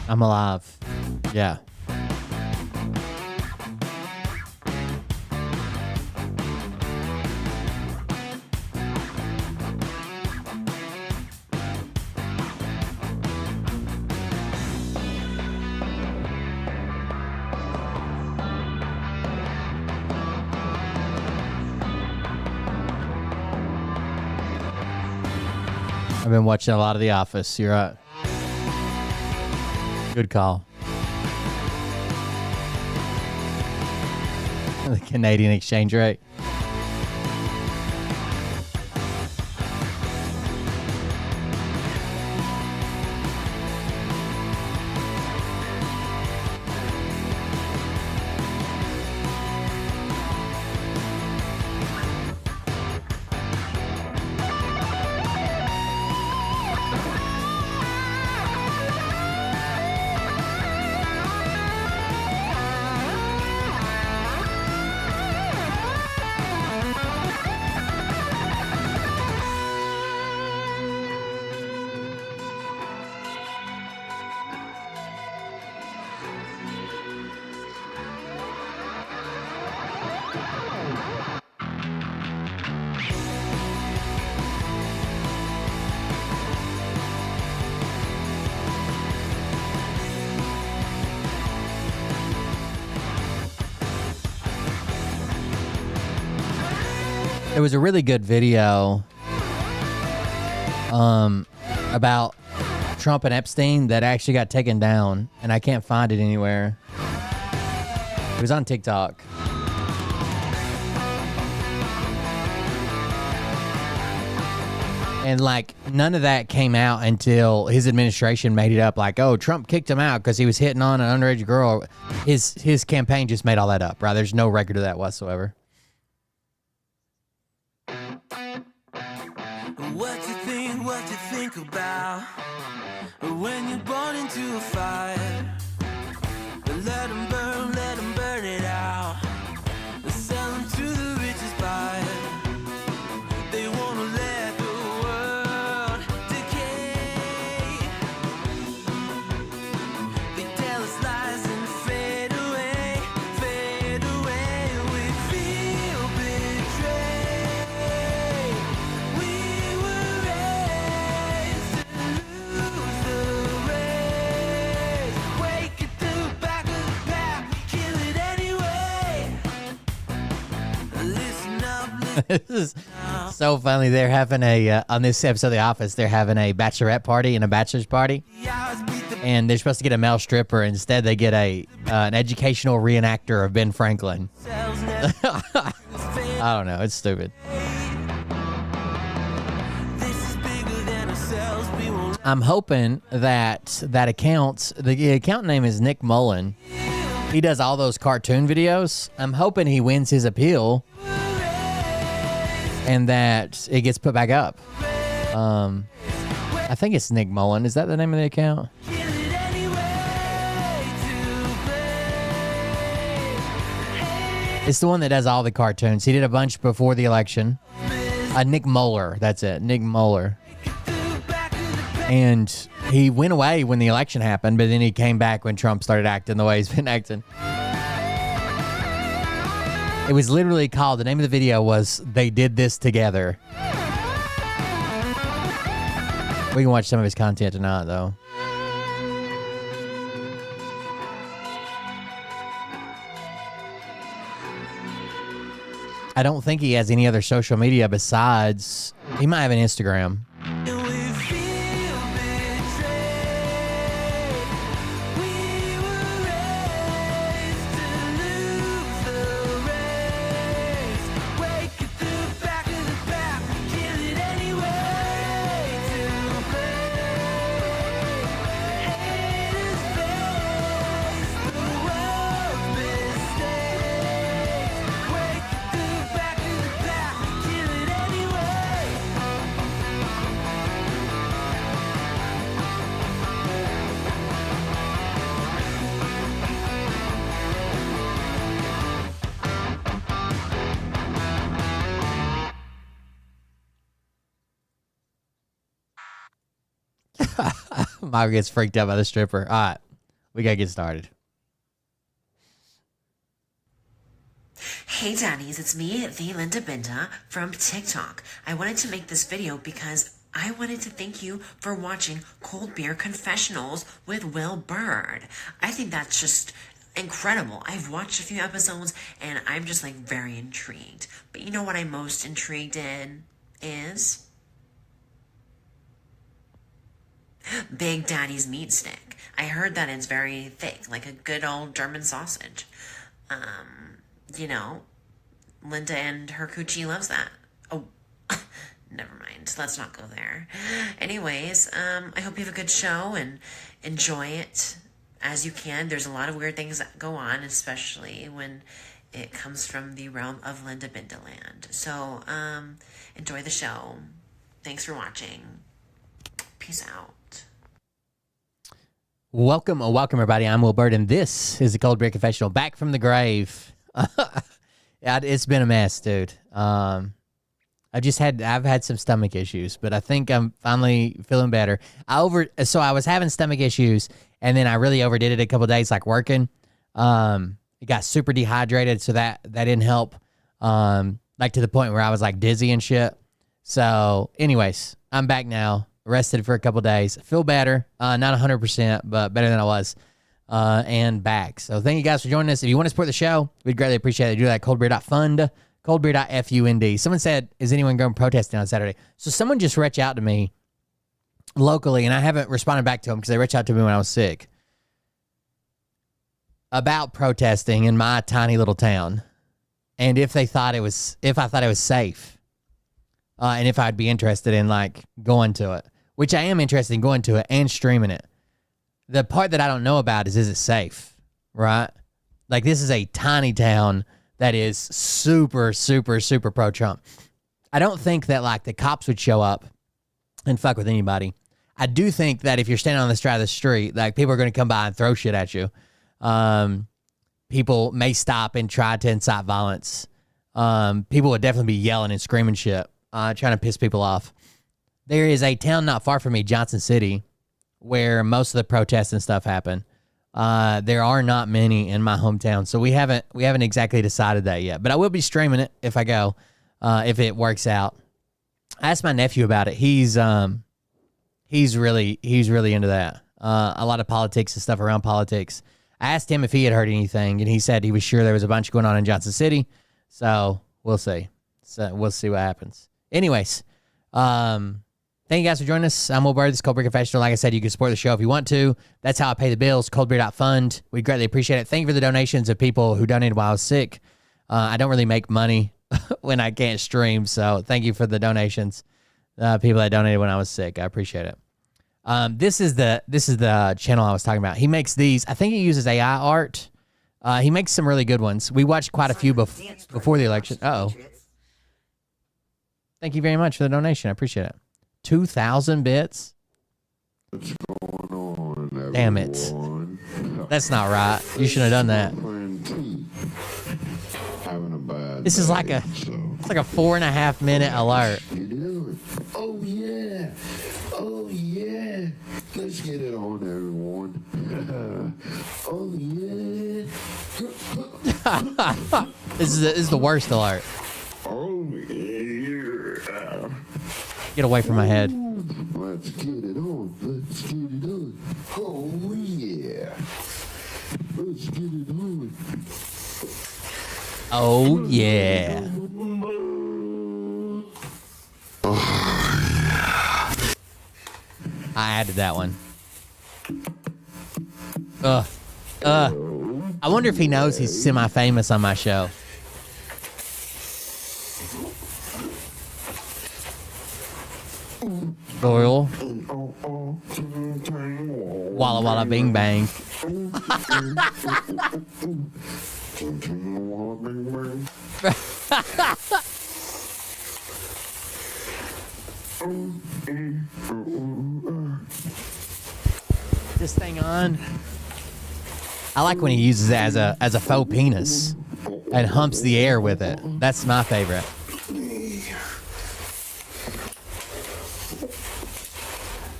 I'm alive. Yeah. I've been watching a lot of The Office. You're right. Good call. The Canadian exchange rate. There was a really good video about Trump and Epstein that actually got taken down, and I can't find it anywhere. It was on TikTok. And like none of that came out until his administration made it up. Like, oh, Trump kicked him out because he was hitting on an underage girl. His campaign just made all that up, right? There's no record of that whatsoever. What you think about when you're born into a fire? Let them burn it out. Sell them to the richest buyer. They wanna let the world decay. They tell us lies and fade away, fade away. We feel betrayed. We were raised to lose the race. Wake at the back of the pack, kill it anyway. Listen up, This is so funny. They're having a on this episode of The Office. They're having a bachelorette party and a bachelor's party, and they're supposed to get a male stripper. Instead, they get an educational reenactor of Ben Franklin. I don't know. It's stupid. I'm hoping that the account name is Nick Mullen. He does all those cartoon videos. I'm hoping he wins his appeal and that it gets put back up. I think it's Nick Mullen. Is that the name of the account? It's the one that does all the cartoons. He did a bunch before the election. Nick Muller. That's it. Nick Muller. And he went away when the election happened, but then he came back when Trump started acting the way he's been acting. It was literally called, the name of the video was They Did This Together. We can watch some of his content tonight, though. I don't think he has any other social media besides, he might have an Instagram. Michael gets freaked out by the stripper. All right. we gotta get started. Hey daddies, it's me, the Linda Binda from TikTok. I wanted to make this video because I wanted to thank you for watching Cold Beer Confessionals with Will Bird. I think that's just incredible. I've watched a few episodes and I'm just like very intrigued. But you know what I'm most intrigued in is Big Daddy's meat stick. I heard that it's very thick, like a good old German sausage. You know, Linda and her coochie loves that. Oh, never mind. Let's not go there. Anyways, I hope you have a good show and enjoy it as you can. There's a lot of weird things that go on, especially when it comes from the realm of Linda Bindaland. So, enjoy the show. Thanks for watching. Peace out. Welcome, everybody. I'm Will Bird, and this is the Cold Beer Confessional, back from the grave. It's been a mess, dude. I've had some stomach issues, but I think I'm finally feeling better. So I was having stomach issues, and then I really overdid it a couple of days, like working. It got super dehydrated, so that didn't help. Like to the point where I was like dizzy and shit. So, anyways, I'm back now. Rested for a couple of days. Feel better. Not 100%, but better than I was. And back. So thank you guys for joining us. If you want to support the show, we'd greatly appreciate it. Do that. Coldbeer.fund, coldbeer.fund. Someone said, is anyone going protesting on Saturday? So someone just reached out to me locally, and I haven't responded back to them because they reached out to me when I was sick about protesting in my tiny little town, and if I thought it was safe, and if I'd be interested in like going to it, which I am interested in going to it and streaming it. The part that I don't know about is it safe, right? Like, this is a tiny town that is super, super, super pro-Trump. I don't think that, like, the cops would show up and fuck with anybody. I do think that if you're standing on the side of the street, like, people are going to come by and throw shit at you. People may stop and try to incite violence. People would definitely be yelling and screaming shit, trying to piss people off. There is a town not far from me, Johnson City, where most of the protests and stuff happen. There are not many in my hometown, so we haven't exactly decided that yet. But I will be streaming it if I go, if it works out. I asked my nephew about it. He's really into that. A lot of politics and stuff around politics. I asked him if he had heard anything, and he said he was sure there was a bunch going on in Johnson City. So we'll see. So we'll see what happens. Anyways, thank you guys for joining us. I'm Will Bird. This is Cold Beer Confessional. Like I said, you can support the show if you want to. That's how I pay the bills. Coldbeer.fund. We greatly appreciate it. Thank you for the donations of people who donated while I was sick. I don't really make money when I can't stream, so thank you for the donations. People that donated when I was sick. I appreciate it. This is the channel I was talking about. He makes these. I think he uses AI art. He makes some really good ones. We watched quite a few before the election. Uh-oh. Thank you very much for the donation. I appreciate it. 2,000 bits? What's going on, everyone? Damn it. That's not right. You should have done that. Having a bad This is day, like a so. it's like a 4.5 minute alert. You doing? Oh yeah. Oh yeah. Let's get it on, everyone. Oh yeah. This is the worst alert. Oh yeah. Get away from my head. Let's get it on. Let's get it on. Oh yeah. Let's get it on. Oh yeah. I added that one. I wonder if he knows he's semi-famous on my show. Royal. Walla Walla Bing Bang. This thing on. I like when he uses it as a faux penis and humps the air with it. That's my favorite.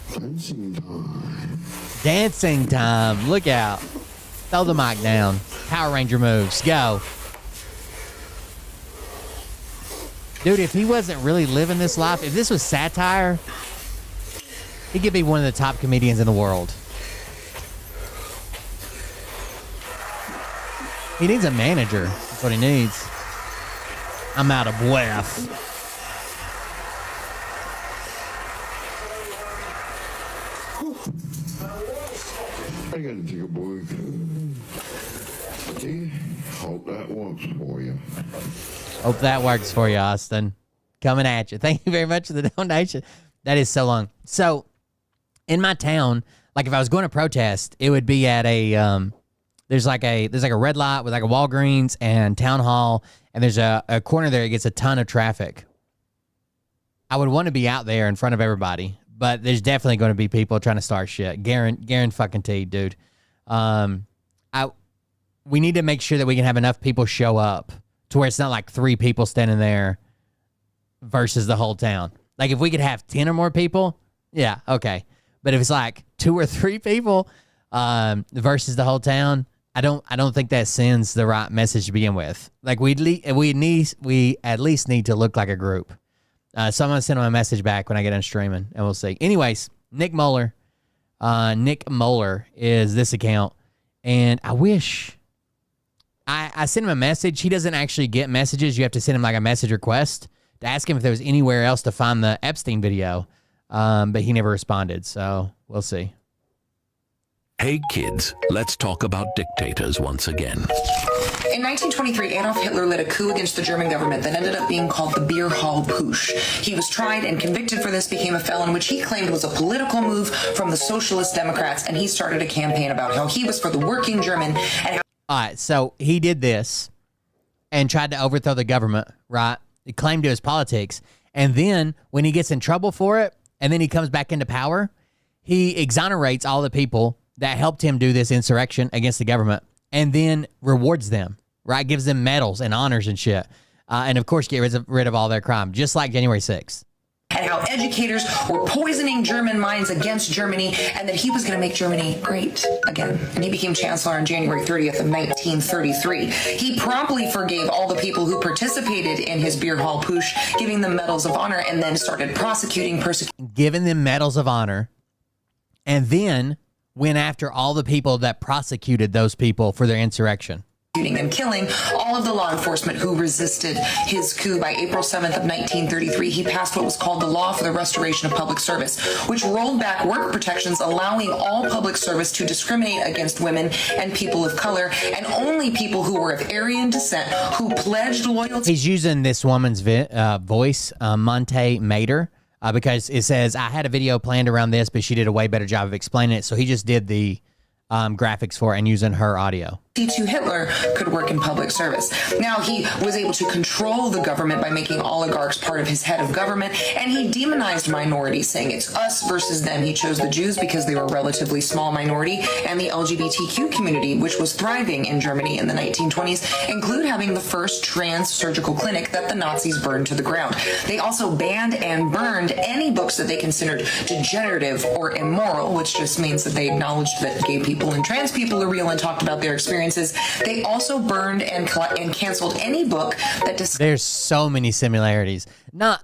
Fencing time. Dancing time. Look out. Throw the mic down. Power Ranger moves. Go. Dude, if he wasn't really living this life, if this was satire, he could be one of the top comedians in the world. He needs a manager. That's what he needs. I'm out of breath. I gotta take a break. Okay, hope that works for you. Hope that works for you, Austin. Coming at you. Thank you very much for the donation. That is so long. So, in my town, like if I was going to protest, it would be at a there's like a red light with like a Walgreens and town hall, and there's a corner there that gets a ton of traffic. I would want to be out there in front of everybody, but there's definitely going to be people trying to start shit. Garen fucking T, dude. We need to make sure that we can have enough people show up to where it's not like 3 people standing there versus the whole town. Like if we could have 10 or more people, yeah, okay. But if it's like 2 or 3 people versus the whole town, I don't think that sends the right message to begin with. Like we at least need to look like a group. So I'm gonna send him a message back when I get done streaming, and we'll see. Anyways, Nick Moeller is this account, and I wish I sent him a message. He doesn't actually get messages. You have to send him like a message request to ask him if there was anywhere else to find the Epstein video, but he never responded. So we'll see. Hey kids, let's talk about dictators once again. In 1923, Adolf Hitler led a coup against the German government that ended up being called the Beer Hall Putsch. He was tried and convicted for this, became a felon, which he claimed was a political move from the Socialist Democrats, and he started a campaign about how he was for the working German and how... All right, so he did this and tried to overthrow the government, right? He claimed it was politics. And then when he gets in trouble for it, and then he comes back into power, he exonerates all the people that helped him do this insurrection against the government and then rewards them, right? Gives them medals and honors and shit. And, of course, get rid of all their crime, just like January 6th. And how educators were poisoning German minds against Germany, and that he was going to make Germany great again. And he became chancellor on January 30th of 1933. He promptly forgave all the people who participated in his Beer Hall Putsch, giving them medals of honor, and then started giving them medals of honor, and then went after all the people that prosecuted those people for their insurrection. And killing all of the law enforcement who resisted his coup. By April 7th of 1933, he passed what was called the Law for the Restoration of Public Service, which rolled back work protections, allowing all public service to discriminate against women and people of color, and only people who were of Aryan descent who pledged loyalty. He's using this woman's voice, Monte Mater, because it says, I had a video planned around this, but she did a way better job of explaining it, so he just did the graphics for it and using her audio. To Hitler could work in public service. Now he was able to control the government by making oligarchs part of his head of government, and he demonized minorities, saying it's us versus them. He chose the Jews because they were a relatively small minority, and the LGBTQ community, which was thriving in Germany in the 1920s, include having the first trans surgical clinic that the Nazis burned to the ground. They also banned and burned any books that they considered degenerative or immoral, which just means that they acknowledged that gay people and trans people are real and talked about their experiences. They also burned and canceled any book that There's so many similarities. Not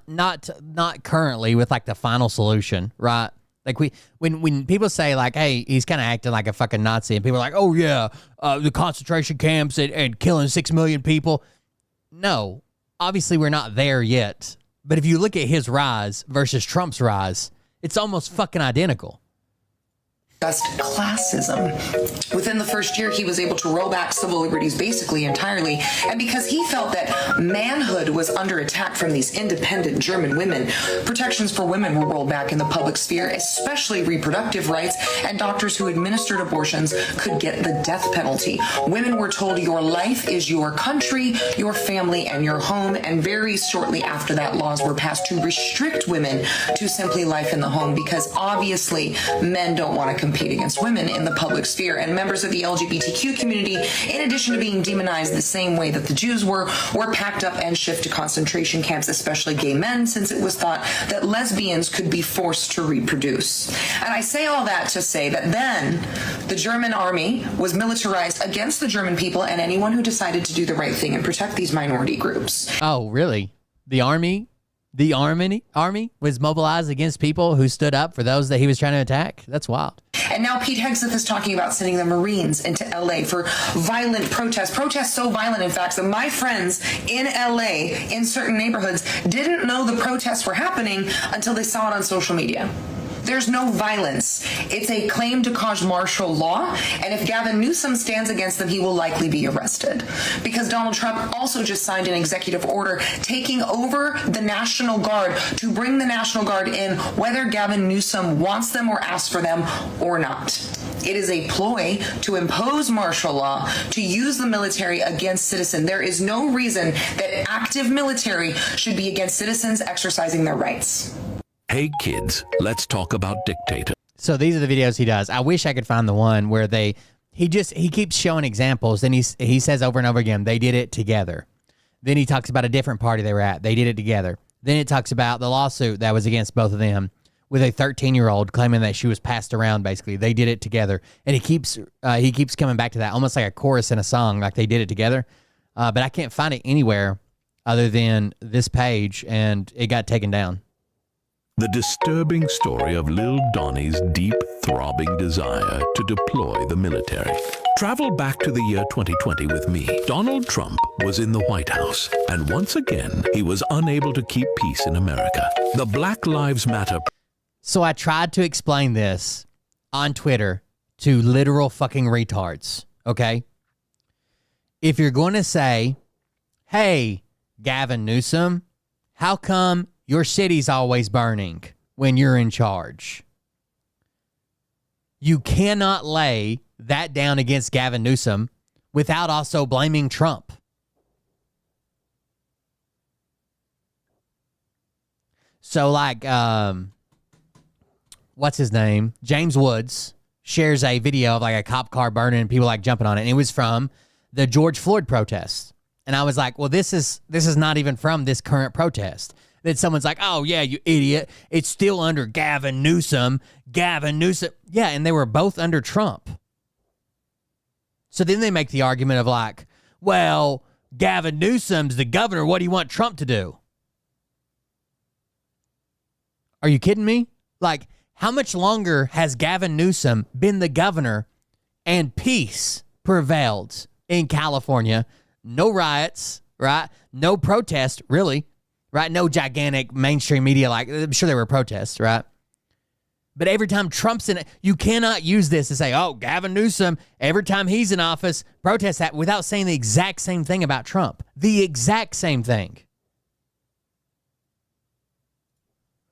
currently with like the final solution, right? Like when people say like, hey, he's kind of acting like a fucking Nazi, and people are like, oh yeah, the concentration camps and killing 6 million people. No, obviously we're not there yet. But if you look at his rise versus Trump's rise, it's almost fucking identical. Classism. Within the first year, he was able to roll back civil liberties basically entirely, and because he felt that manhood was under attack from these independent German women, protections for women were rolled back in the public sphere, especially reproductive rights, and doctors who administered abortions could get the death penalty. Women were told your life is your country, your family, and your home, and very shortly after that, laws were passed to restrict women to simply life in the home, because obviously men don't want to compete compete against women in the public sphere. And members of the LGBTQ community, in addition to being demonized the same way that the Jews were packed up and shipped to concentration camps, especially gay men, since it was thought that lesbians could be forced to reproduce. And I say all that to say that then the German army was militarized against the German people and anyone who decided to do the right thing and protect these minority groups. Oh, really? The army was mobilized against people who stood up for those that he was trying to attack? That's wild. And now Pete Hegseth is talking about sending the Marines into LA for violent protests so violent, in fact, that my friends in LA in certain neighborhoods didn't know the protests were happening until they saw it on social media. There's no violence. It's a claim to cause martial law, and if Gavin Newsom stands against them, he will likely be arrested. Because Donald Trump also just signed an executive order taking over the National Guard to bring the National Guard in whether Gavin Newsom wants them or asks for them or not. It is a ploy to impose martial law, to use the military against citizens. There is no reason that active military should be against citizens exercising their rights. Hey kids, let's talk about dictators. So these are the videos he does. I wish I could find the one where he keeps showing examples, and he says over and over again, they did it together. Then he talks about a different party they were at. They did it together. Then it talks about the lawsuit that was against both of them with a 13-year-old claiming that she was passed around, basically. They did it together. And he keeps coming back to that, almost like a chorus in a song, like they did it together. But I can't find it anywhere other than this page, and it got taken down. The disturbing story of Lil Donnie's deep, throbbing desire to deploy the military. Travel back to the year 2020 with me. Donald Trump was in the White House, and once again, he was unable to keep peace in America. The Black Lives Matter. So I tried to explain this on Twitter to literal fucking retards, okay? If you're going to say, hey, Gavin Newsom, how come your city's always burning when you're in charge? You cannot lay that down against Gavin Newsom without also blaming Trump. So like, what's his name? James Woods shares a video of like a cop car burning and people like jumping on it. And it was from the George Floyd protest. And I was like, well, this is not even from this current protest. Then someone's like, oh, yeah, you idiot. It's still under Gavin Newsom. Gavin Newsom. Yeah, and they were both under Trump. So then they make the argument of like, well, Gavin Newsom's the governor. What do you want Trump to do? Are you kidding me? Like, how much longer has Gavin Newsom been the governor and peace prevailed in California? No riots, right? No protest, really. Right? No gigantic mainstream media. Like, I'm sure there were protests, right? But every time Trump's in it, you cannot use this to say, oh, Gavin Newsom, every time he's in office, protest that without saying the exact same thing about Trump. The exact same thing.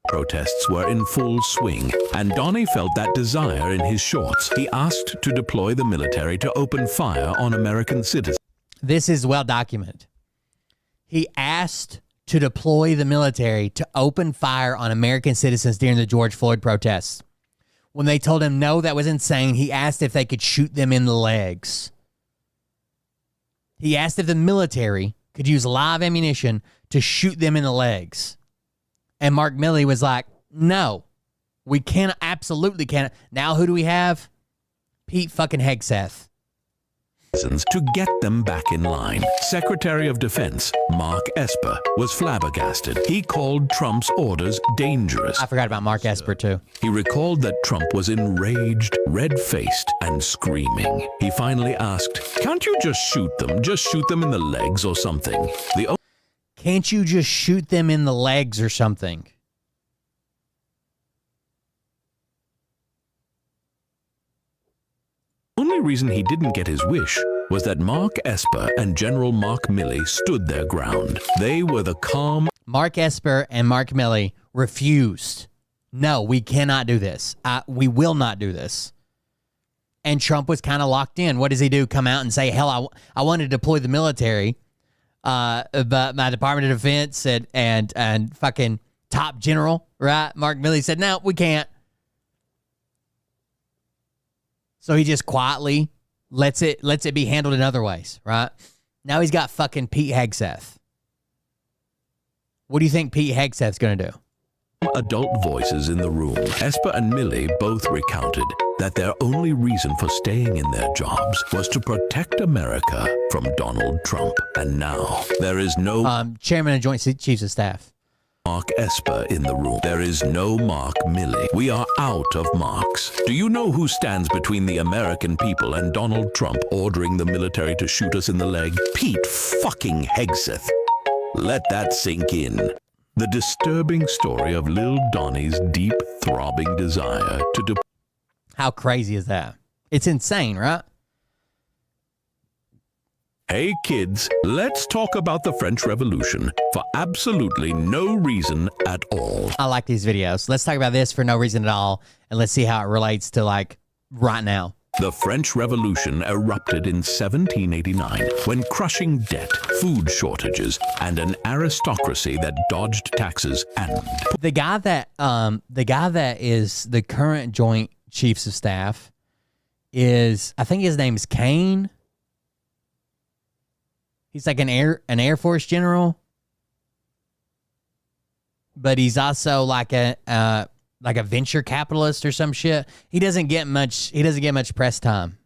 Protests were in full swing, and Donnie felt that desire in his shorts. He asked to deploy the military to open fire on American citizens. This is well documented. He asked to deploy the military to open fire on American citizens during the George Floyd protests. When they told him no, that was insane, he asked if they could shoot them in the legs. He asked if the military could use live ammunition to shoot them in the legs. And Mark Milley was like, no, we can't, absolutely can't. Now who do we have? Pete fucking Hegseth. To get them back in line. Secretary of Defense Mark Esper was flabbergasted. He called Trump's orders dangerous. I forgot about Mark Esper, too. He recalled that Trump was enraged, red-faced, and screaming. He finally asked, can't you just shoot them? Just shoot them in the legs or something. Can't you just shoot them in the legs or something? Only reason he didn't get his wish was that Mark Esper and General Mark Milley stood their ground. They were the calm. Mark Esper and Mark Milley refused. No, we cannot do this. We will not do this. And Trump was kind of locked in. What does he do? Come out and say, hell, I want to deploy the military. But my Department of Defense and fucking top general, right? Mark Milley said, no, we can't. So he just quietly lets it be handled in other ways, right? Now he's got fucking Pete Hegseth. What do you think Pete Hegseth's going to do? Adult voices in the room. Esper and Millie both recounted that their only reason for staying in their jobs was to protect America from Donald Trump. And now there is no Chairman of Joint Chiefs of Staff. Mark Esper in the room. There is no Mark Milley. We are out of Marks. Do you know who stands between the American people and Donald Trump ordering the military to shoot us in the leg? Pete fucking Hegseth. Let that sink in. The disturbing story of Lil Donnie's deep, throbbing desire to How crazy is that? It's insane, right? Hey kids, let's talk about the French Revolution for absolutely no reason at all. I like these videos. Let's talk about this for no reason at all, and let's see how it relates to, like, right now. The French Revolution erupted in 1789 when crushing debt, food shortages, and an aristocracy that dodged taxes and The guy that is the current Joint Chiefs of Staff is, I think his name's Kane. He's like an Air Force general, but he's also like a venture capitalist or some shit. He doesn't get much press time.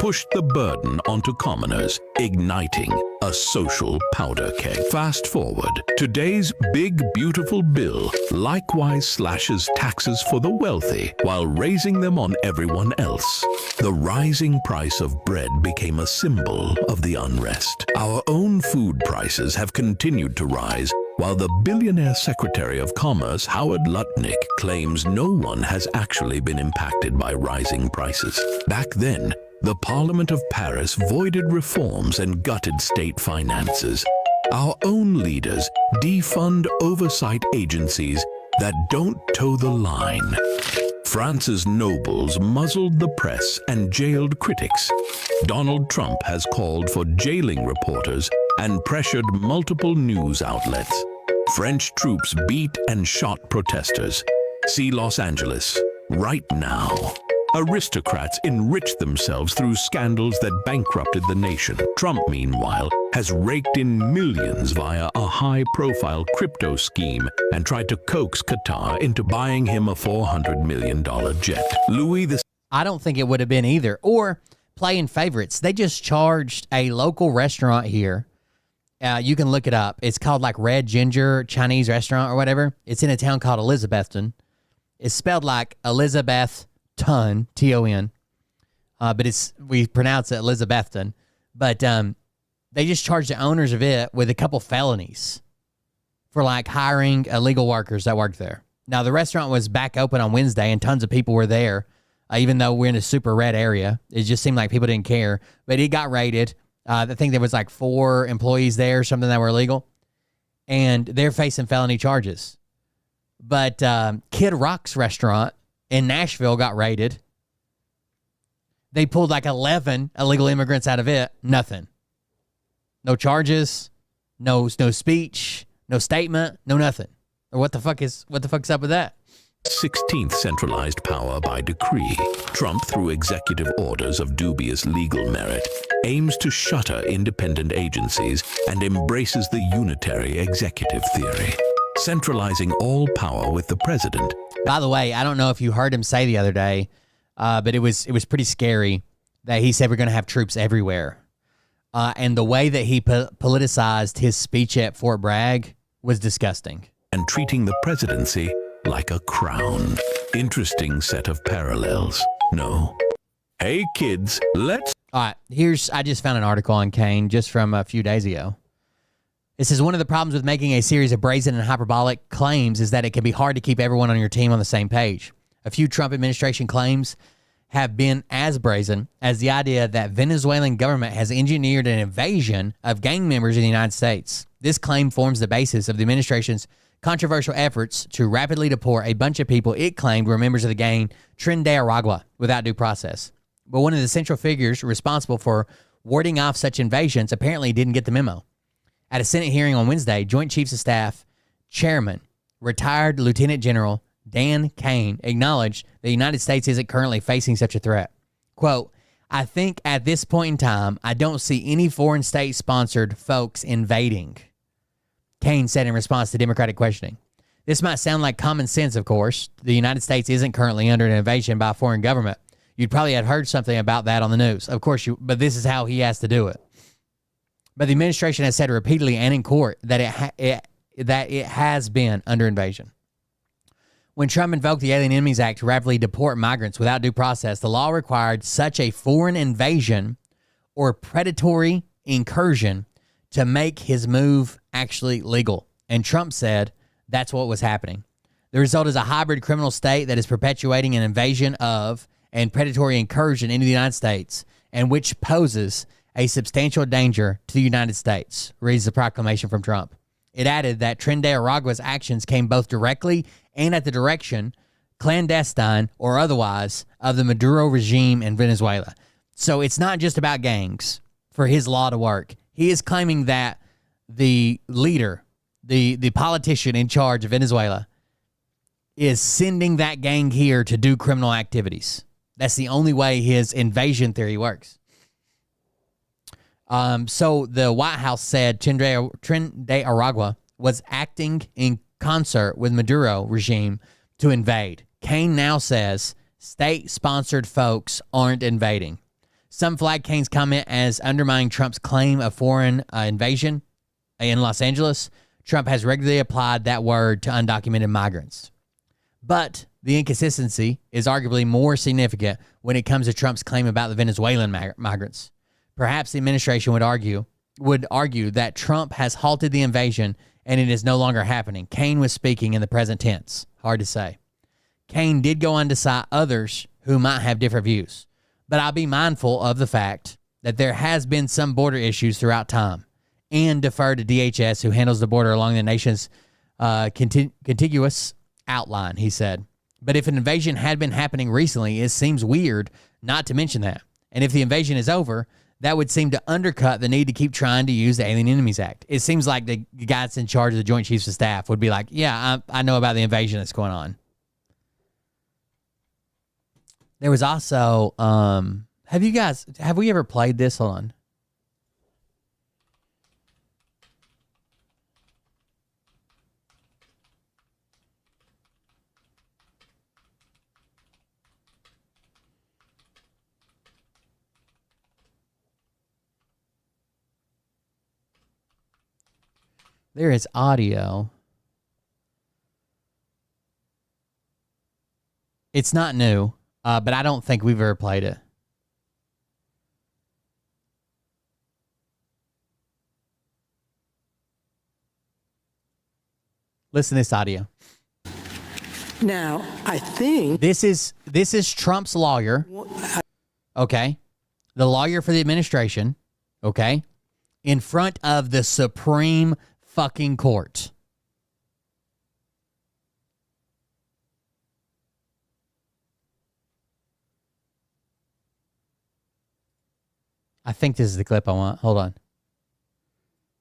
pushed the burden onto commoners, igniting a social powder keg. Fast forward, today's big beautiful bill likewise slashes taxes for the wealthy while raising them on everyone else. The rising price of bread became a symbol of the unrest. Our own food prices have continued to rise, while the billionaire Secretary of Commerce, Howard Lutnick, claims no one has actually been impacted by rising prices. Back then, the Parliament of Paris voided reforms and gutted state finances. Our own leaders defund oversight agencies that don't toe the line. France's nobles muzzled the press and jailed critics. Donald Trump has called for jailing reporters and pressured multiple news outlets. French troops beat and shot protesters. See Los Angeles right now. Aristocrats enriched themselves through scandals that bankrupted the nation. Trump, meanwhile, has raked in millions via a high-profile crypto scheme and tried to coax Qatar into buying him a $400 million jet. Louis the I don't think it would have been either. Or playing favorites. They just charged a local restaurant here. You can look it up. It's called like Red Ginger Chinese Restaurant or whatever. It's in a town called Elizabethton. It's spelled like Elizabeth Ton, T-O-N. But we pronounce it Elizabethton. But they just charged the owners of it with a couple felonies for like hiring illegal workers that worked there. Now, the restaurant was back open on Wednesday and tons of people were there, even though we're in a super red area. It just seemed like people didn't care. But it got raided. I think there was like 4 employees there or something that were illegal. And they're facing felony charges. But Kid Rock's restaurant in Nashville got raided. They pulled like 11 illegal immigrants out of it. Nothing. No charges, no speech, no statement, no nothing. Or what the fuck's up with that? 16th centralized power by decree. Trump, through executive orders of dubious legal merit, aims to shutter independent agencies and embraces the unitary executive theory, centralizing all power with the president. By the way, I don't know if you heard him say the other day, but it was pretty scary that he said we're going to have troops everywhere. And the way that he politicized his speech at Fort Bragg was disgusting. And treating the presidency like a crown. Interesting set of parallels. No. Hey kids, let's... All right, I just found an article on Kane just from a few days ago. This is one of the problems with making a series of brazen and hyperbolic claims is that it can be hard to keep everyone on your team on the same page. A few Trump administration claims have been as brazen as the idea that Venezuelan government has engineered an invasion of gang members in the United States. This claim forms the basis of the administration's controversial efforts to rapidly deport a bunch of people it claimed were members of the gang Tren de Aragua without due process. But one of the central figures responsible for warding off such invasions apparently didn't get the memo. At a Senate hearing on Wednesday, Joint Chiefs of Staff Chairman, retired Lieutenant General Dan Kane, acknowledged the United States isn't currently facing such a threat. Quote, I think at this point in time, I don't see any foreign state-sponsored folks invading, Kane said in response to Democratic questioning. This might sound like common sense, of course. The United States isn't currently under an invasion by a foreign government. You'd probably have heard something about that on the news. Of course, but this is how he has to do it. But the administration has said repeatedly and in court that it has been under invasion. When Trump invoked the Alien Enemies Act to rapidly deport migrants without due process, the law required such a foreign invasion or predatory incursion to make his move actually legal. And Trump said that's what was happening. The result is a hybrid criminal state that is perpetuating an invasion of and predatory incursion into the United States, and which poses a substantial danger to the United States, reads the proclamation from Trump. It added that Tren de Aragua's actions came both directly and at the direction, clandestine or otherwise, of the Maduro regime in Venezuela. So it's not just about gangs for his law to work. He is claiming that the leader, the politician in charge of Venezuela, is sending that gang here to do criminal activities. That's the only way his invasion theory works. So the White House said Tren de Aragua was acting in concert with Maduro regime to invade. Kane now says state-sponsored folks aren't invading. Some flag Kane's comment as undermining Trump's claim of foreign invasion in Los Angeles. Trump has regularly applied that word to undocumented migrants. But the inconsistency is arguably more significant when it comes to Trump's claim about the Venezuelan migrants. Perhaps the administration would argue that Trump has halted the invasion and it is no longer happening. Kane was speaking in the present tense. Hard to say. Kane did go on to cite others who might have different views. But I'll be mindful of the fact that there has been some border issues throughout time and defer to DHS, who handles the border along the nation's contiguous outline, he said. But if an invasion had been happening recently, it seems weird not to mention that. And if the invasion is over, that would seem to undercut the need to keep trying to use the Alien Enemies Act. It seems like the guy that's in charge of the Joint Chiefs of Staff would be like, yeah, I know about the invasion that's going on. There was also, have we ever played this? Hold on. There is audio. It's not new, but I don't think we've ever played it. Listen to this audio. Now, I think This is Trump's lawyer. Okay. The lawyer for the administration. Okay. In front of the Supreme fucking court. I think this is the clip I want. Hold on.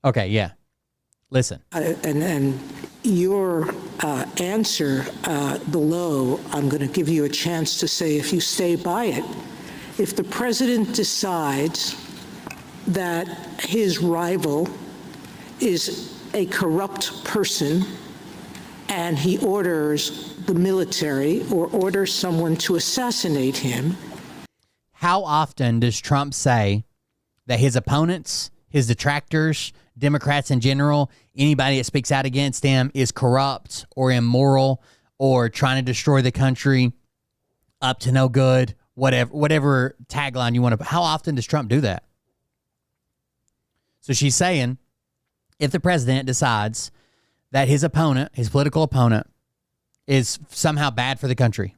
Okay, yeah. Listen. and your answer below, I'm going to give you a chance to say, if you stay by it, if the president decides that his rival is a corrupt person and he orders the military or orders someone to assassinate him. How often does Trump say that his opponents, his detractors, Democrats in general, anybody that speaks out against him is corrupt or immoral or trying to destroy the country, up to no good, whatever tagline you want to. How often does Trump do that? So she's saying, if the president decides that his opponent, his political opponent, is somehow bad for the country,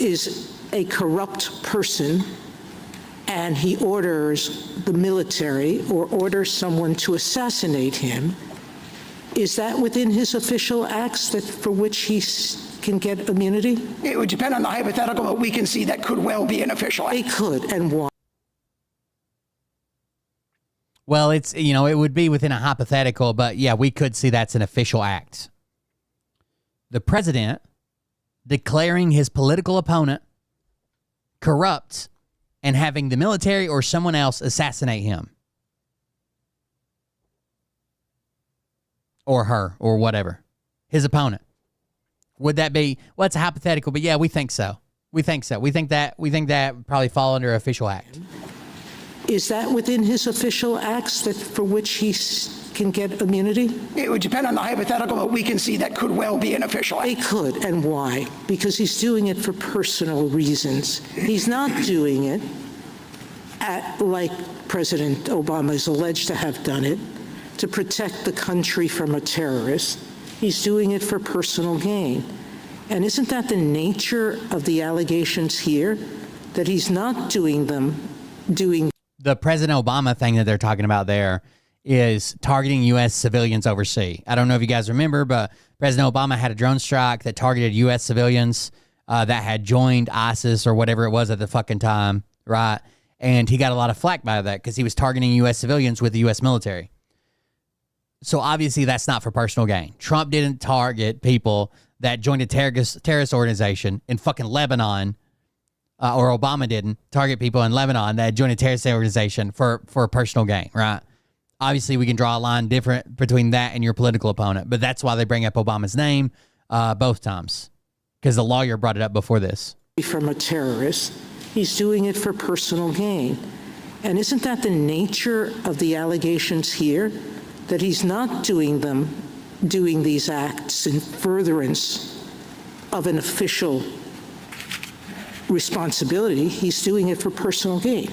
Is a corrupt person and he orders the military or orders someone to assassinate him, is that within his official acts that for which he can get immunity? It would depend on the hypothetical, but we can see that could well be an official act. He could, and why? well, it's, it would be within a hypothetical, but yeah, we could see that's an official act. the president declaring his political opponent corrupt and having the military or someone else assassinate him. Or her, or whatever. His opponent. Would that be, well, it's a hypothetical, but yeah, we think so. We think so. We think that would probably fall under official act. Is that within his official acts that for which he can get immunity? It would depend on the hypothetical, but we can see that could well be an official act. He could, and why? Because he's doing it for personal reasons. He's not doing it like President Obama is alleged to have done it, to protect the country from a terrorist. He's doing it for personal gain. And isn't that the nature of the allegations here? That he's not doing the President Obama thing that they're talking about there is targeting U.S. civilians overseas. I don't know if you guys remember, but President Obama had a drone strike that targeted U.S. civilians that had joined ISIS or whatever it was at the fucking time, right? And he got a lot of flack by that because he was targeting U.S. civilians with the U.S. military. So obviously that's not for personal gain. Trump didn't target people that joined a terrorist organization in fucking Lebanon, or Obama didn't target people in Lebanon that joined a terrorist organization for personal gain, right? Obviously, we can draw a line different between that and your political opponent, but that's why they bring up Obama's name both times, because the lawyer brought it up before this. from a terrorist. He's doing it for personal gain. And isn't that the nature of the allegations here? That he's not doing these acts in furtherance of an official responsibility. He's doing it for personal gain.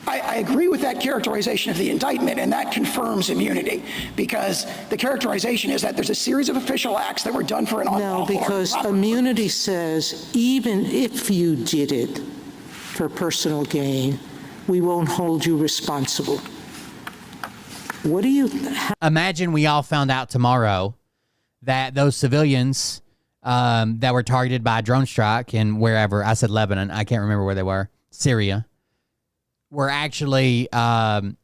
I agree with that characterization of the indictment, and that confirms immunity, because the characterization is that there's a series of official acts that were done for an unlawful. No, because immunity says even if you did it for personal gain, we won't hold you responsible. What do you... Imagine we all found out tomorrow that those civilians that were targeted by a drone strike in wherever, I said Lebanon, I can't remember where they were, Syria, were actually Obama's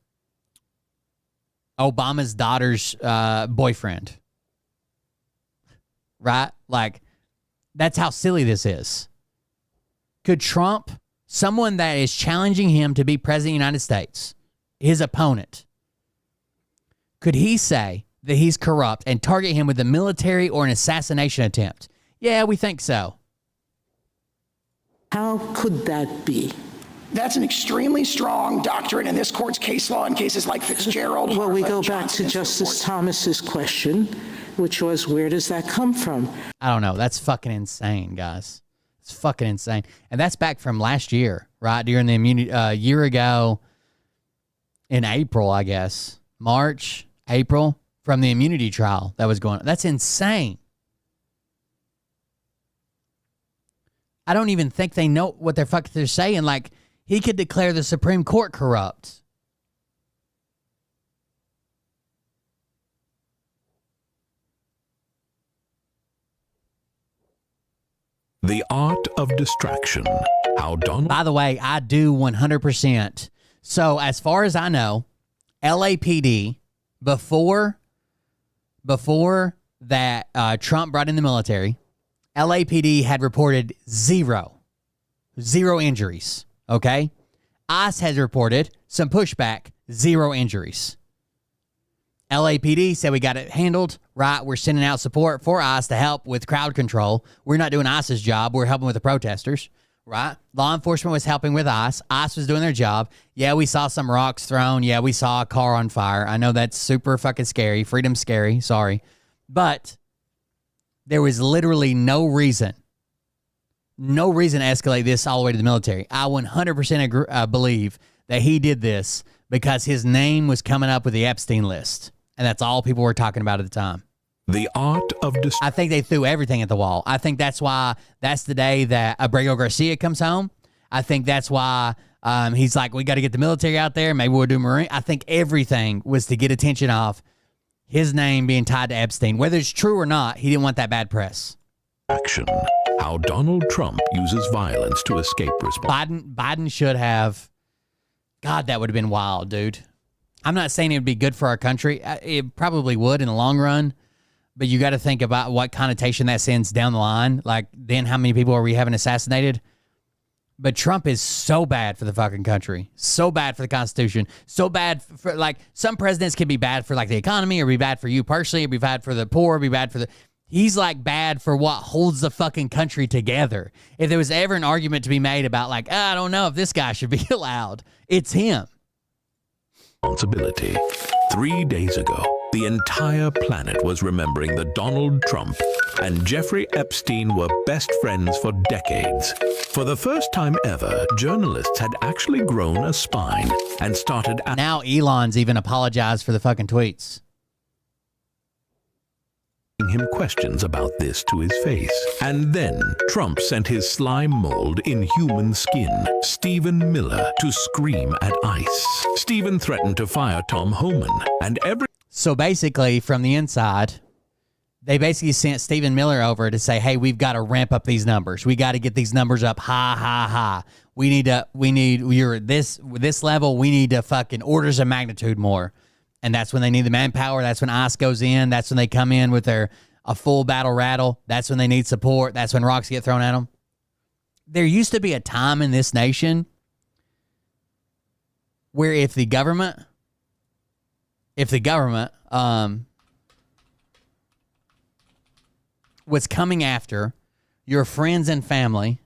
daughter's boyfriend. Right? Like, that's how silly this is. Could Trump, someone that is challenging him to be president of the United States, his opponent, could he say that he's corrupt and target him with a military or an assassination attempt? Yeah, we think so. How could that be? That's an extremely strong doctrine in this court's case law in cases like Fitzgerald. Well, we go Harlan, back to Johnson, Justice Thomas's question, which was, where does that come from? I don't know. That's fucking insane, guys. It's fucking insane. And that's back from last year, right? During the immunity, year ago in April, I guess. March, April, from the immunity trial that was going on. That's insane. I don't even think they know what they're saying. Like, he could declare the Supreme Court corrupt. The Art of Distraction. How Donald... By the way, I do 100%. So, as far as I know, LAPD, before that Trump brought in the military, LAPD had reported zero injuries. Okay? ICE has reported some pushback, 0 injuries. LAPD said we got it handled, right? We're sending out support for ICE to help with crowd control. We're not doing ICE's job. We're helping with the protesters, right? Law enforcement was helping with ICE. ICE was doing their job. Yeah, we saw some rocks thrown. Yeah, we saw a car on fire. I know that's super fucking scary. Freedom's scary. Sorry. But there was literally no reason to escalate this all the way to the military. I 100% believe that he did this because his name was coming up with the Epstein list. And that's all people were talking about at the time. The Art of Distraction. I think they threw everything at the wall. I think that's why that's the day that Abrego Garcia comes home. I think that's why he's like, we got to get the military out there. Maybe we'll do Marine. I think everything was to get attention off his name being tied to Epstein. Whether it's true or not, he didn't want that bad press. Action. How Donald Trump uses violence to escape responsibility. Biden should have. God, that would have been wild, dude. I'm not saying it would be good for our country. It probably would in the long run, But you got to think about what connotation that sends down the line. Like, then how many people are we having assassinated? But Trump is so bad for the fucking country, so bad for the Constitution, so bad for, like, some presidents can be bad for, like, the economy, or be bad for you personally, or be bad for the poor, or be bad for the... He's, like, bad for what holds the fucking country together. If there was ever an argument to be made about, like, I don't know if this guy should be allowed, it's him. Responsibility. 3 days ago, the entire planet was remembering that Donald Trump and Jeffrey Epstein were best friends for decades. For the first time ever, journalists had actually grown a spine and started Now Elon's even apologized for the fucking tweets. asking him questions about this to his face. And then Trump sent his slime mold in human skin, Stephen Miller, to scream at ICE. Stephen threatened to fire Tom Homan, and So basically, from the inside, they basically sent Stephen Miller over to say, hey, we've got to ramp up these numbers. We got to get these numbers up high. You're at this level, we need to fucking orders of magnitude more. And that's when they need the manpower. That's when ICE goes in. That's when they come in with a full battle rattle. That's when they need support. That's when rocks get thrown at them. There used to be a time in this nation where if the government was coming after your friends and family,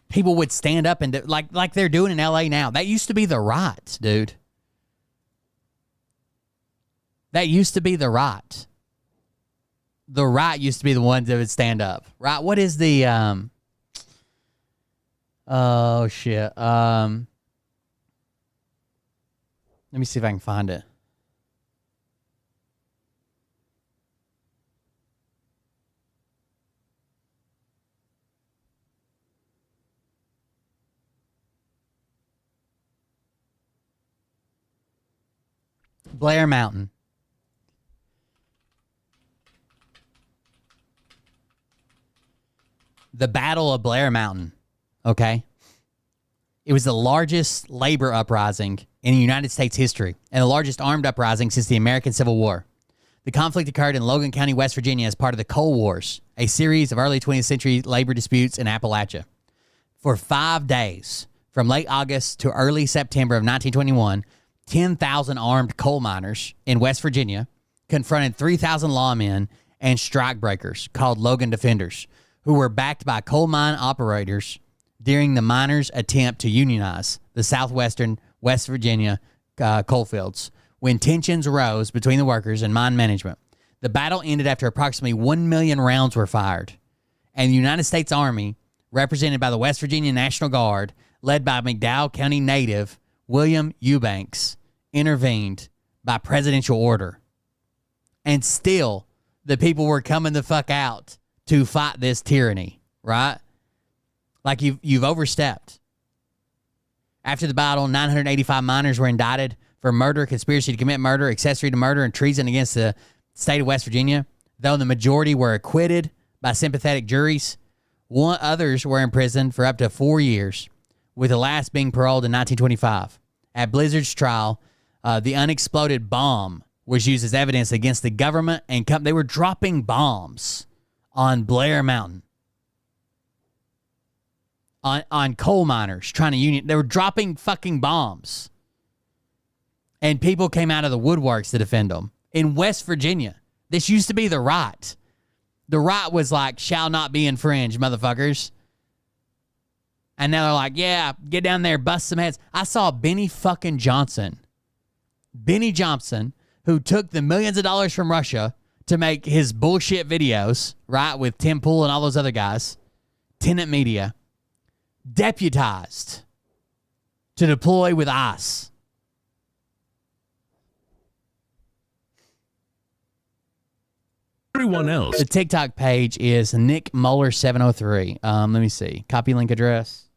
people would stand up and do, like they're doing in LA now. That used to be the right, dude. That used to be the right. The right used to be the ones that would stand up. Right? What is the oh shit. Let me see if I can find it. Blair Mountain. The Battle of Blair Mountain. Okay. It was the largest labor uprising in United States history and the largest armed uprising since the American Civil War. The conflict occurred in Logan County, West Virginia as part of the Coal Wars, a series of early 20th century labor disputes in Appalachia. For 5 days, from late August to early September of 1921, 10,000 armed coal miners in West Virginia confronted 3,000 lawmen and strikebreakers called Logan Defenders, who were backed by coal mine operators during the miners' attempt to unionize the southwestern West Virginia coalfields. When tensions rose between the workers and mine management, the battle ended after approximately 1 million rounds were fired, and the United States Army, represented by the West Virginia National Guard, led by McDowell County native William Eubanks, intervened by presidential order. And still, the people were coming the fuck out to fight this tyranny, right? Like you've overstepped. After the battle, 985 miners were indicted for murder, conspiracy to commit murder, accessory to murder, and treason against the state of West Virginia. Though the majority were acquitted by sympathetic juries, others were imprisoned for up to 4 years, with the last being paroled in 1925. At Blizzard's trial, the unexploded bomb was used as evidence against the government, and they were dropping bombs on Blair Mountain. On coal miners trying to union. They were dropping fucking bombs. And people came out of the woodworks to defend them. In West Virginia, this used to be the right. The right was like, shall not be infringed, motherfuckers. And now they're like, yeah, get down there, bust some heads. I saw Benny fucking Johnson. Benny Johnson, who took the millions of dollars from Russia to make his bullshit videos, right, with Tim Pool and all those other guys, Tenet Media, deputized to deploy with ICE. everyone else. The TikTok page is Nick Moeller 703. Let me see. Copy link address.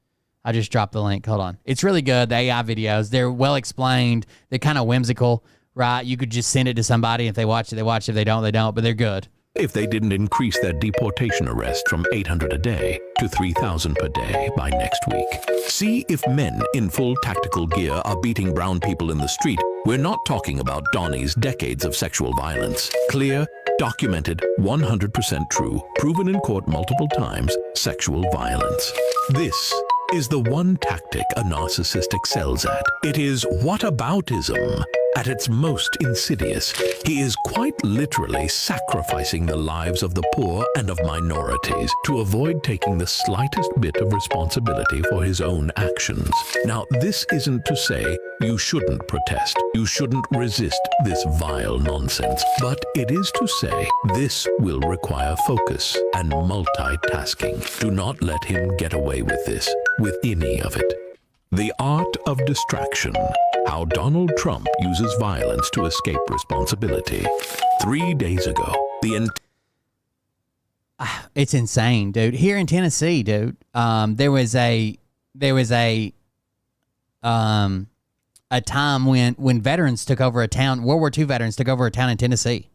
I just dropped the link. Hold on. It's really good. The AI videos, they're well explained. They're kind of whimsical, right? You could just send it to somebody. If they watch it, they watch it. If they don't, they don't. But they're good. if they didn't increase their deportation arrest from 800 a day to 3,000 per day by next week. See if men in full tactical gear are beating brown people in the street. We're not talking about Donnie's decades of sexual violence. Clear, documented, 100% true, proven in court multiple times, sexual violence. This is the one tactic a narcissist excels at. It is whataboutism at its most insidious. He is quite literally sacrificing the lives of the poor and of minorities to avoid taking the slightest bit of responsibility for his own actions. Now, this isn't to say you shouldn't protest, you shouldn't resist this vile nonsense, but it is to say this will require focus and multitasking. Do not let him get away with this, with any of it. The Art of Distraction. How Donald Trump uses violence to escape responsibility. 3 days ago, It's insane, dude. Here in Tennessee, dude, there was a time when veterans took over a town. World War II veterans took over a town in Tennessee.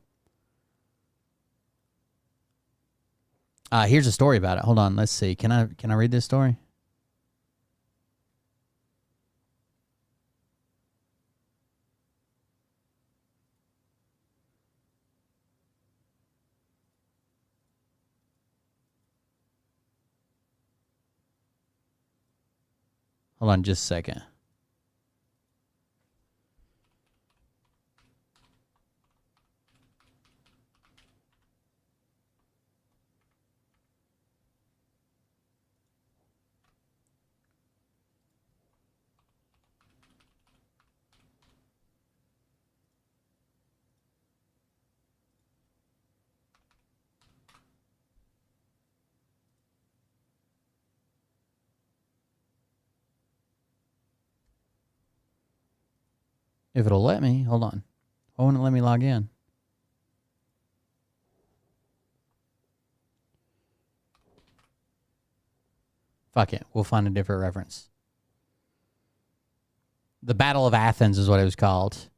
Here's a story about it. Hold on, let's see. Can I read this story? Hold on just a second. If it'll let me, hold on. Why won't it let me log in? Fuck it. We'll find a different reference. The Battle of Athens is what it was called.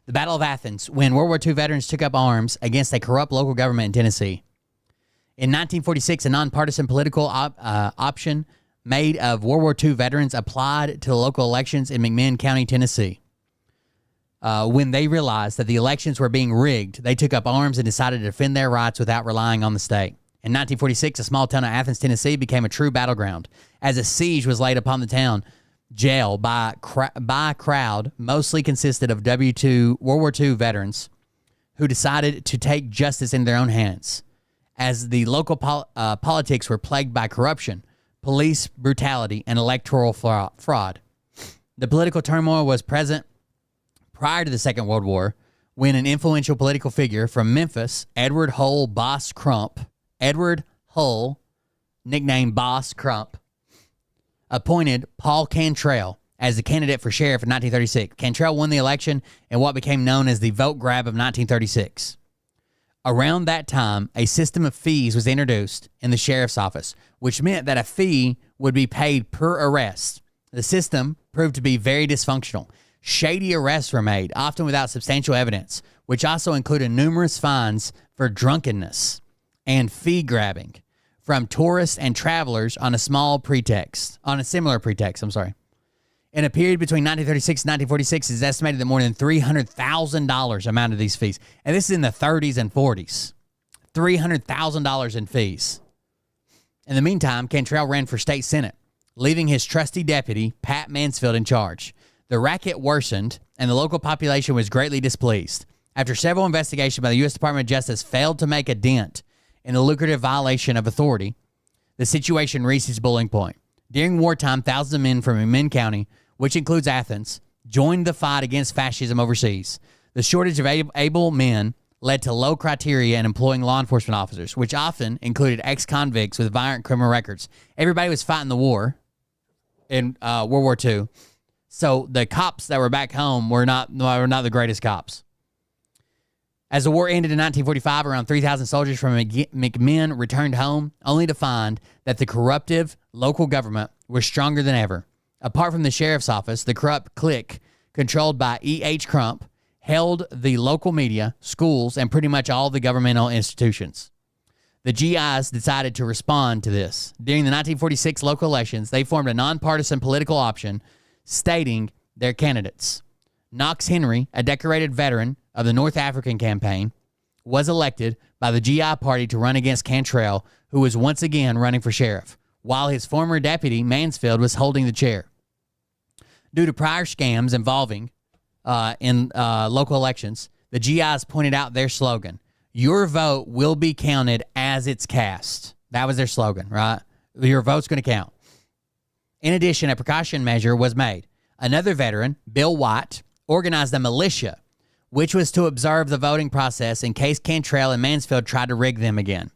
The Battle of Athens, when World War II veterans took up arms against a corrupt local government in Tennessee. In 1946, a nonpartisan political option made of World War II veterans applied to the local elections in McMinn County, Tennessee. When they realized that the elections were being rigged, they took up arms and decided to defend their rights without relying on the state. In 1946, a small town of Athens, Tennessee became a true battleground as a siege was laid upon the town jail by a crowd mostly consisted of World War II veterans who decided to take justice in their own hands. As the local politics were plagued by corruption, police brutality, and electoral fraud. The political turmoil was present prior to the Second World War when an influential political figure from Memphis, Edward Hull, nicknamed Boss Crump, appointed Paul Cantrell as the candidate for sheriff in 1936. Cantrell won the election in what became known as the vote grab of 1936. Around that time, a system of fees was introduced in the sheriff's office, which meant that a fee would be paid per arrest. The system proved to be very dysfunctional. Shady arrests were made, often without substantial evidence, which also included numerous fines for drunkenness and fee grabbing from tourists and travelers on a similar pretext. In a period between 1936 and 1946, it's estimated that more than $300,000 amounted to these fees. And this is in the 30s and 40s. $300,000 in fees. In the meantime, Cantrell ran for state senate, leaving his trusty deputy, Pat Mansfield, in charge. The racket worsened, and the local population was greatly displeased. After several investigations by the U.S. Department of Justice failed to make a dent in the lucrative violation of authority, the situation reached its boiling point. During wartime, thousands of men from McMinn County, which includes Athens, joined the fight against fascism overseas. The shortage of able men led to low criteria in employing law enforcement officers, which often included ex-convicts with violent criminal records. Everybody was fighting the war in World War II, so the cops that were back home were not the greatest cops. As the war ended in 1945, around 3,000 soldiers from McMinn returned home, only to find that the corruptive local government was stronger than ever. Apart from the sheriff's office, the corrupt clique, controlled by E.H. Crump, held the local media, schools, and pretty much all the governmental institutions. The GIs decided to respond to this. During the 1946 local elections, they formed a nonpartisan political option stating their candidates. Knox Henry, a decorated veteran of the North African campaign, was elected by the GI party to run against Cantrell, who was once again running for sheriff, while his former deputy, Mansfield, was holding the chair. Due to prior scams involving in local elections, the GIs pointed out their slogan, "Your vote will be counted as it's cast." That was their slogan, right? Your vote's going to count. In addition, a precaution measure was made. Another veteran, Bill White, organized a militia, which was to observe the voting process in case Cantrell and Mansfield tried to rig them again.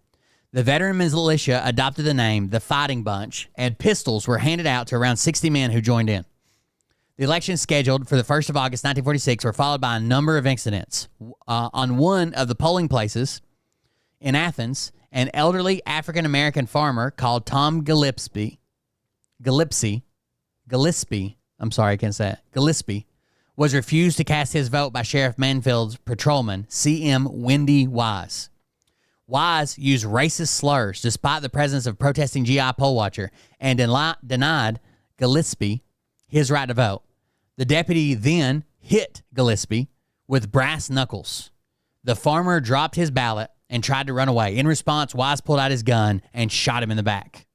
The veteran militia adopted the name the Fighting Bunch, and pistols were handed out to around 60 men who joined in. The elections scheduled for the 1st of August 1946 were followed by a number of incidents. On one of the polling places in Athens, an elderly African-American farmer called Tom Gillespie, was refused to cast his vote by Sheriff Mansfield's patrolman, C.M. Wendy Wise. Wise used racist slurs despite the presence of protesting GI poll watcher and denied Gillespie his right to vote. The deputy then hit Gillespie with brass knuckles. The farmer dropped his ballot and tried to run away. In response, Wise pulled out his gun and shot him in the back.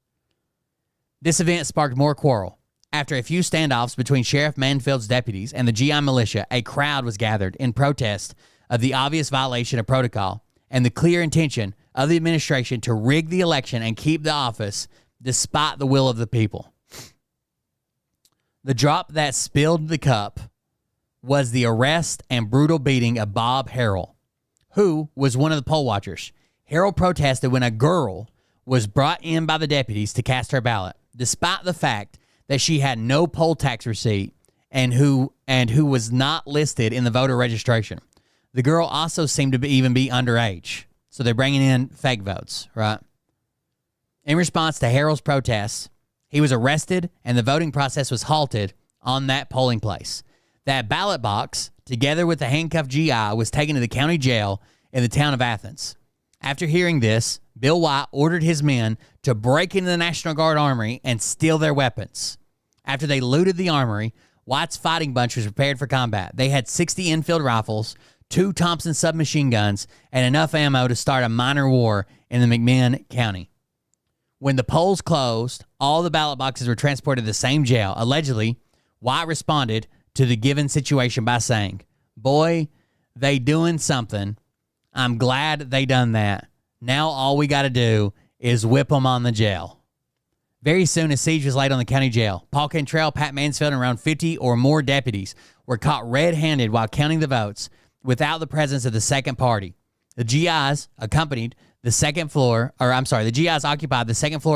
This event sparked more quarrel. After a few standoffs between Sheriff Mansfield's deputies and the GI militia, a crowd was gathered in protest of the obvious violation of protocol and the clear intention of the administration to rig the election and keep the office despite the will of the people. The drop that spilled the cup was the arrest and brutal beating of Bob Harrell, who was one of the poll watchers. Harrell protested when a girl was brought in by the deputies to cast her ballot, despite the fact that she had no poll tax receipt and who was not listed in the voter registration. The girl also seemed to even be underage, so they're bringing in fake votes, right? In response to Harrell's protests, he was arrested and the voting process was halted on that polling place. That ballot box, together with the handcuffed GI, was taken to the county jail in the town of Athens. After hearing this, Bill White ordered his men to break into the National Guard armory and steal their weapons. After they looted the armory, White's fighting bunch was prepared for combat. They had 60 Enfield rifles, 2 Thompson submachine guns, and enough ammo to start a minor war in the McMinn County. When the polls closed, all the ballot boxes were transported to the same jail. Allegedly, White responded to the given situation by saying, "Boy, they doing something. I'm glad they done that. Now all we got to do is whip them on the jail." Very soon, a siege was laid on the county jail. Paul Cantrell, Pat Mansfield, and around 50 or more deputies were caught red-handed while counting the votes without the presence of the second party. The GIs occupied the second floor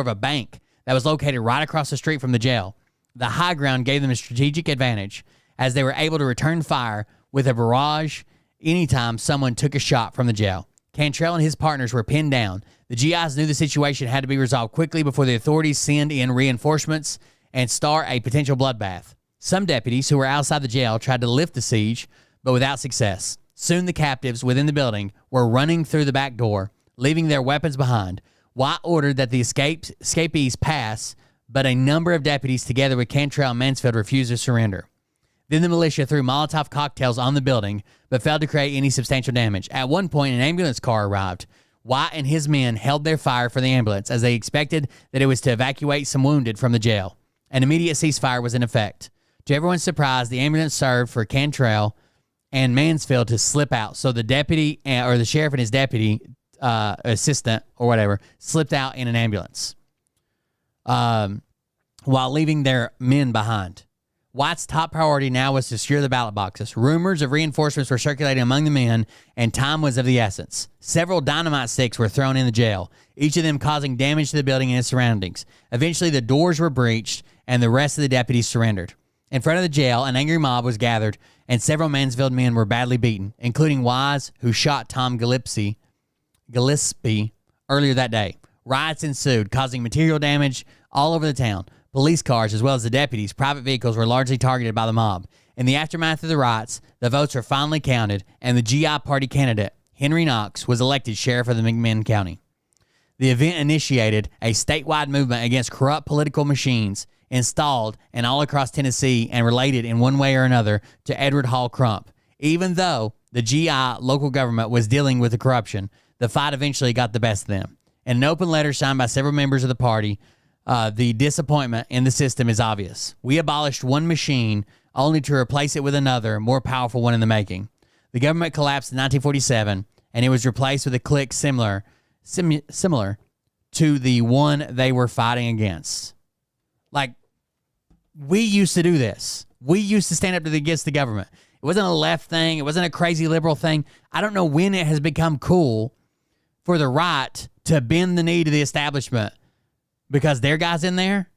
of a bank that was located right across the street from the jail. The high ground gave them a strategic advantage as they were able to return fire with a barrage anytime someone took a shot from the jail. Cantrell and his partners were pinned down. The GIs knew the situation had to be resolved quickly before the authorities send in reinforcements and start a potential bloodbath. Some deputies who were outside the jail tried to lift the siege, but without success. Soon the captives within the building were running through the back door, leaving their weapons behind. White ordered that the escapees pass, but a number of deputies together with Cantrell and Mansfield refused to surrender. Then the militia threw Molotov cocktails on the building, but failed to create any substantial damage. At one point, an ambulance car arrived. White and his men held their fire for the ambulance as they expected that it was to evacuate some wounded from the jail. An immediate ceasefire was in effect. To everyone's surprise, the ambulance served for Cantrell and Mansfield to slip out. So the deputy, or the sheriff and his deputy assistant or whatever, slipped out in an ambulance while leaving their men behind. White's top priority now was to secure the ballot boxes. Rumors of reinforcements were circulating among the men, and time was of the essence. Several dynamite sticks were thrown in the jail, each of them causing damage to the building and its surroundings. Eventually, the doors were breached, and the rest of the deputies surrendered. In front of the jail, an angry mob was gathered, and several Mansfield men were badly beaten, including Wise, who shot Tom Gillespie earlier that day. Riots ensued, causing material damage all over the town. Police cars, as well as the deputies' private vehicles, were largely targeted by the mob. In the aftermath of the riots, the votes were finally counted, and the GI Party candidate, Henry Knox, was elected sheriff of the McMinn County. The event initiated a statewide movement against corrupt political machines installed and all across Tennessee and related in one way or another to Edward Hall Crump. Even though the GI local government was dealing with the corruption, the fight eventually got the best of them. In an open letter signed by several members of the party, the disappointment in the system is obvious. We abolished one machine only to replace it with another, more powerful one in the making. The government collapsed in 1947, and it was replaced with a clique similar to the one they were fighting against. Like, we used to do this. We used to stand up against the government. It wasn't a left thing. It wasn't a crazy liberal thing. I don't know when it has become cool for the right to bend the knee to the establishment because their guy's in there.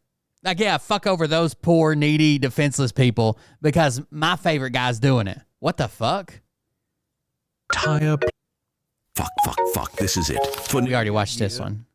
Like, yeah, fuck over those poor, needy, defenseless people because my favorite guy's doing it. What the fuck? Fuck, this is it. For We already watched this one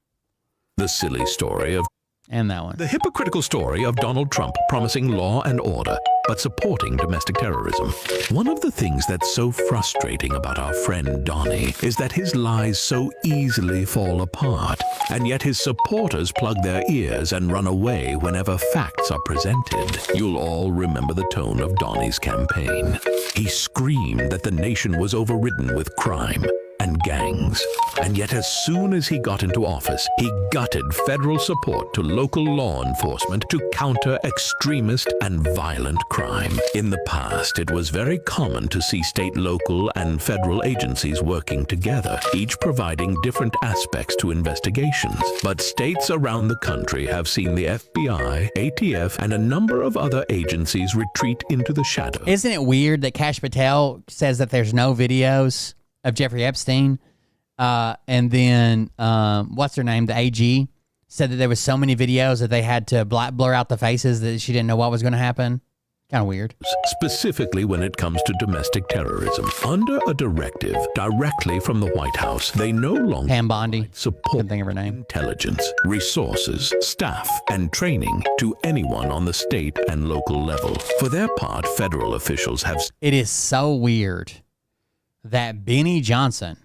the silly story of and that one. the hypocritical story of Donald Trump promising law and order, but supporting domestic terrorism. One of the things that's so frustrating about our friend Donnie is that his lies so easily fall apart, and yet his supporters plug their ears and run away whenever facts are presented. You'll all remember the tone of Donnie's campaign. He screamed that the nation was overridden with crime and gangs. And yet as soon as he got into office, he gutted federal support to local law enforcement to counter extremist and violent crime. In the past, it was very common to see state, local, and federal agencies working together, each providing different aspects to investigations. But states around the country have seen the FBI, ATF, and a number of other agencies retreat into the shadows. Isn't it weird that Kash Patel says that there's no videos of Jeffrey Epstein, and then what's her name, the AG, said that there was so many videos that they had to blur out the faces that she didn't know what was going to happen? Kind of weird. Specifically when it comes to domestic terrorism. Under a directive directly from the White House, they no longer Pam Bondi. support Couldn't think of her name. intelligence, resources, staff, and training to anyone on the state and local level. For their part, federal officials have It is so weird that Benny Johnson,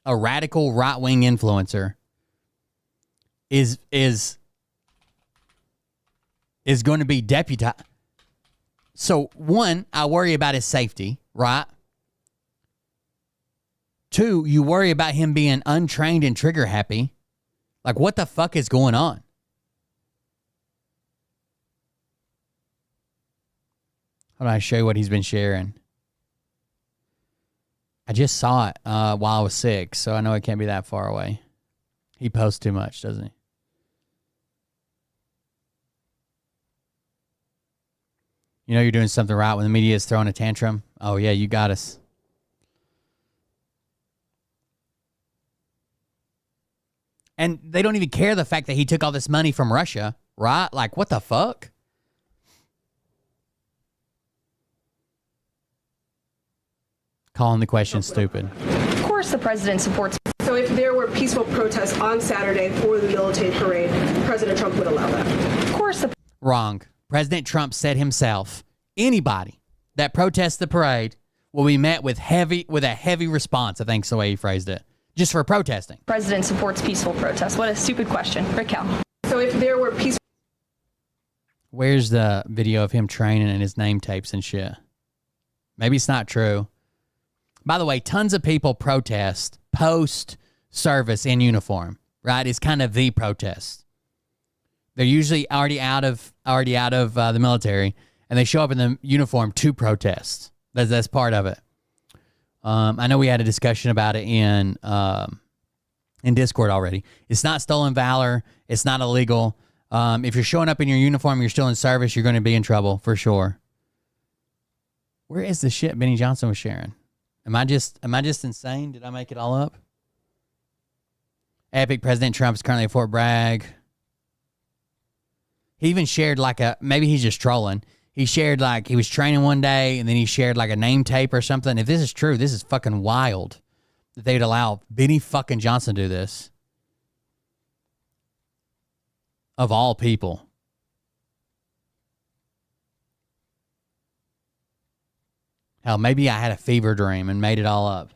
a radical right-wing influencer, is going to be deputized. So, one, I worry about his safety, right? Two, you worry about him being untrained and trigger happy. Like, what the fuck is going on? Hold on, I'll show you what he's been sharing. I just saw it while I was sick, so I know it can't be that far away. He posts too much, doesn't he? You know you're doing something right when the media is throwing a tantrum. Oh, yeah, you got us. And they don't even care the fact that he took all this money from Russia, right? Like, what the fuck? Calling the question stupid. Of course the president supports. So if there were peaceful protests on Saturday for the military parade, President Trump would allow that? Of course the Wrong. President Trump said himself, anybody that protests the parade will be met with a heavy response, I think is the way he phrased it, just for protesting. president supports peaceful protests. What a stupid question. Raquel. So if there were peaceful Where's the video of him training and his name tapes and shit? Maybe it's not true. By the way, tons of people protest post-service in uniform, right? It's kind of the protest. They're usually already out of the military, and they show up in the uniform to protest. That's part of it. I know we had a discussion about it in Discord already. It's not stolen valor. It's not illegal. If you're showing up in your uniform, you're still in service, you're going to be in trouble for sure. Where is the shit Benny Johnson was sharing? Am I just insane? Did I make it all up? Epic. President Trump is currently at Fort Bragg. He even shared maybe he's just trolling. He shared he was training one day and then he shared a name tape or something. If this is true, this is fucking wild that they'd allow Benny fucking Johnson to do this. Of all people. Hell, maybe I had a fever dream and made it all up.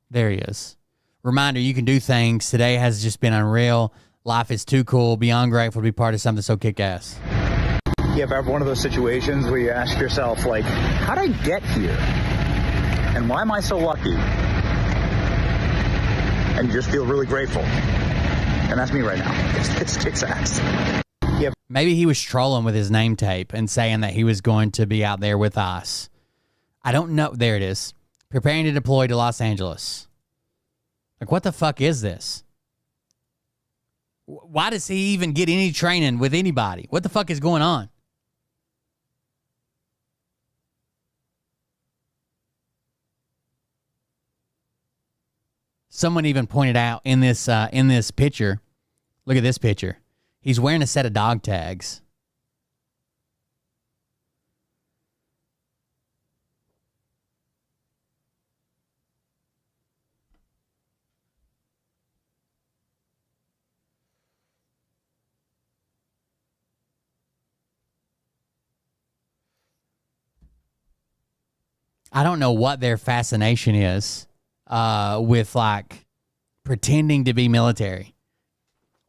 There he is. Reminder, you can do things. Today has just been unreal. Life is too cool. Beyond grateful to be part of something so kick-ass. You have one of those situations where you ask yourself, like, how'd I get here? And why am I so lucky? And you just feel really grateful. And that's me right now. It's kicks ass. Yep. Maybe he was trolling with his name tape and saying that he was going to be out there with us. I don't know. There it is. Preparing to deploy to Los Angeles. Like, what the fuck is this? Why does he even get any training with anybody? What the fuck is going on? Someone even pointed out in this picture, look at this picture. He's wearing a set of dog tags. I don't know what their fascination is with like pretending to be military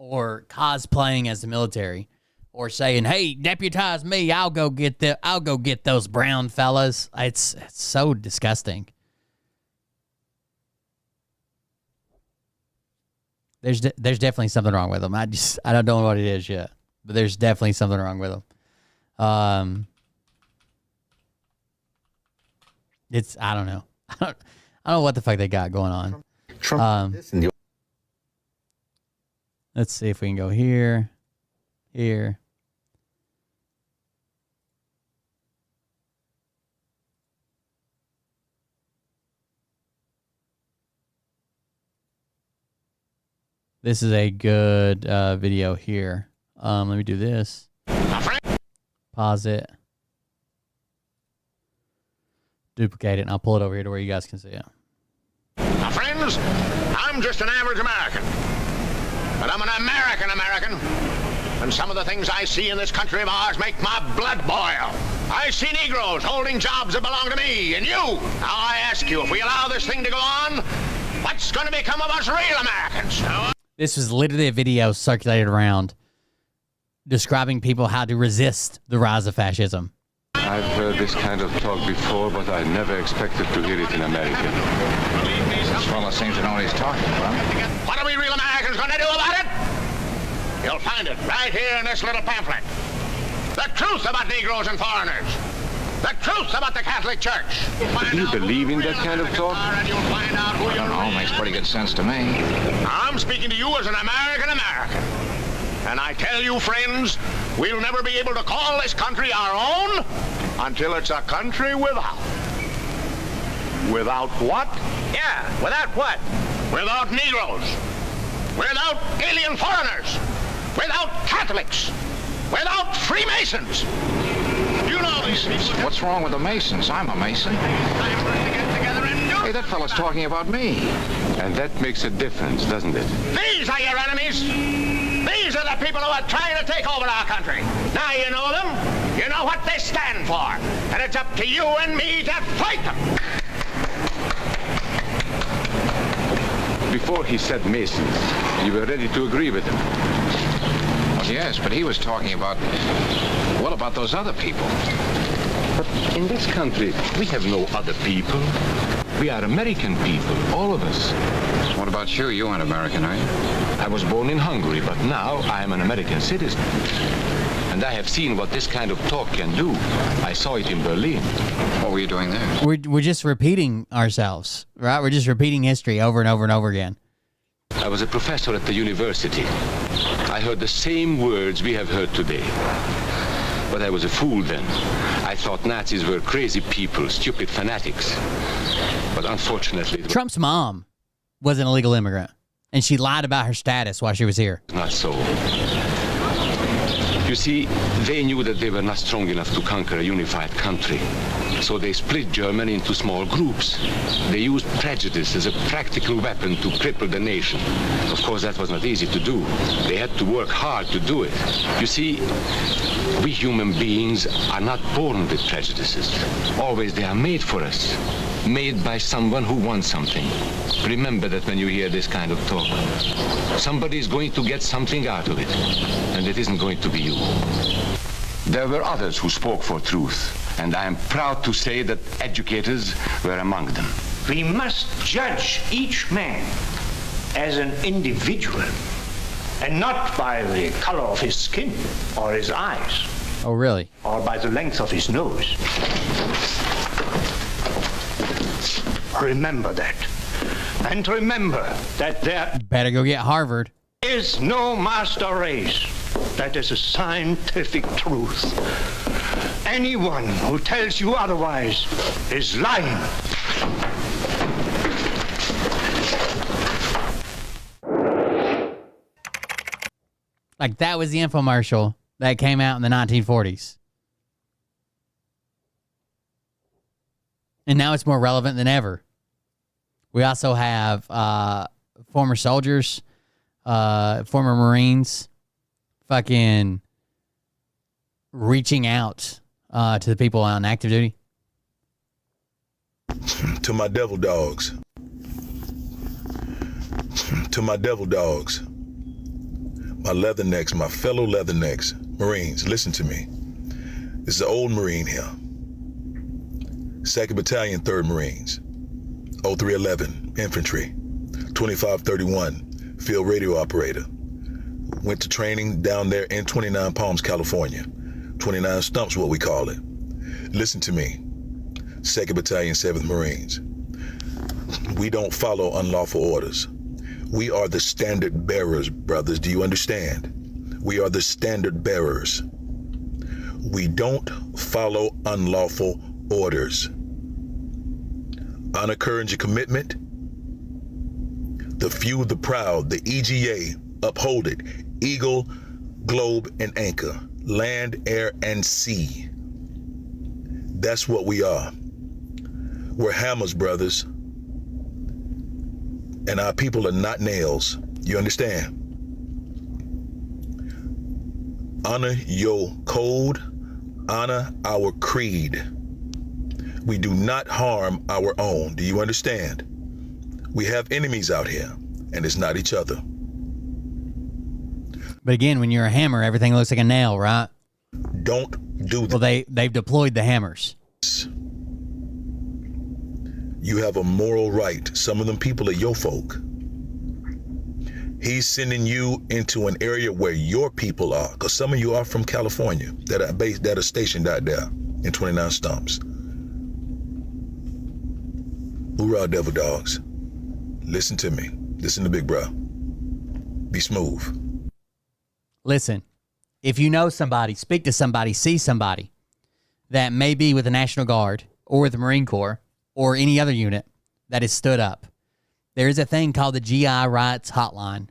or cosplaying as the military or saying, "Hey, deputize me, I'll go get those brown fellas." It's so disgusting. There's definitely something wrong with them. I don't know what it is yet, but there's definitely something wrong with them. I don't know. I don't know what the fuck they got going on. Let's see if we can go here. This is a good video here. Let me do this. Pause it. Duplicate it, and I'll pull it over here to where you guys can see it. My friends, I'm just an average American. But I'm an American. And some of the things I see in this country of ours make my blood boil. I see Negroes holding jobs that belong to me and you. Now I ask you, if we allow this thing to go on, what's going to become of us real Americans? This was literally a video circulated around describing people how to resist the rise of fascism. I've heard this kind of talk before, but I never expected to hear it in America. This fellow seems to know what he's talking about. What are we real Americans going to do about it? You'll find it right here in this little pamphlet. The truth about Negroes and foreigners. The truth about the Catholic Church. Do you believe in that kind of talk? And you'll find out who I don't know, makes pretty good sense to me. I'm speaking to you as an American. And I tell you, friends, we'll never be able to call this country our own until it's a country without. Without what? Yeah, without what? Without Negroes. Without alien foreigners. Without Catholics. Without Freemasons. You know these people. What's wrong with the Masons? I'm a Mason. Hey, that fellow's talking about me. And that makes a difference, doesn't it? These are your enemies. These are the people who are trying to take over our country. Now you know them. You know what they stand for. And it's up to you and me to fight them. Before he said Masons, you were ready to agree with him. Well, yes, but he was talking about, well, about those other people. But in this country, we have no other people. We are American people, all of us. What about you? You aren't American, are you? I was born in Hungary, but now I am an American citizen. And I have seen what this kind of talk can do. I saw it in Berlin. What were you doing there? We're just repeating ourselves, right? We're just repeating history over and over and over again. I was a professor at the university. I heard the same words we have heard today. But I was a fool then. I thought Nazis were crazy people, stupid fanatics. But unfortunately... Trump's mom was an illegal immigrant, and she lied about her status while she was here. Not so. You see, they knew that they were not strong enough to conquer a unified country. So they split Germany into small groups. They used prejudice as a practical weapon to cripple the nation. Of course, that was not easy to do. They had to work hard to do it. You see, we human beings are not born with prejudices. Always they are made for us. Made by someone who wants something. Remember that when you hear this kind of talk. Somebody is going to get something out of it. And it isn't going to be you. There were others who spoke for truth. And I am proud to say that educators were among them. We must judge each man as an individual and not by the color of his skin or his eyes. Oh, really? Or by the length of his nose. Remember that. And remember that there better go get Harvard. Is no master race. That is a scientific truth. Anyone who tells you otherwise is lying. Like, that was the infomercial that came out in the 1940s. And now it's more relevant than ever. We also have former soldiers, former Marines, fucking reaching out to the people on active duty. To my devil dogs. To my devil dogs. My leathernecks, my fellow leathernecks, Marines, listen to me. This is an old Marine here. 2nd Battalion, 3rd Marines. 0311, Infantry. 2531, Field Radio Operator. Went to training down there in 29 Palms, California. 29 Stumps, what we call it. Listen to me. 2nd Battalion, 7th Marines. We don't follow unlawful orders. We are the standard bearers, brothers. Do you understand? We are the standard bearers. We don't follow unlawful orders. Honor, courage, and commitment. The few, the proud, the EGA, uphold it. Eagle, globe, and anchor. Land, air, and sea. That's what we are. We're hammers, brothers. And our people are not nails. You understand? Honor your code. Honor our creed. We do not harm our own. Do you understand? We have enemies out here, and it's not each other. But again, when you're a hammer, everything looks like a nail, right? Don't do that. Well, they've deployed the hammers. You have a moral right. Some of them people are your folk. He's sending you into an area where your people are, because some of you are from California that are stationed out there in 29 Stumps. Hoorah, devil dogs. Listen to me. Listen to Big Bro. Be smooth. Listen, if you know somebody, speak to somebody, see somebody that may be with the National Guard or with the Marine Corps or any other unit that is stood up, there is a thing called the GI Rights Hotline.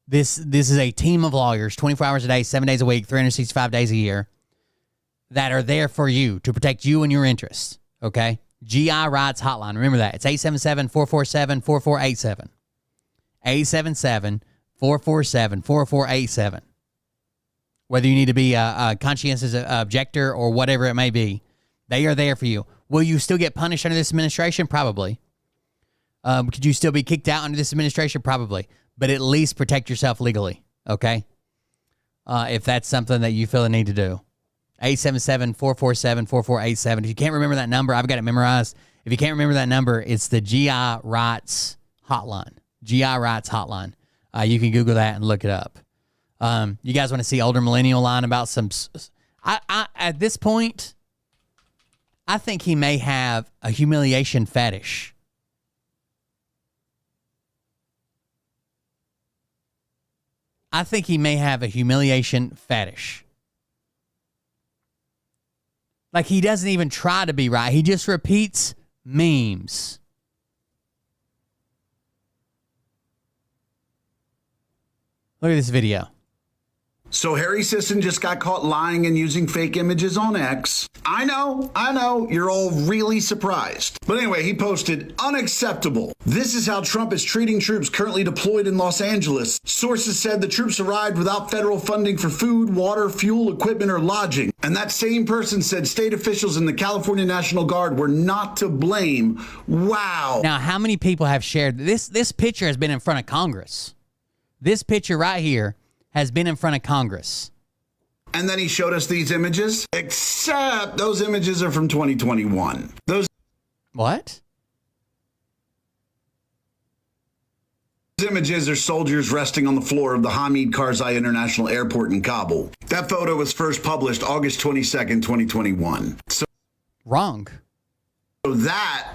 This is a team of lawyers, 24 hours a day, 7 days a week, 365 days a year, that are there for you to protect you and your interests, okay? GI Rights Hotline. Remember that. It's 877-447-4487. 877-447-4487. Whether you need to be a conscientious objector or whatever it may be, they are there for you. Will you still get punished under this administration? Probably. Could you still be kicked out under this administration? Probably. But at least protect yourself legally, okay? If that's something that you feel the need to do. 877-447-4487. If you can't remember that number, I've got it memorized. If you can't remember that number, it's the GI Rights Hotline. GI Rights Hotline. You can Google that and look it up. You guys want to see older millennial line about some... I at this point, I think he may have a humiliation fetish. I think he may have a humiliation fetish. Like, he doesn't even try to be right. He just repeats memes. Look at this video. So Harry Sisson just got caught lying and using fake images on X. I know, you're all really surprised. But anyway, he posted, unacceptable. This is how Trump is treating troops currently deployed in Los Angeles. Sources said the troops arrived without federal funding for food, water, fuel, equipment, or lodging. And that same person said state officials in the California National Guard were not to blame. Wow. Now, how many people have shared this? This picture has been in front of Congress. This picture right here has been in front of Congress. And then he showed us these images, except those images are from 2021. Those What? images are soldiers resting on the floor of the Hamid Karzai International Airport in Kabul. That photo was first published August 22nd, 2021. Wrong. So that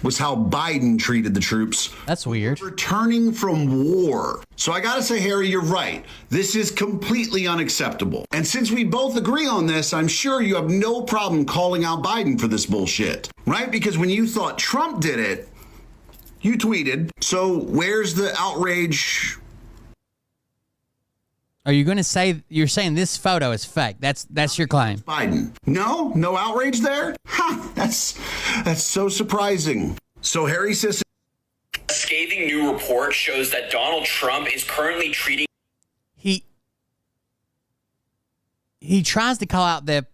was how Biden treated the troops. That's weird. Returning from war. So I gotta say, Harry, you're right. This is completely unacceptable. And since we both agree on this, I'm sure you have no problem calling out Biden for this bullshit, right? Because when you thought Trump did it, you tweeted. So where's the outrage? Are you going to say, you're saying this photo is fake? That's your claim. Biden. No outrage there? Ha, that's so surprising. So Harry Sisson. A scathing new report shows that Donald Trump is currently treating. He tries to call out their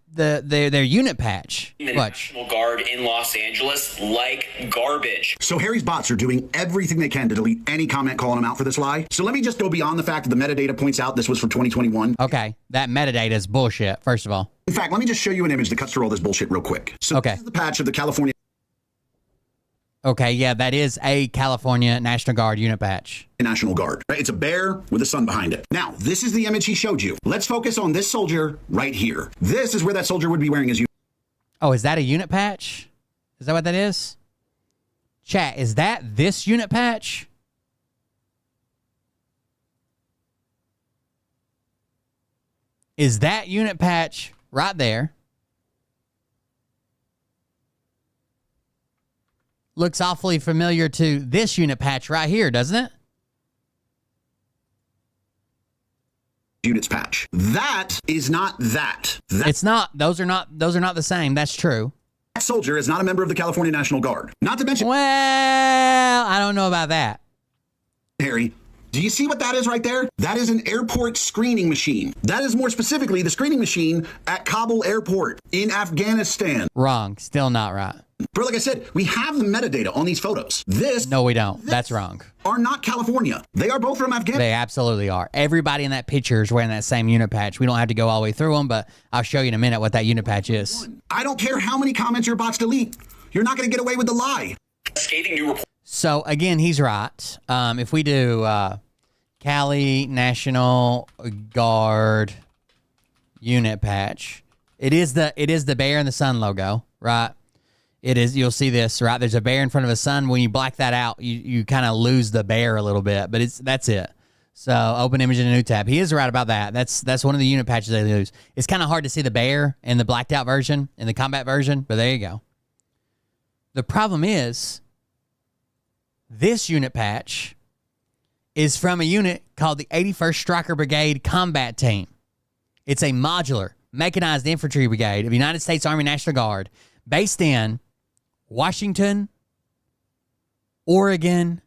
unit patch. The National Guard in Los Angeles like garbage. So Harry's bots are doing everything they can to delete any comment calling him out for this lie. So let me just go beyond the fact that the metadata points out this was for 2021. Okay, that metadata is bullshit, first of all. In fact, let me just show you an image that cuts through all this bullshit real quick. So this is the patch of the California. Okay, yeah, that is a California National Guard unit patch. National Guard, right? It's a bear with a sun behind it. Now, this is the image he showed you. Let's focus on this soldier right here. This is where that soldier would be wearing his uniform. Oh, is that a unit patch? Is that what that is? Chat, is that this unit patch? Is that unit patch right there? Looks awfully familiar to this unit patch right here, doesn't it? Units patch. That is not that. It's not. Those are not the same. That's true. That soldier is not a member of the California National Guard. Not to mention. Well, I don't know about that. Harry, do you see what that is right there? That is an airport screening machine. That is more specifically the screening machine at Kabul Airport in Afghanistan. Wrong. Still not right. But like I said, we have the metadata on these photos. No, we don't. That's wrong. Are not California. They are both from Afghanistan. They absolutely are. Everybody in that picture is wearing that same unit patch. We don't have to go all the way through them, but I'll show you in a minute what that unit patch is. I don't care how many comments your bots delete. You're not going to get away with the lie. Scathing new report. So again, he's right. If we do Cali National Guard unit patch, it is the bear and the sun logo, right? It is. You'll see this, right? There's a bear in front of a sun. When you black that out, you kind of lose the bear a little bit, but that's it. So open image in a new tab. He is right about that. That's one of the unit patches they lose. It's kind of hard to see the bear in the blacked out version, in the combat version, but there you go. The problem is this unit patch is from a unit called the 81st Stryker Brigade Combat Team. It's a modular, mechanized infantry brigade of United States Army National Guard based in Washington, Oregon,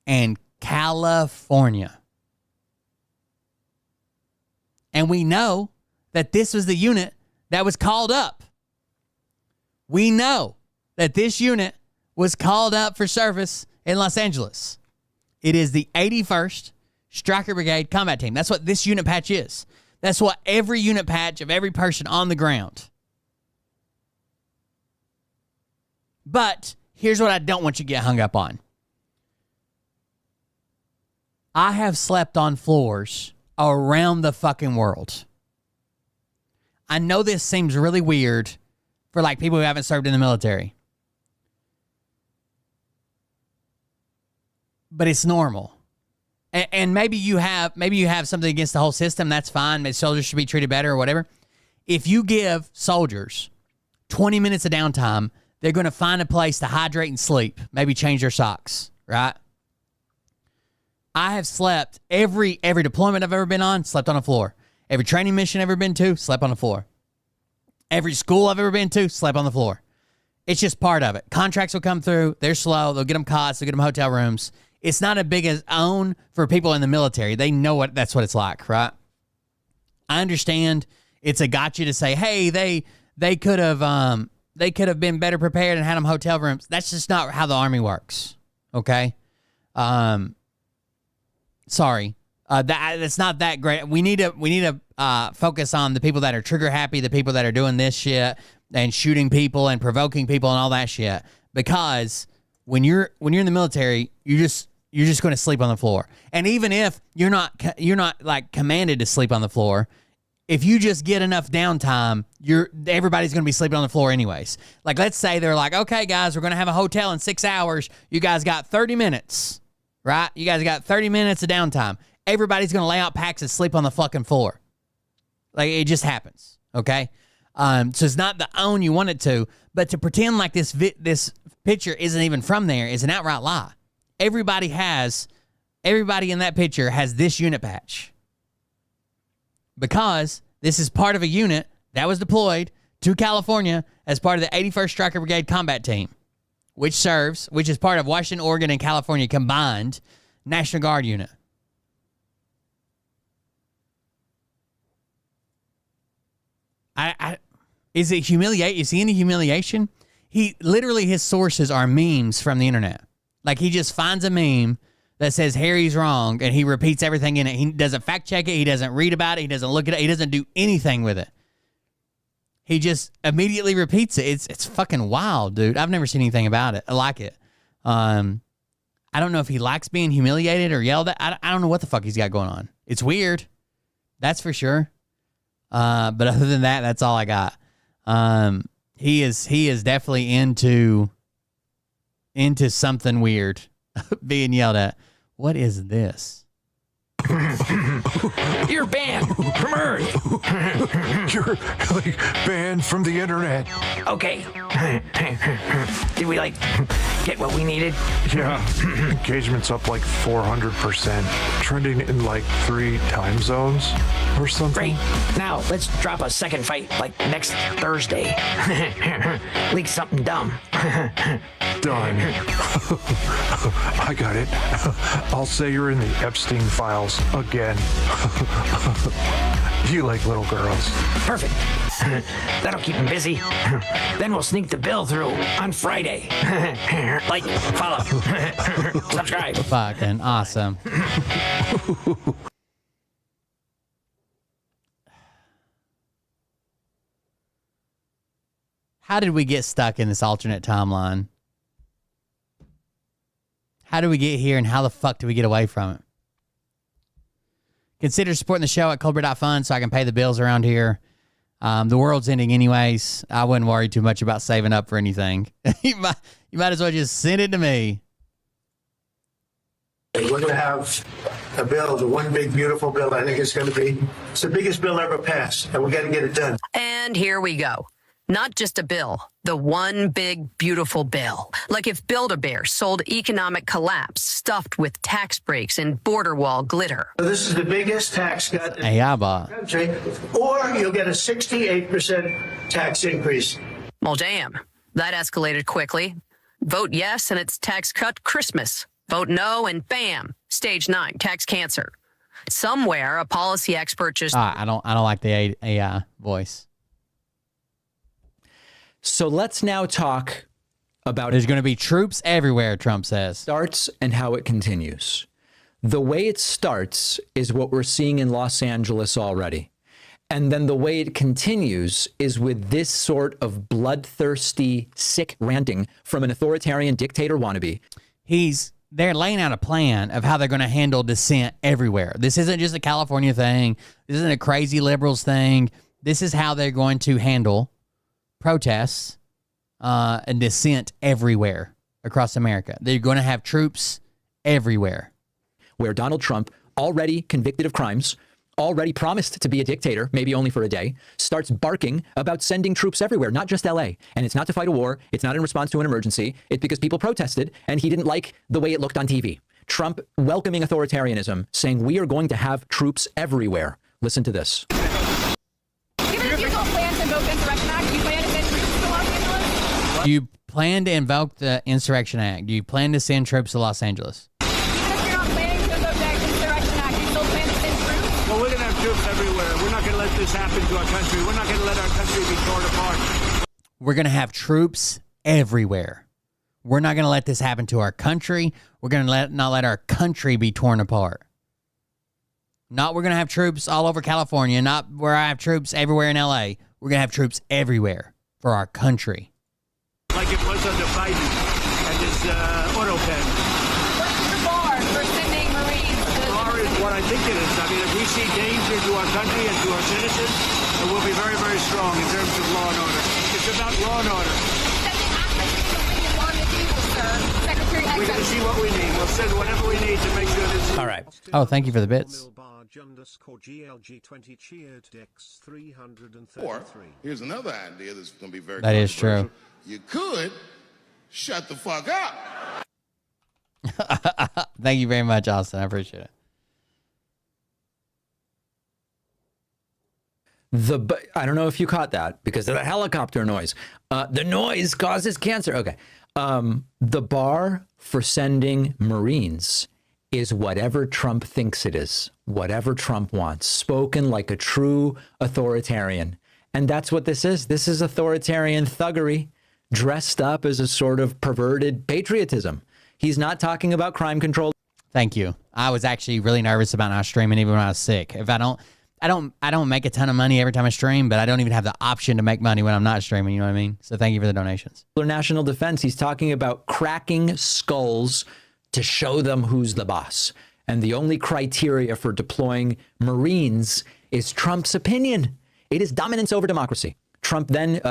and California. And we know that this was the unit that was called up. We know that this unit was called up for service in Los Angeles. It is the 81st Stryker Brigade Combat Team. That's what this unit patch is. That's what every unit patch of every person on the ground. But here's what I don't want you to get hung up on. I have slept on floors around the fucking world. I know this seems really weird for like people who haven't served in the military. But it's normal. And maybe you have something against the whole system. That's fine. Maybe soldiers should be treated better or whatever. If you give soldiers 20 minutes of downtime, they're going to find a place to hydrate and sleep. Maybe change their socks, right? I have slept every deployment I've ever been on, slept on the floor. Every training mission I've ever been to, slept on the floor. Every school I've ever been to, slept on the floor. It's just part of it. Contracts will come through. They're slow. They'll get them cots. They'll get them hotel rooms. It's not as big as own for people in the military. They know that's what it's like, right? I understand it's a gotcha to say, hey, they could have been better prepared and had them hotel rooms. That's just not how the Army works. Okay. Sorry. That's not that great. We need to focus on the people that are trigger happy, the people that are doing this shit and shooting people and provoking people and all that shit. Because when you're in the military, you're just going to sleep on the floor. And even if you're not like commanded to sleep on the floor, if you just get enough downtime, everybody's going to be sleeping on the floor anyways. Like, let's say they're like, okay, guys, we're going to have a hotel in 6 hours. You guys got 30 minutes, right? You guys got 30 minutes of downtime. Everybody's going to lay out packs and sleep on the fucking floor. Like, it just happens, okay? So it's not the own you want it to, but to pretend like this picture isn't even from there is an outright lie. Everybody in that picture has this unit patch. Because this is part of a unit that was deployed to California as part of the 81st Stryker Brigade Combat Team, which is part of Washington, Oregon, and California combined National Guard unit. Is it humiliate? Is he any humiliation? His sources are memes from the internet. Like, he just finds a meme that says Harry's wrong, and he repeats everything in it. He doesn't fact check it. He doesn't read about it. He doesn't look at it. He doesn't do anything with it. He just immediately repeats it. It's fucking wild, dude. I've never seen anything about it. I like it. I don't know if he likes being humiliated or yelled at. I don't know what the fuck he's got going on. It's weird. That's for sure. But other than that, that's all I got. He is definitely into something weird being yelled at. What is this? You're banned from Earth. You're like banned from the internet. Okay. Did we get what we needed? Yeah. Engagement's up like 400%. Trending in like 3 time zones or something. Great. Now let's drop a second fight next Thursday. Leak something dumb. Done. I got it. I'll say you're in the Epstein files again. You like little girls. Perfect. That'll keep him busy. Then we'll sneak the bill through on Friday. Like, follow, subscribe. Fucking awesome. How did we get stuck in this alternate timeline? How did we get here, and how the fuck do we get away from it? Consider supporting the show at Colbert.fund so I can pay the bills around here. The world's ending anyways. I wouldn't worry too much about saving up for anything. You might as well just send it to me. We're going to have a bill, the one big, beautiful bill. I think it's the biggest bill ever passed, and we got to get it done. And here we go. Not just a bill, the one big, beautiful bill. Like if Build-A-Bear sold economic collapse stuffed with tax breaks and border wall glitter. So this is the biggest tax cut in the country, or you'll get a 68% tax increase. Well, damn. That escalated quickly. Vote yes, and it's tax cut Christmas. Vote no, and bam, stage 9, tax cancer. Somewhere, a policy expert just... I don't like the AI voice. So let's now talk about... There's going to be troops everywhere, Trump says. Starts and how it continues. The way it starts is what we're seeing in Los Angeles already. And then the way it continues is with this sort of bloodthirsty, sick ranting from an authoritarian dictator wannabe. They're laying out a plan of how they're going to handle dissent everywhere. This isn't just a California thing. This isn't a crazy liberals thing. This is how they're going to handle protests and dissent everywhere across America. They're going to have troops everywhere. Where Donald Trump, already convicted of crimes, already promised to be a dictator, maybe only for a day, starts barking about sending troops everywhere, not just LA. And it's not to fight a war. It's not in response to an emergency. It's because people protested and he didn't like the way it looked on TV. Trump welcoming authoritarianism, saying we are going to have troops everywhere. Listen to this. Given that you don't plan to invoke the Insurrection Act, do you plan to send troops to Los Angeles? Do you plan to invoke the Insurrection Act? Do you plan to send troops to Los Angeles? Even if you're not planning to invoke the Insurrection Act, do you still plan to send troops? Well, we're going to have troops everywhere. We're not going to let this happen to our country. We're not going to let our country be torn apart. We're going to have troops everywhere. We're not going to let this happen to our country. We're going to not let our country be torn apart. Not we're going to have troops all over California, not where I have troops everywhere in LA. We're going to have troops everywhere for our country. Like it was under Biden and his auto pen. What's the bar for sending Marines? The bar is what I think it is. I mean, if we see danger to our country and to our citizens, then we'll be very, very strong in terms of law and order. It's about law and order. We're going to see what we need. We'll send whatever we need to make sure this. All right. Oh, thank you for the bits. Or here's another idea that's going to be very That is controversial. true. You could shut the fuck up. Thank you very much, Austin. I appreciate it. I don't know if you caught that because of the helicopter noise. The noise causes cancer. Okay. The bar for sending Marines is whatever Trump thinks it is, whatever Trump wants, spoken like a true authoritarian. And that's what this is. This is authoritarian thuggery dressed up as a sort of perverted patriotism. He's not talking about crime control. Thank you. I was actually really nervous about not streaming even when I was sick. If I don't make a ton of money every time I stream, but I don't even have the option to make money when I'm not streaming. You know what I mean? So thank you for the donations. National defense. He's talking about cracking skulls to show them who's the boss. And the only criteria for deploying Marines is Trump's opinion. It is dominance over democracy. Trump then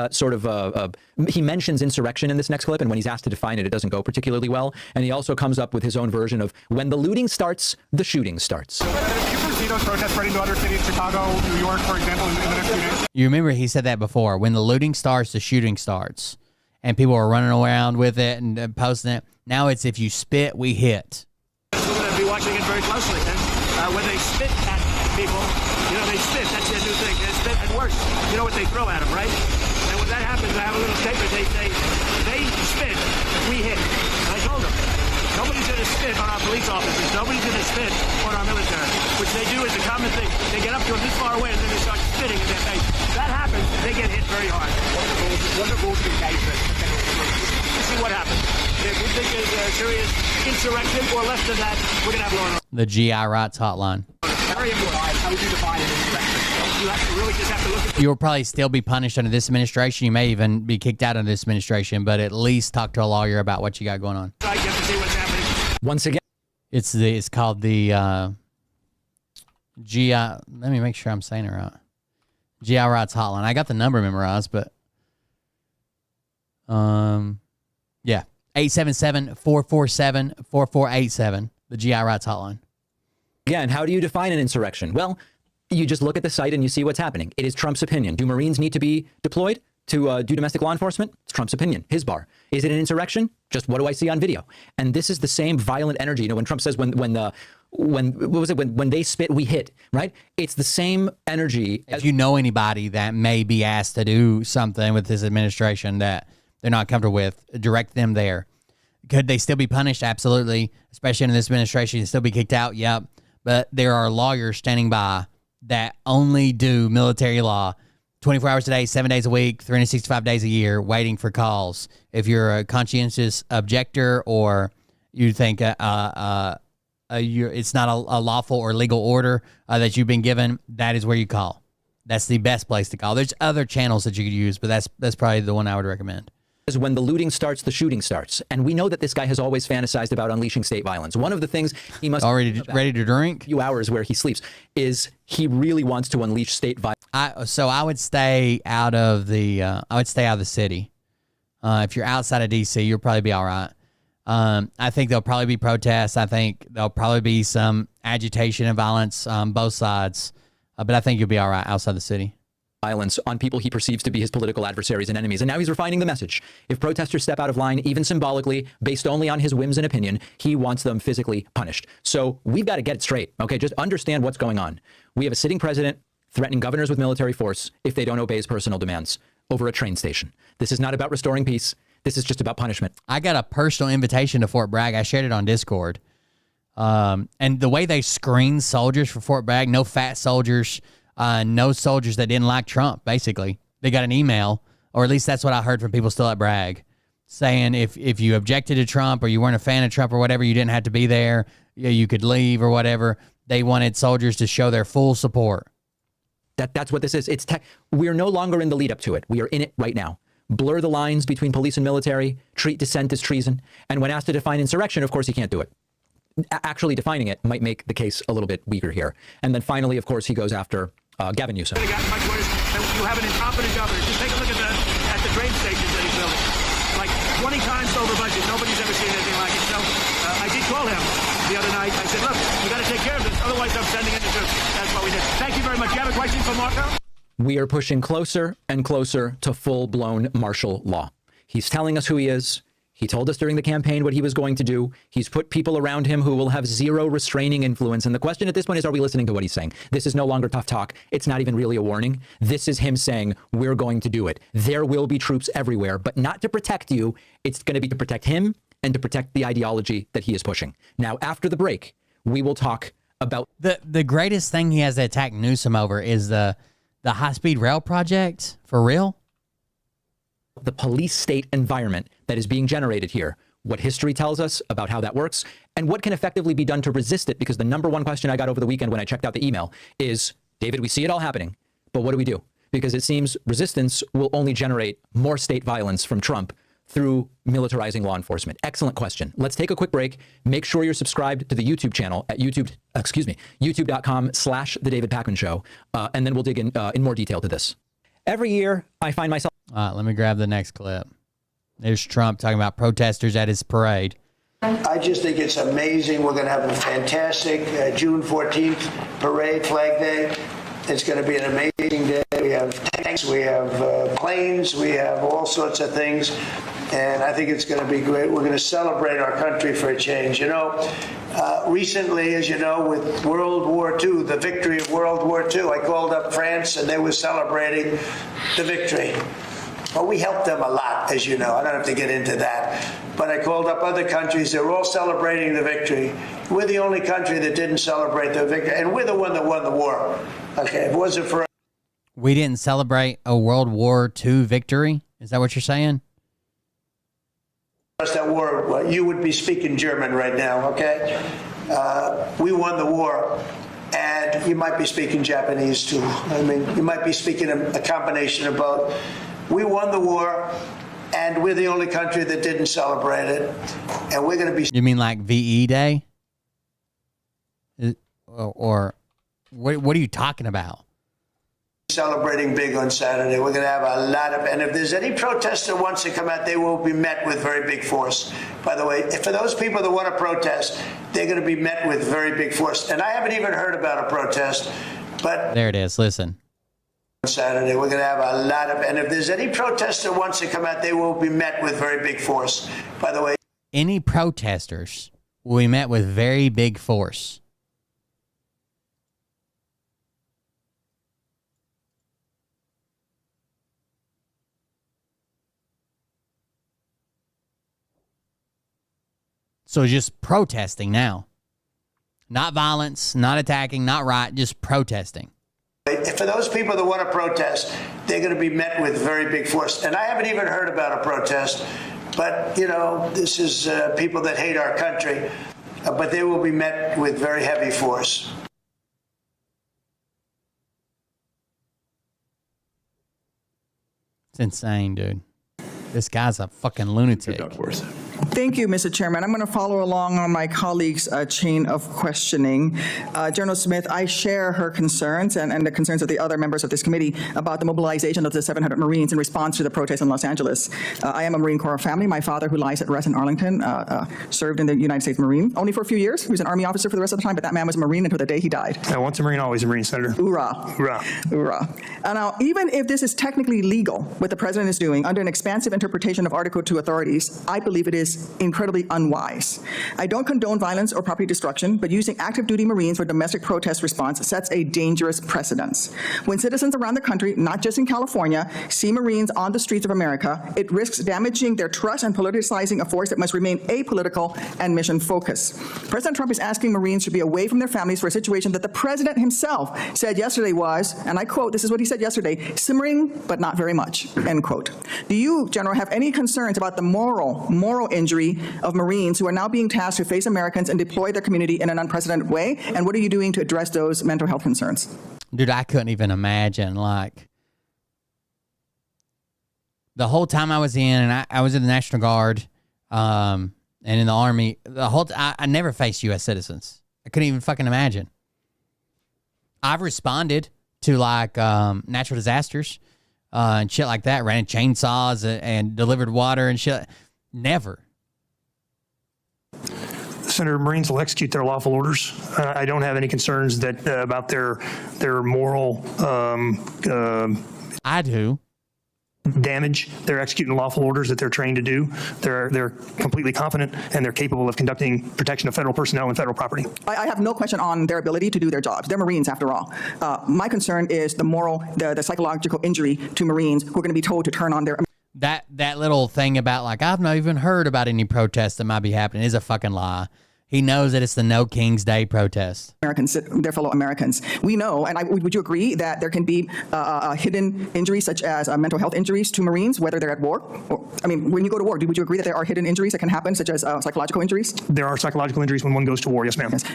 he mentions insurrection in this next clip, and when he's asked to define it, it doesn't go particularly well. And he also comes up with his own version of when the looting starts, the shooting starts. Do you foresee those protests spreading to other cities, Chicago, New York, for example, in the next few days? You remember he said that before. When the looting starts, the shooting starts. And people are running around with it and posting it. Now it's if you spit, we hit. We're going to be watching it very closely. And when they spit at people, they spit. That's their new thing. They spit, and worse, you know what they throw at them, right? And when that happens, I have a little statement. They say, they spit, we hit. And I told them, nobody's going to spit on our police officers. Nobody's going to spit on our military, which they do is a common thing. They get up to them this far away, and then they start spitting in their face. That happens, they get hit very hard. What are the rules of engagement? See what happens. If we think there's a serious insurrection or less than that, we're going to have law and order. The GI Rights Hotline. Very important. How would you define an insurrection? You have to really just have to look at. You will probably still be punished under this administration. You may even be kicked out of this administration, but at least talk to a lawyer about what you got going on. You have to see what's happening. Once again, it's called the GI. Let me make sure I'm saying it right. GI Rights Hotline. I got the number memorized, but yeah, 877-447-4487. The GI Rights Hotline. Again, how do you define an insurrection? Well, you just look at the site and you see what's happening. It is Trump's opinion. Do Marines need to be deployed to do domestic law enforcement? It's Trump's opinion, his bar. Is it an insurrection? Just what do I see on video? And this is the same violent energy. When Trump says when they spit, we hit, right? It's the same energy. If you know anybody that may be asked to do something with this administration that they're not comfortable with, direct them there. Could they still be punished? Absolutely. Especially in this administration, you still be kicked out. Yep. But there are lawyers standing by that only do military law 24 hours a day, 7 days a week, 365 days a year, waiting for calls. If you're a conscientious objector or you think it's not a lawful or legal order that you've been given, that is where you call. That's the best place to call. There's other channels that you could use, but that's probably the one I would recommend. When the looting starts, the shooting starts. And we know that this guy has always fantasized about unleashing state violence. One of the things he must ready to drink? A few hours where he sleeps is he really wants to unleash state violence. So I would stay out of the city. If you're outside of DC, you'll probably be all right. I think there'll probably be protests. I think there'll probably be some agitation and violence on both sides. But I think you'll be all right outside the city. violence on people he perceives to be his political adversaries and enemies. And now he's refining the message. If protesters step out of line, even symbolically, based only on his whims and opinion, he wants them physically punished. So we've got to get it straight, okay? Just understand what's going on. We have a sitting president threatening governors with military force if they don't obey his personal demands over a train station. This is not about restoring peace. This is just about punishment. I got a personal invitation to Fort Bragg. I shared it on Discord. And the way they screen soldiers for Fort Bragg, no fat soldiers, no soldiers that didn't like Trump, basically. They got an email, or at least that's what I heard from people still at Bragg, saying if you objected to Trump or you weren't a fan of Trump or whatever, you didn't have to be there, you could leave or whatever. They wanted soldiers to show their full support. That's what this is. We're no longer in the lead up to it. We are in it right now. Blur the lines between police and military, treat dissent as treason. And when asked to define insurrection, of course, he can't do it. Actually defining it might make the case a little bit weaker here. And then finally, of course, he goes after Gavin Newsom. You have an incompetent governor. Just take a look at the train stations that he's building. Like 20 times over budget. Nobody's ever seen anything like it. So I did call him the other night. I said, look, you got to take care of this. Otherwise, I'm sending in the troops. That's what we did. Thank you very much. You have a question for Marco? We are pushing closer and closer to full-blown martial law. He's telling us who he is. He told us during the campaign what he was going to do. He's put people around him who will have zero restraining influence. And the question at this point is, are we listening to what he's saying? This is no longer tough talk. It's not even really a warning. This is him saying, we're going to do it. There will be troops everywhere, but not to protect you. It's going to be to protect him and to protect the ideology that he is pushing. Now, after the break, we will talk about... The greatest thing he has to attack Newsom over is the high-speed rail project. For real? The police state environment that is being generated here, what history tells us about how that works, and what can effectively be done to resist it. Because the number one question I got over the weekend when I checked out the email is, David, we see it all happening, but what do we do? Because it seems resistance will only generate more state violence from Trump through militarizing law enforcement. Excellent question. Let's take a quick break. Make sure you're subscribed to the YouTube channel at youtube.com/The David Pakman Show. And then we'll dig in more detail to this. Every year, I find myself... Let me grab the next clip. There's Trump talking about protesters at his parade. I just think it's amazing. We're going to have a fantastic June 14th parade, Flag Day. It's going to be an amazing day. We have tanks, we have planes, we have all sorts of things. And I think it's going to be great. We're going to celebrate our country for a change. You know, recently, as you know, with World War II, the victory of World War II, I called up France and they were celebrating the victory. Well, we helped them a lot, as you know. I don't have to get into that. But I called up other countries. They were all celebrating the victory. We're the only country that didn't celebrate the victory. And we're the one that won the war. Okay, if it wasn't for... We didn't celebrate a World War II victory? Is that what you're saying? That war, well, you would be speaking German right now, okay? We won the war. And you might be speaking Japanese, too. I mean, you might be speaking a combination of both. We won the war, and we're the only country that didn't celebrate it. And we're going to be... You mean like VE Day? Or what are you talking about? Celebrating big on Saturday. We're going to have a lot of... And if there's any protest that wants to come out, they will be met with very big force. By the way, for those people that want to protest, they're going to be met with very big force. And I haven't even heard about a protest, but... There it is. Listen. Saturday. We're going to have a lot of... And if there's any protest that wants to come out, they will be met with very big force. By the way... Any protesters will be met with very big force. So just protesting now. Not violence, not attacking, not riot, just protesting. For those people that want to protest, they're going to be met with very big force. And I haven't even heard about a protest, but, you know, this is people that hate our country, but they will be met with very heavy force. It's insane, dude. This guy's a fucking lunatic. Thank you, Mr. Chairman. I'm going to follow along on my colleague's chain of questioning. General Smith, I share her concerns and the concerns of the other members of this committee about the mobilization of the 700 Marines in response to the protests in Los Angeles. I am a Marine Corps family. My father, who lies at rest in Arlington, served in the United States Marine only for a few years. He was an Army officer for the rest of the time, but that man was a Marine until the day he died. Once a Marine, always a Marine, Senator. Hoorah. Hoorah. Hoorah. Now, even if this is technically legal, what the president is doing under an expansive interpretation of Article 2 authorities, I believe it is incredibly unwise. I don't condone violence or property destruction, but using active duty Marines for domestic protest response sets a dangerous precedence. When citizens around the country, not just in California, see Marines on the streets of America, it risks damaging their trust and politicizing a force that must remain apolitical and mission focused. President Trump is asking Marines to be away from their families for a situation that the president himself said yesterday was, and I quote, this is what he said yesterday, simmering but not very much, end quote. Do you, General, have any concerns about the moral injury of Marines who are now being tasked to face Americans and deploy their community in an unprecedented way? And what are you doing to address those mental health concerns? Dude, I couldn't even imagine, like, the whole time I was in, and I was in the National Guard and in the Army, I never faced U.S. citizens. I couldn't even fucking imagine. I've responded to, like, natural disasters and shit like that, ran chainsaws and delivered water and shit. Never. Senator, Marines will execute their lawful orders. I don't have any concerns that about their moral. I do. Damage. They're executing lawful orders that they're trained to do. They're completely confident and they're capable of conducting protection of federal personnel and federal property. I have no question on their ability to do their jobs. They're Marines after all. My concern is the psychological injury to Marines who are going to be told to turn on their. That little thing about, like, I've not even heard about any protests that might be happening is a fucking lie. He knows that it's the No King's Day protest. Americans, their fellow Americans. We know, and would you agree that there can be hidden injuries such as mental health injuries to Marines, whether they're at war? When you go to war, would you agree that there are hidden injuries that can happen, such as psychological injuries? There are psychological injuries when one goes to war, yes, ma'am. Yes.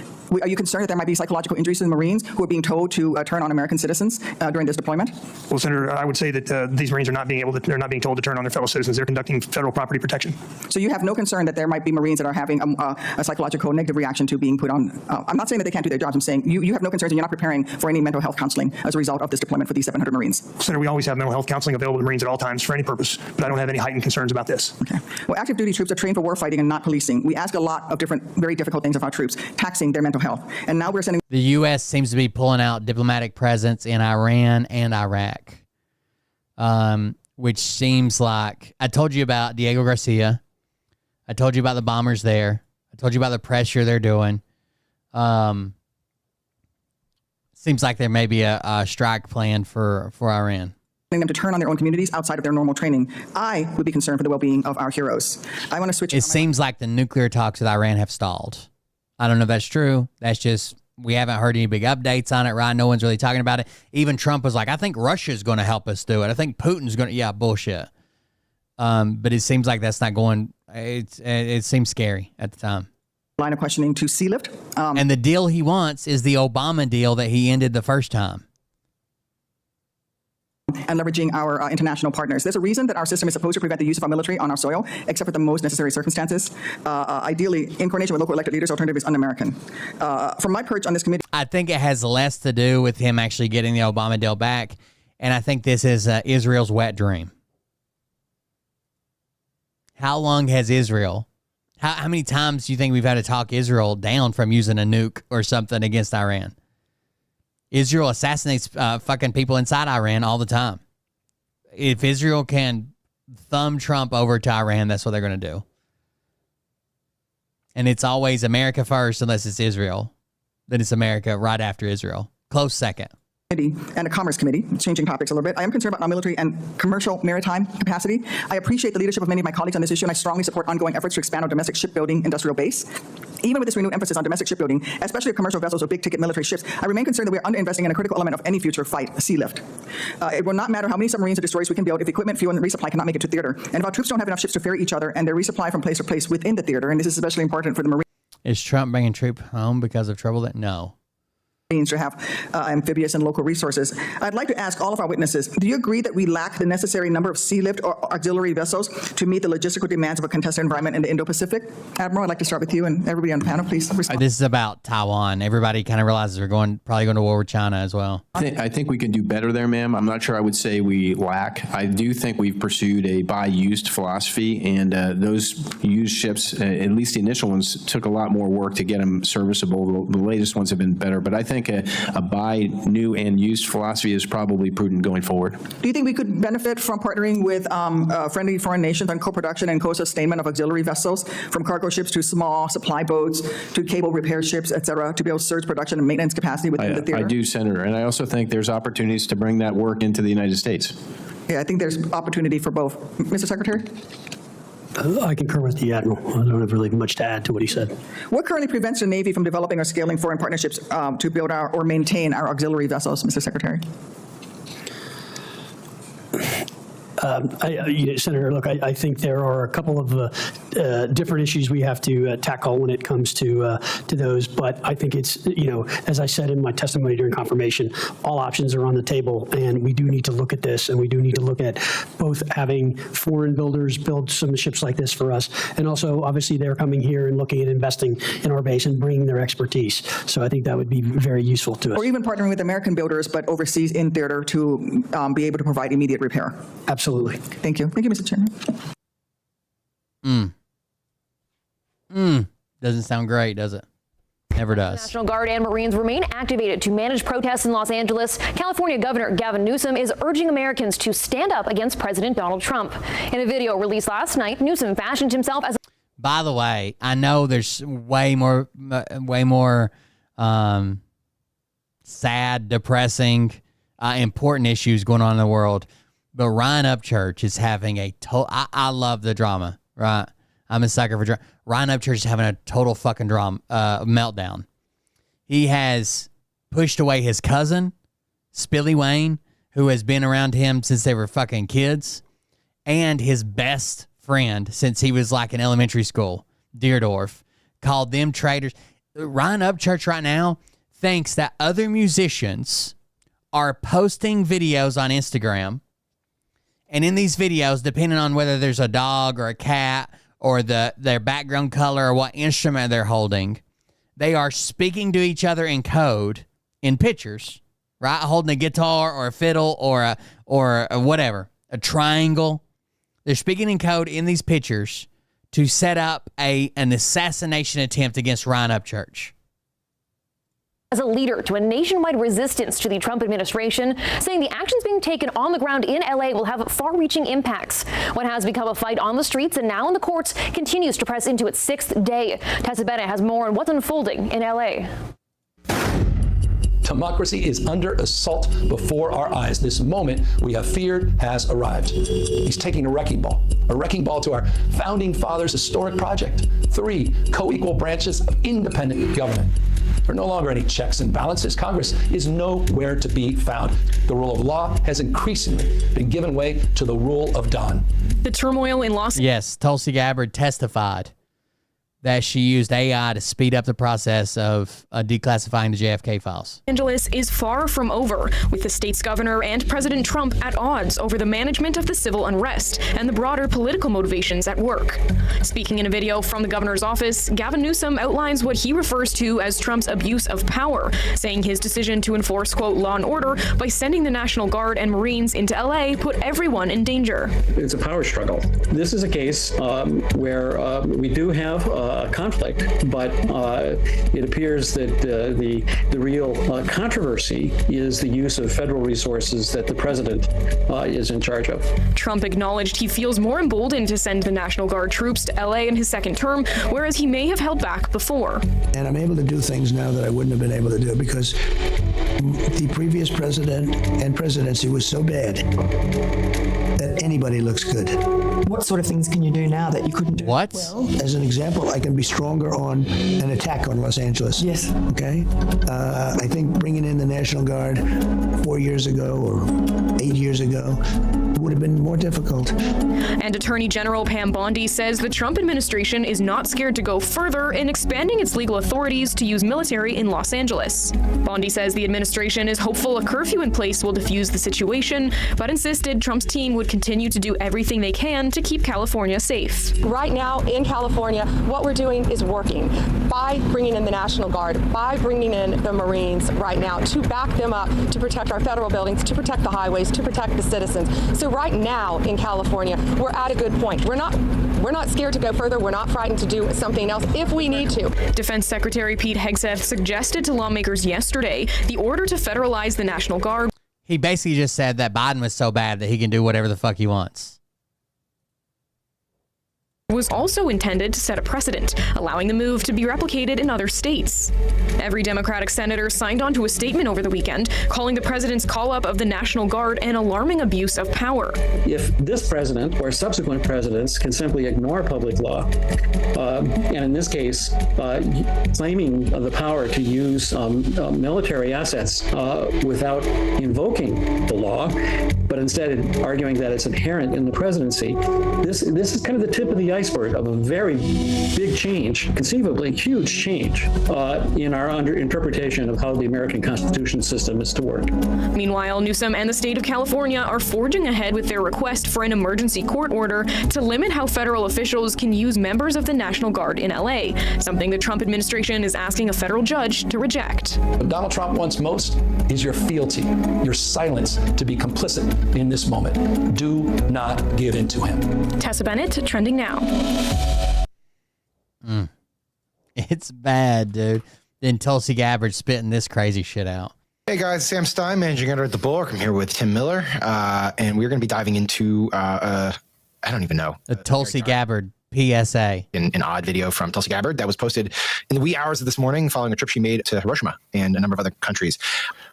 Are you concerned that there might be psychological injuries to the Marines who are being told to turn on American citizens during this deployment? Well, Senator, I would say that these Marines are not being told to turn on their fellow citizens. They're conducting federal property protection. So you have no concern that there might be Marines that are having a psychological negative reaction to being put on. I'm not saying that they can't do their jobs. I'm saying you have no concerns and you're not preparing for any mental health counseling as a result of this deployment for these 700 Marines. Senator, we always have mental health counseling available to Marines at all times for any purpose, but I don't have any heightened concerns about this. Okay. Well, active duty troops are trained for war fighting and not policing. We ask a lot of different, very difficult things of our troops, taxing their mental health. And now we're sending. The U.S. seems to be pulling out diplomatic presence in Iran and Iraq, which seems like, I told you about Diego Garcia. I told you about the bombers there. I told you about the pressure they're doing. Seems like there may be a strike plan for Iran. Them to turn on their own communities outside of their normal training. I would be concerned for the well-being of our heroes. I want to switch. It seems like the nuclear talks with Iran have stalled. I don't know if that's true. That's just, we haven't heard any big updates on it, right? No one's really talking about it. Even Trump was like, I think Russia's going to help us do it. I think Putin's going to, yeah, bullshit. But it seems like that's not going, it seems scary at the time. Line of questioning to Sealift. And the deal he wants is the Obama deal that he ended the first time. And leveraging our international partners. There's a reason that our system is supposed to prevent the use of our military on our soil, except for the most necessary circumstances. Ideally, in coordination with local elected leaders, alternative is un-American. From my perch on this committee, I think it has less to do with him actually getting the Obama deal back, and I think this is Israel's wet dream. How long has Israel... How many times do you think we've had to talk Israel down from using a nuke or something against Iran? Israel assassinates fucking people inside Iran all the time. If Israel can thumb Trump over to Iran, that's what they're going to do. And it's always America first unless it's Israel. Then it's America right after Israel. Close second. And a Commerce Committee, changing topics a little bit. I am concerned about non-military and commercial maritime capacity. I appreciate the leadership of many of my colleagues on this issue, and I strongly support ongoing efforts to expand our domestic shipbuilding industrial base. Even with this renewed emphasis on domestic shipbuilding, especially of commercial vessels or big-ticket military ships, I remain concerned that we are underinvesting in a critical element of any future fight, sea lift. It will not matter how many submarines or destroyers we can build if equipment, fuel, and resupply cannot make it to theater. And if our troops don't have enough ships to ferry each other and their resupply from place to place within the theater, and this is especially important for the Marines. Is Trump bringing troops home because of trouble? No. to have amphibious and local resources. I'd like to ask all of our witnesses, do you agree that we lack the necessary number of sea lift or auxiliary vessels to meet the logistical demands of a contested environment in the Indo-Pacific? Admiral, I'd like to start with you, and everybody on the panel, please respond. This is about Taiwan. Everybody kind of realizes we're probably going to war with China as well. I think we can do better there, ma'am. I'm not sure I would say we lack. I do think we've pursued a buy used philosophy, and those used ships, at least the initial ones, took a lot more work to get them serviceable. The latest ones have been better, but I think a buy new and used philosophy is probably prudent going forward. Do you think we could benefit from partnering with friendly foreign nations on co-production and co-sustainment of auxiliary vessels, from cargo ships to small supply boats to cable repair ships, et cetera, to build surge production and maintenance capacity within the theater? I do, Senator, and I also think there's opportunities to bring that work into the United States. Yeah, I think there's opportunity for both. Mr. Secretary? I concur with the Admiral. I don't have really much to add to what he said. What currently prevents the Navy from developing or scaling foreign partnerships to build or maintain our auxiliary vessels, Mr. Secretary? Senator, look, I think there are a couple of different issues we have to tackle when it comes to those. But I think it's, as I said in my testimony during confirmation, all options are on the table, and we do need to look at this, and we do need to look at both having foreign builders build some ships like this for us, and also obviously they're coming here and looking at investing in our base and bringing their expertise. So I think that would be very useful to us. Or even partnering with American builders, but overseas in theater to be able to provide immediate repair. Absolutely. Thank you. Thank you, Mr. Chairman. Doesn't sound great, does it? Never does. National Guard and Marines remain activated to manage protests in Los Angeles. California Governor Gavin Newsom is urging Americans to stand up against President Donald Trump. In a video released last night, Newsom fashioned himself as... By the way, I know there's way more sad, depressing, important issues going on in the world. But Ryan Upchurch is having a total... I love the drama, right? I'm a sucker for drama. Ryan Upchurch is having a total fucking drama meltdown. He has pushed away his cousin, Spilly Wayne, who has been around him since they were fucking kids, and his best friend since he was like in elementary school, Deerdorf, called them traitors. Ryan Upchurch right now thinks that other musicians are posting videos on Instagram, and in these videos, depending on whether there's a dog or a cat or their background color or what instrument they're holding, they are speaking to each other in code in pictures, right? Holding a guitar or a fiddle or a whatever, a triangle. They're speaking in code in these pictures to set up an assassination attempt against Ryan Upchurch. As a leader to a nationwide resistance to the Trump administration, saying the actions being taken on the ground in LA will have far-reaching impacts. What has become a fight on the streets and now in the courts continues to press into its 6th day. Tessa Bennett has more on what's unfolding in LA. Democracy is under assault before our eyes. This moment we have feared has arrived. He's taking a wrecking ball to our founding fathers' historic project. 3 co-equal branches of independent government. There are no longer any checks and balances. Congress is nowhere to be found. The rule of law has increasingly been given way to the rule of Don. The turmoil in Los... Yes, Tulsi Gabbard testified that she used AI to speed up the process of declassifying the JFK files. Angeles is far from over, with the state's governor and President Trump at odds over the management of the civil unrest and the broader political motivations at work. Speaking in a video from the governor's office, Gavin Newsom outlines what he refers to as Trump's abuse of power, saying his decision to enforce, quote, law and order by sending the National Guard and Marines into LA put everyone in danger. It's a power struggle. This is a case where we do have a conflict, but it appears that the real controversy is the use of federal resources that the president is in charge of. Trump acknowledged he feels more emboldened to send the National Guard troops to LA in his 2nd term, whereas he may have held back before. And I'm able to do things now that I wouldn't have been able to do because the previous president and presidency was so bad that anybody looks good. What sort of things can you do now that you couldn't do? What? Well, as an example, I can be stronger on an attack on Los Angeles. Yes. Okay? I think bringing in the National Guard 4 years ago or 8 years ago would have been more difficult. And Attorney General Pam Bondi says the Trump administration is not scared to go further in expanding its legal authorities to use military in Los Angeles. Bondi says the administration is hopeful a curfew in place will diffuse the situation, but insisted Trump's team would continue to do everything they can to keep California safe. Right now in California, what we're doing is working by bringing in the National Guard, by bringing in the Marines right now to back them up, to protect our federal buildings, to protect the highways, to protect the citizens. So right now in California, we're at a good point. We're not scared to go further. We're not frightened to do something else if we need to. Defense Secretary Pete Hegseth suggested to lawmakers yesterday the order to federalize the National Guard. He basically just said that Biden was so bad that he can do whatever the fuck he wants. Was also intended to set a precedent, allowing the move to be replicated in other states. Every Democratic senator signed on to a statement over the weekend, calling the president's call-up of the National Guard an alarming abuse of power. If this president or subsequent presidents can simply ignore public law, and in this case, claiming the power to use military assets without invoking the law, but instead arguing that it's inherent in the presidency, this is kind of the tip of the iceberg of a very big change, conceivably huge change in our interpretation of how the American Constitution system is to work. Meanwhile, Newsom and the state of California are forging ahead with their request for an emergency court order to limit how federal officials can use members of the National Guard in LA, something the Trump administration is asking a federal judge to reject. What Donald Trump wants most is your fealty, your silence to be complicit in this moment. Do not give in to him. Tessa Bennett, Trending Now. It's bad, dude. Then Tulsi Gabbard spitting this crazy shit out. Hey guys, Sam Stein, managing editor at The Bulwark. I'm here with Tim Miller, and we're going to be diving into, I don't even know. The Tulsi Gabbard PSA. An odd video from Tulsi Gabbard that was posted in the wee hours of this morning following a trip she made to Hiroshima and a number of other countries.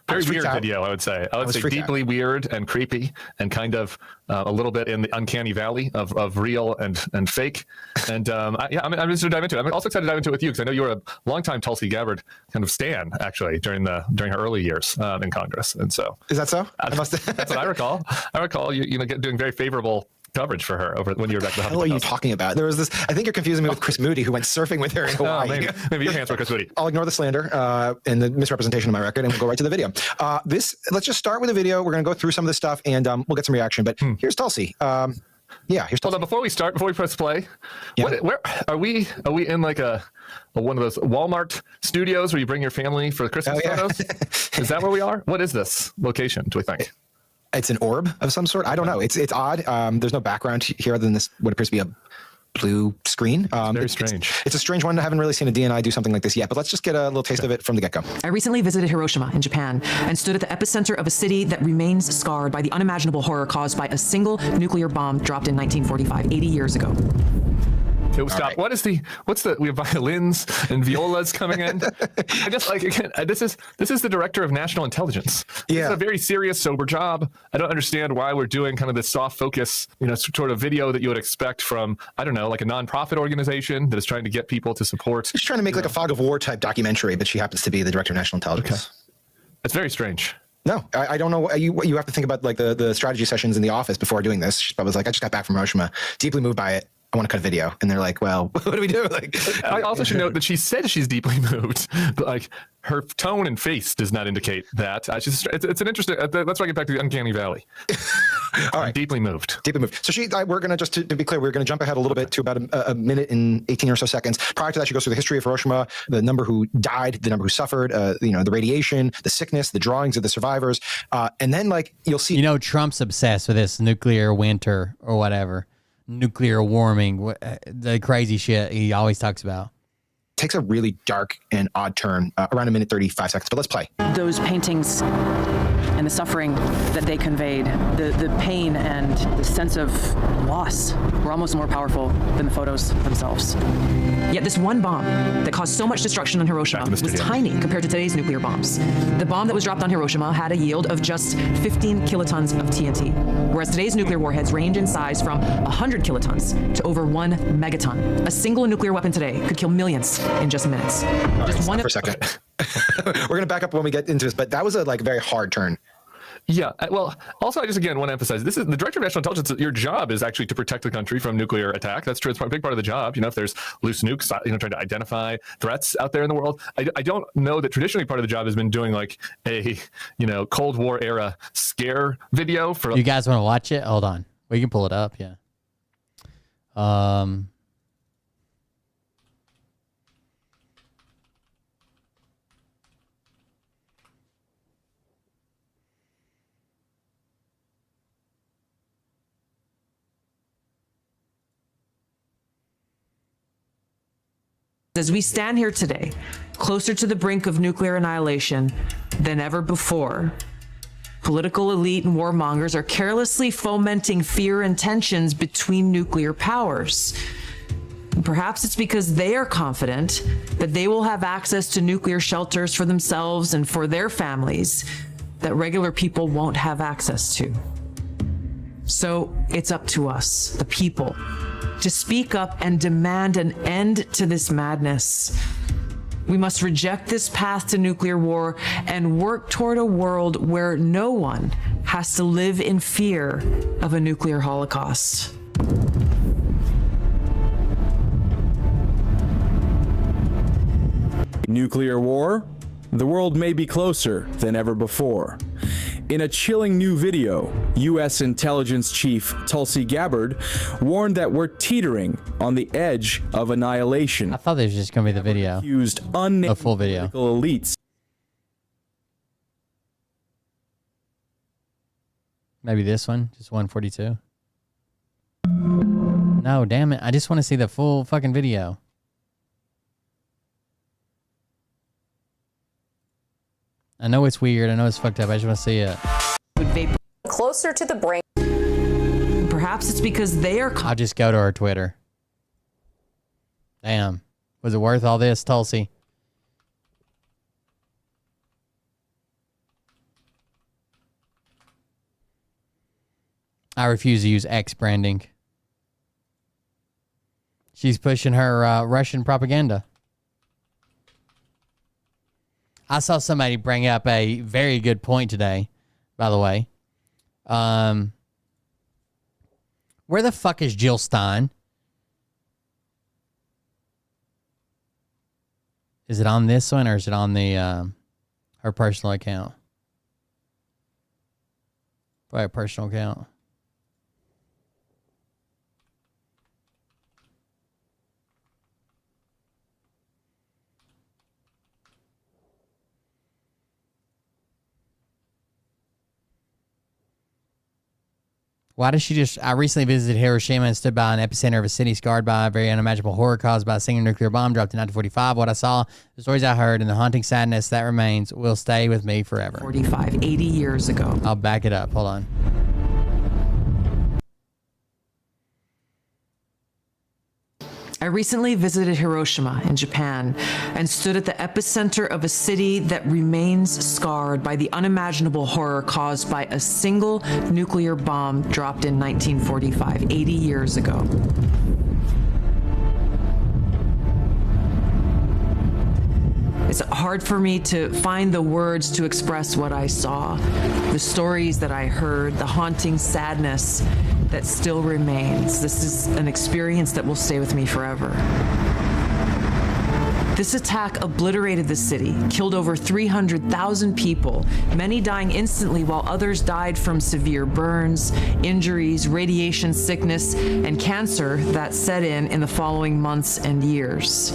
Very weird video, I would say. I would say deeply weird and creepy and kind of a little bit in the uncanny valley of real and fake. And I'm just to dive into it. I'm also excited to dive into it with you because I know you were a longtime Tulsi Gabbard kind of stan, actually, during her early years in Congress. And so is that so? That's what I recall. I recall you doing very favorable coverage for her over when you were back to the What the hell are you talking about? There was this, I think you're confusing me with Chris Moody, who went surfing with her in Hawaii. Maybe your hands were Chris Moody. I'll ignore the slander and the misrepresentation of my record, and we'll go right to the video. Let's just start with the video. We're going to go through some of this stuff, and we'll get some reaction. But here's Tulsi. Here's Tulsi. Hold on, before we press play, where are we? Are we in like a one of those Walmart studios where you bring your family for the Christmas photos? Is that where we are? What is this location, do we think? It's an orb of some sort. I don't know. It's odd. There's no background here other than this, what appears to be a blue screen. Very strange. It's a strange one. I haven't really seen a DNI do something like this yet, but let's just get a little taste of it from the get-go. I recently visited Hiroshima in Japan and stood at the epicenter of a city that remains scarred by the unimaginable horror caused by a single nuclear bomb dropped in 1945, 80 years ago. Stop. Right. We have violins and violas coming in. I just again, this is the director of national intelligence. This is a very serious, sober job. I don't understand why we're doing kind of this soft focus, sort of video that you would expect from, I don't know, like a nonprofit organization that is trying to get people to support. She's trying to make like a fog of war type documentary, but she happens to be the director of national intelligence. Okay. It's very strange. No, I don't know. You have to think about like the strategy sessions in the office before doing this. I was like, I just got back from Hiroshima, deeply moved by it. I want to cut a video. And they're like, well, what do we do? I also should note that she said she's deeply moved, but her tone and face does not indicate that. It's an interesting, that's why I get back to the uncanny valley. All right. Deeply moved. So we're going to, just to be clear, we're going to jump ahead a little bit to about a minute and 18 or so seconds. Prior to that, she goes through the history of Hiroshima, the number who died, the number who suffered, the radiation, the sickness, the drawings of the survivors. And then you'll see. Trump's obsessed with this nuclear winter or whatever. Nuclear warming, the crazy shit he always talks about. Takes a really dark and odd turn around a minute 35 seconds, but let's play. Those paintings and the suffering that they conveyed, the pain and the sense of loss were almost more powerful than the photos themselves. Yet this one bomb that caused so much destruction on Hiroshima was tiny compared to today's nuclear bombs. The bomb that was dropped on Hiroshima had a yield of just 15 kilotons of TNT, whereas today's nuclear warheads range in size from 100 kilotons to over 1 megaton. A single nuclear weapon today could kill millions in just minutes. Just one for a second. We're going to back up when we get into this, but that was a very hard turn. Yeah. Well, also, I just again want to emphasize this is the Director of National Intelligence. Your job is actually to protect the country from nuclear attack. That's true. It's a big part of the job. If there's loose nukes, trying to identify threats out there in the world. I don't know that traditionally part of the job has been doing like a Cold War era scare video for. You guys want to watch it? Hold on. We can pull it up. Yeah. As we stand here today, closer to the brink of nuclear annihilation than ever before, political elite and warmongers are carelessly fomenting fear and tensions between nuclear powers. And perhaps it's because they are confident that they will have access to nuclear shelters for themselves and for their families that regular people won't have access to. So it's up to us, the people, to speak up and demand an end to this madness. We must reject this path to nuclear war and work toward a world where no one has to live in fear of a nuclear holocaust. Nuclear war? The world may be closer than ever before. In a chilling new video, U.S. intelligence chief Tulsi Gabbard warned that we're teetering on the edge of annihilation. I thought this was just going to be the video. Accused unnamed a full video. Political elites. Maybe this one, just 142. No, damn it. I just want to see the full fucking video. I know it's weird. I know it's fucked up. I just want to see it. Closer to the brink. Perhaps it's because they are. I'll just go to her Twitter. Damn. Was it worth all this, Tulsi? I refuse to use X branding. She's pushing her Russian propaganda. I saw somebody bring up a very good point today, by the way. Where the fuck is Jill Stein? Is it on this one or is it on the her personal account? Probably a personal account. Why does she just... I recently visited Hiroshima and stood by an epicenter of a city scarred by a very unimaginable horror caused by a single nuclear bomb dropped in 1945. What I saw, the stories I heard, and the haunting sadness that remains will stay with me forever. 45, 80 years ago. I'll back it up. Hold on. I recently visited Hiroshima in Japan and stood at the epicenter of a city that remains scarred by the unimaginable horror caused by a single nuclear bomb dropped in 1945, 80 years ago. It's hard for me to find the words to express what I saw, the stories that I heard, the haunting sadness that still remains. This is an experience that will stay with me forever. This attack obliterated the city, killed over 300,000 people, many dying instantly while others died from severe burns, injuries, radiation sickness, and cancer that set in the following months and years.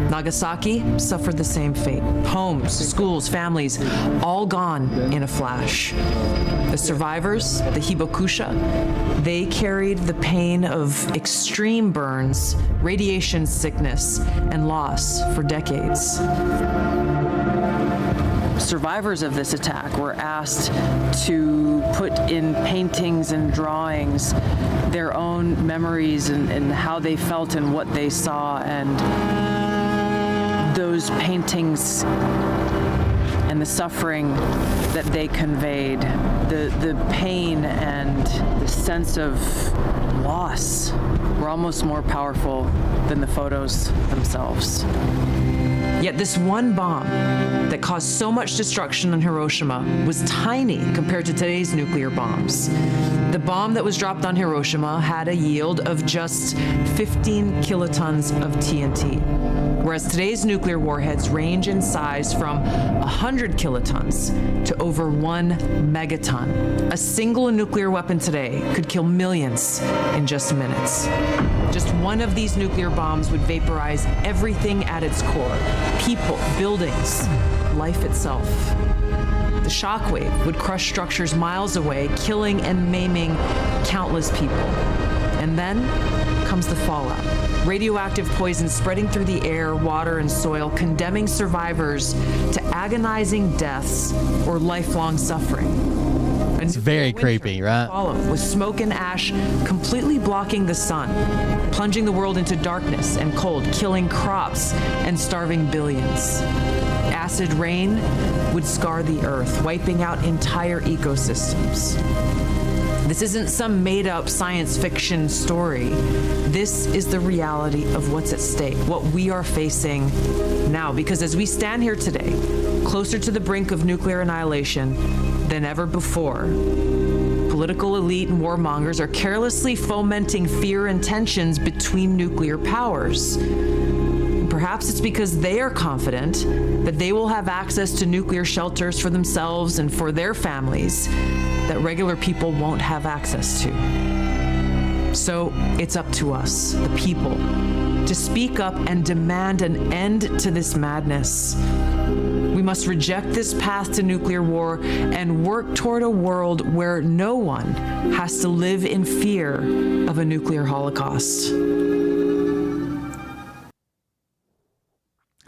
Nagasaki suffered the same fate. Homes, schools, families, all gone in a flash. The survivors, the hibakusha, they carried the pain of extreme burns, radiation sickness, and loss for decades. Survivors of this attack were asked to put in paintings and drawings their own memories and how they felt and what they saw, and those paintings and the suffering that they conveyed, the pain and the sense of loss were almost more powerful than the photos themselves. Yet this one bomb that caused so much destruction on Hiroshima was tiny compared to today's nuclear bombs. The bomb that was dropped on Hiroshima had a yield of just 15 kilotons of TNT, whereas today's nuclear warheads range in size from 100 kilotons to over 1 megaton. A single nuclear weapon today could kill millions in just minutes. Just one of these nuclear bombs would vaporize everything at its core: people, buildings, life itself. The shockwave would crush structures miles away, killing and maiming countless people. And then comes the fallout. Radioactive poison spreading through the air, water, and soil, condemning survivors to agonizing deaths or lifelong suffering. It's very creepy, right? With smoke and ash completely blocking the sun, plunging the world into darkness and cold, killing crops and starving billions. Acid rain would scar the earth, wiping out entire ecosystems. This isn't some made-up science fiction story. This is the reality of what's at stake, what we are facing now. Because as we stand here today, closer to the brink of nuclear annihilation than ever before, political elite and warmongers are carelessly fomenting fear and tensions between nuclear powers. Perhaps it's because they are confident that they will have access to nuclear shelters for themselves and for their families that regular people won't have access to. So it's up to us, the people, to speak up and demand an end to this madness. We must reject this path to nuclear war and work toward a world where no one has to live in fear of a nuclear holocaust.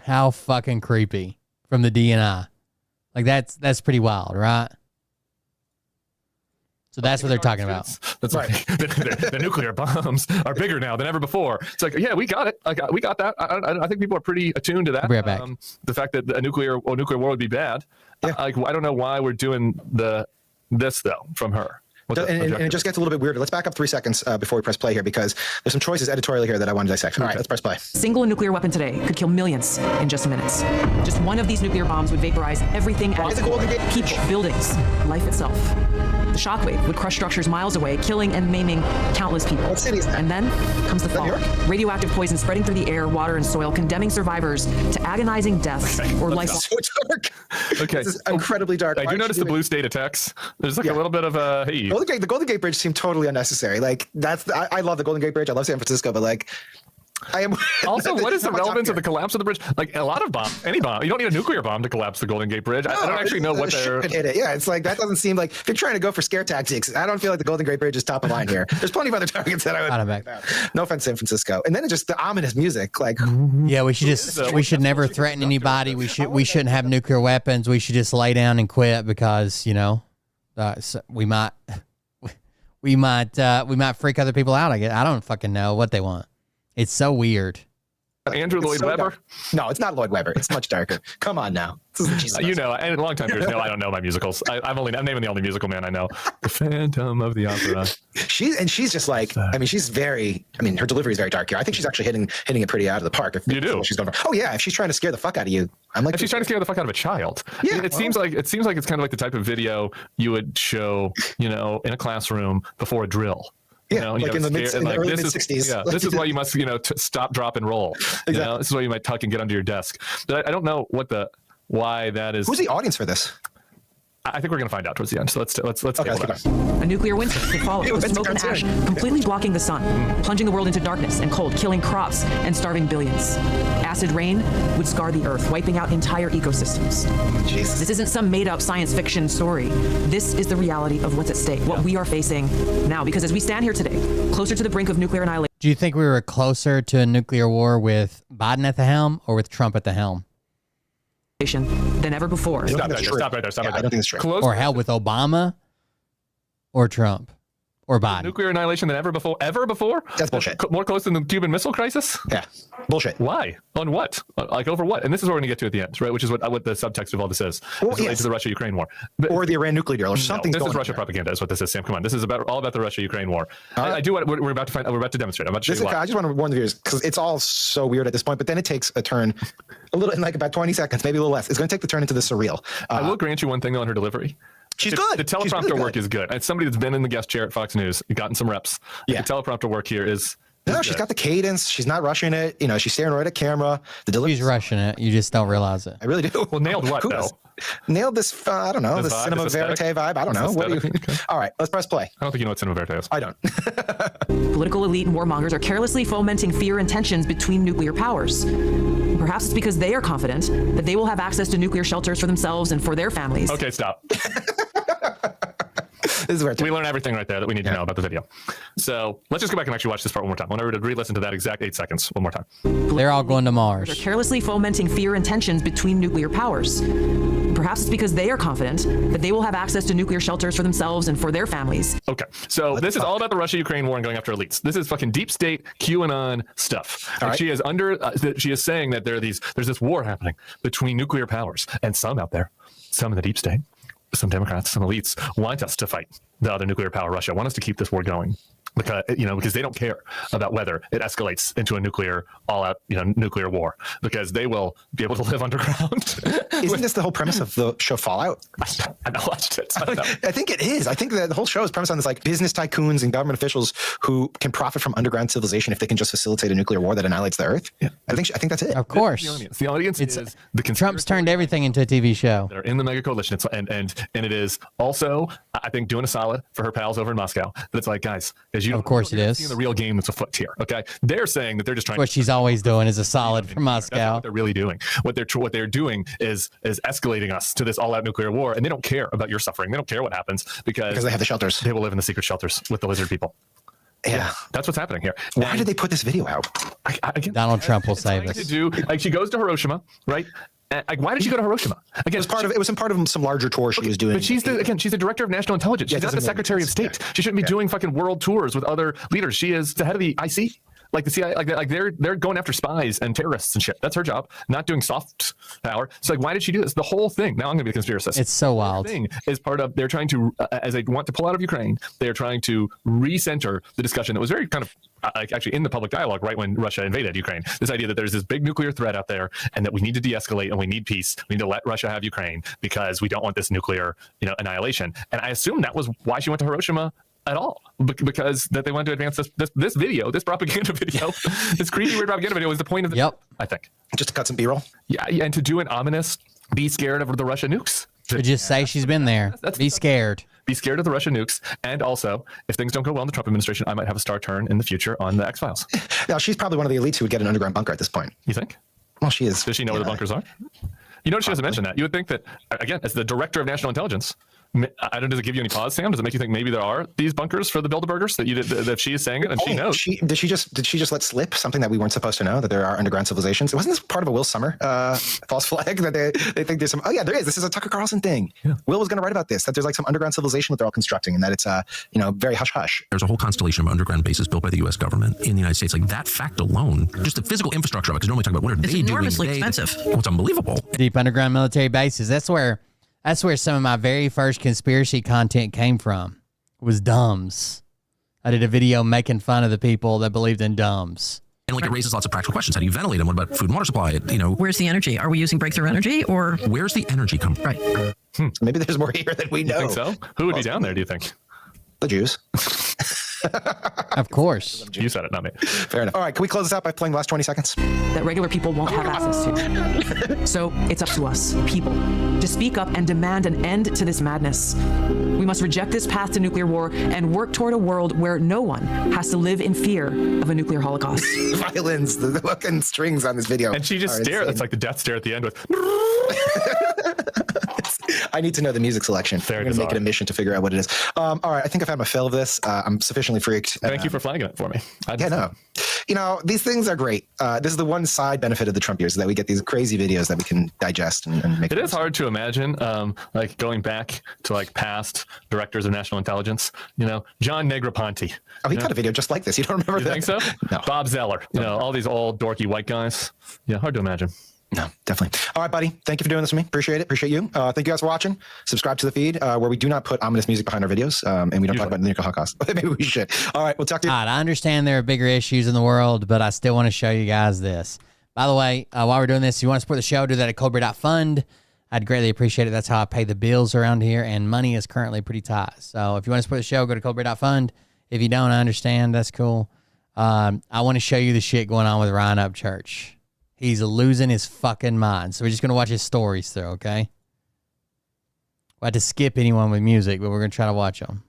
How fucking creepy from the DNI. Like that's pretty wild, right? So that's what they're talking about. That's right. The nuclear bombs are bigger now than ever before. It's like, yeah, we got it. We got that. I think people are pretty attuned to that. I'll be right back. The fact that a nuclear war would be bad. Yeah. I don't know why we're doing this though from her. And it just gets a little bit weirder. Let's back up 3 seconds before we press play here, because there's some choices editorially here that I want to dissect. All right, let's press play. Single nuclear weapon today could kill millions in just minutes. Just one of these nuclear bombs would vaporize everything at its core: people, buildings, life itself. The shockwave would crush structures miles away, killing and maiming countless people. What city is that? And then comes the fallout. Radioactive poison spreading through the air, water, and soil, condemning survivors to agonizing deaths or life. So dark. Okay. This is incredibly dark. I do notice the blue state attacks. There's like a little bit of a hey. The Golden Gate Bridge seemed totally unnecessary. Like I love the Golden Gate Bridge. I love San Francisco, but like I am also, what is the relevance of the collapse of the bridge? Like a lot of bombs, any bomb. You don't need a nuclear bomb to collapse the Golden Gate Bridge. I don't actually know what they're. Hit it. Yeah, it's like that doesn't seem like if you're trying to go for scare tactics. I don't feel like the Golden Gate Bridge is top of line here. There's plenty of other targets that I would. No offense, San Francisco. And then it's just the ominous music. Like, yeah, we should never threaten anybody. We shouldn't have nuclear weapons. We should just lay down and quit because we might freak other people out. I guess I don't fucking know what they want. It's so weird. Andrew Lloyd Webber? Dark. No, it's not Lloyd Webber. It's much darker. Come on now. And long-time viewers know I don't know my musicals. I'm naming the only musical man I know. The Phantom of the Opera. She's just like, she's very, her delivery is very dark here. I think she's actually hitting it pretty out of the park. You do? She's going for. Oh yeah, if she's trying to scare the fuck out of you, I'm like. If she's trying to scare the fuck out of a child. Yeah. It seems like it's kind of like the type of video you would show, in a classroom before a drill. Yeah, like in the early mid-60s. Yeah, this is why you must, stop, drop, and roll. Exactly. This is why you might tuck and get under your desk. But I don't know why that is. Who's the audience for this? I think we're going to find out towards the end. So let's take a look. A nuclear winter could follow, with smoke and ash completely blocking the sun, plunging the world into darkness and cold, killing crops and starving billions. Acid rain would scar the earth, wiping out entire ecosystems. Jesus. This isn't some made-up science fiction story. This is the reality of what's at stake, what we are facing now. Because as we stand here today, closer to the brink of nuclear annihilation. Do you think we were closer to a nuclear war with Biden at the helm or with Trump at the helm? Than ever before. Stop right there. I don't think it's true. Or hell, with Obama or Trump or Biden. Nuclear annihilation than ever before? Ever before? That's bullshit. More close than the Cuban Missile Crisis? Yeah, bullshit. Why? On what? Like over what? And this is what we're going to get to at the end, right? Which is what the subtext of all this is. Well, It's related to the Russia-Ukraine war. But, or the Iran nuclear deal, or something. This is Russia propaganda, is what this is, Sam. Come on, this is all about the Russia-Ukraine war. I do what we're about to find. We're about to demonstrate. I'm about to show you why. I just want to warn the viewers because it's all so weird at this point. But then it takes a turn, a little in like about 20 seconds, maybe a little less. It's going to take the turn into the surreal. I will grant you one thing though on her delivery. She's good. The teleprompter work is good. As somebody that's been in the guest chair at Fox News, gotten some reps. Yeah. The teleprompter work here is. No, she's got the cadence. She's not rushing it. You know, she's staring right at camera. The delivery. She's rushing it. You just don't realize it. I really do. Well, nailed what though? Nailed this. I don't know. The cinema verite vibe. I don't know. What do you? All right, let's press play. I don't think you know what cinema verite is. I don't. Political elite and warmongers are carelessly fomenting fear and tensions between nuclear powers. Perhaps it's because they are confident that they will have access to nuclear shelters for themselves and for their families. Okay, stop. This is where we learn everything right there that we need to know about the video. So let's just go back and actually watch this part one more time. I want to re-listen to that exact 8 seconds one more time. They're all going to Mars. They're carelessly fomenting fear and tensions between nuclear powers. Perhaps it's because they are confident that they will have access to nuclear shelters for themselves and for their families. Okay, so this is all about the Russia-Ukraine war and going after elites. This is fucking deep state QAnon stuff. Like right. She is she is saying that there's this war happening between nuclear powers, and some out there, some in the deep state, some Democrats, some elites want us to fight the other nuclear power, Russia, want us to keep this war going. Because they don't care about whether it escalates into a nuclear all-out, nuclear war, because they will be able to live underground. Isn't this the whole premise of the show Fallout? I not watched it. I think it is. I think that the whole show is premised on this like business tycoons and government officials who can profit from underground civilization if they can just facilitate a nuclear war that annihilates the Earth. Yeah. I think that's it. Of course. The audience is the Trump's turned everything into a TV show. They're in the mega coalition, and it is also, I think, doing a solid for her pals over in Moscow. But it's like, guys, as of course it is. Seeing the real game that's afoot here. Okay, they're saying that they're just trying. What she's always doing is a solid for Moscow. That's what they're really doing. What they're doing is escalating us to this all-out nuclear war, and they don't care about your suffering. They don't care what happens because they have the shelters. They will live in the secret shelters with the lizard people. Yeah, that's what's happening here. Why did they put this video out? Donald Trump will save us. She goes to Hiroshima, right? Why did she go to Hiroshima? Again, it was part of some larger tour she was doing. But she's the director of national intelligence. She's not the Secretary of State. She shouldn't be doing fucking world tours with other leaders. She is the head of the IC. Like the CIA, like they're going after spies and terrorists and shit. That's her job, not doing soft power. So why did she do this? The whole thing. Now I'm going to be a conspiracist. It's so wild. The thing is part of. They're trying to, as they want to pull out of Ukraine, they are trying to recenter the discussion that was very kind of actually in the public dialogue right when Russia invaded Ukraine. This idea that there's this big nuclear threat out there, and that we need to de-escalate and we need peace. We need to let Russia have Ukraine because we don't want this nuclear, annihilation. And I assume that was why she went to Hiroshima at all, because that they wanted to advance this video, this propaganda video, this creepy weird propaganda video was the point of the I think. Just to cut some B-roll? Yeah, and to do an ominous, be scared of the Russia nukes. To just say she's been there. Be scared. Be scared of the Russia nukes. And also, if things don't go well in the Trump administration, I might have a star turn in the future on the X-Files. Now, she's probably one of the elites who would get an underground bunker at this point. You think? Well, she is. Does she know where the bunkers are? You know, she doesn't mention that. You would think that, again, as the director of national intelligence, I don't. Does it give you any pause, Sam? Does it make you think maybe there are these bunkers for the Bilderbergers that she is saying it and she knows? Did she just let slip something that we weren't supposed to know, that there are underground civilizations? Wasn't this part of a Will Sommer false flag that they think there's some? Oh yeah, there is. This is a Tucker Carlson thing. Yeah. Will was going to write about this. That there's like some underground civilization that they're all constructing, and that it's very hush hush. There's a whole constellation of underground bases built by the U.S. government in the United States. Like that fact alone, just the physical infrastructure of it. Because normally talk about what are they doing? It's enormously expensive. It's unbelievable. Deep underground military bases. That's where some of my very first conspiracy content came from, was dumbs. I did a video making fun of the people that believed in dumbs. And like it raises lots of practical questions. How do you ventilate them? What about food and water supply? Where's the energy? Are we using breakthrough energy or where's the energy come from? Right. Maybe there's more here than we know. You think so? Who would be down there, do you think? The Jews. Of course. You said it, not me. Fair enough. All right, can we close this out by playing the last 20 seconds? That regular people won't have access to. So it's up to us, people, to speak up and demand an end to this madness. We must reject this path to nuclear war and work toward a world where no one has to live in fear of a nuclear holocaust. Violins, the fucking strings on this video. And she just stared. That's like the death stare at the end with. I need to know the music selection. I'm going to make it a mission to figure out what it is. All right, I think I've had my fill of this. I'm sufficiently freaked. Thank you for flagging it for me. No. these things are great. This is the one side benefit of the Trump years, that we get these crazy videos that we can digest and make. It is hard to imagine, like going back to like past directors of national intelligence. John Negroponte. Oh, he got a video just like this. You don't remember You that? think so? No. Bob Zeller. All these old dorky white guys. Yeah, hard to imagine. No, definitely. All right, buddy. Thank you for doing this with me. Appreciate it. Appreciate you. Thank you guys for watching. Subscribe to the feed where we do not put ominous music behind our videos, and we don't talk about the nuclear holocaust. Maybe we should. All right, we'll talk to you. All right, I understand there are bigger issues in the world, but I still want to show you guys this. By the way, while we're doing this, if you want to support the show, do that at coldberry.fund. I'd greatly appreciate it. That's how I pay the bills around here, and money is currently pretty tight. So if you want to support the show, go to coldberry.fund. If you don't, I understand. That's cool. I want to show you the shit going on with Ryan Upchurch. He's losing his fucking mind. So we're just going to watch his stories through, okay? We'll have to skip anyone with music, but we're going to try to watch them.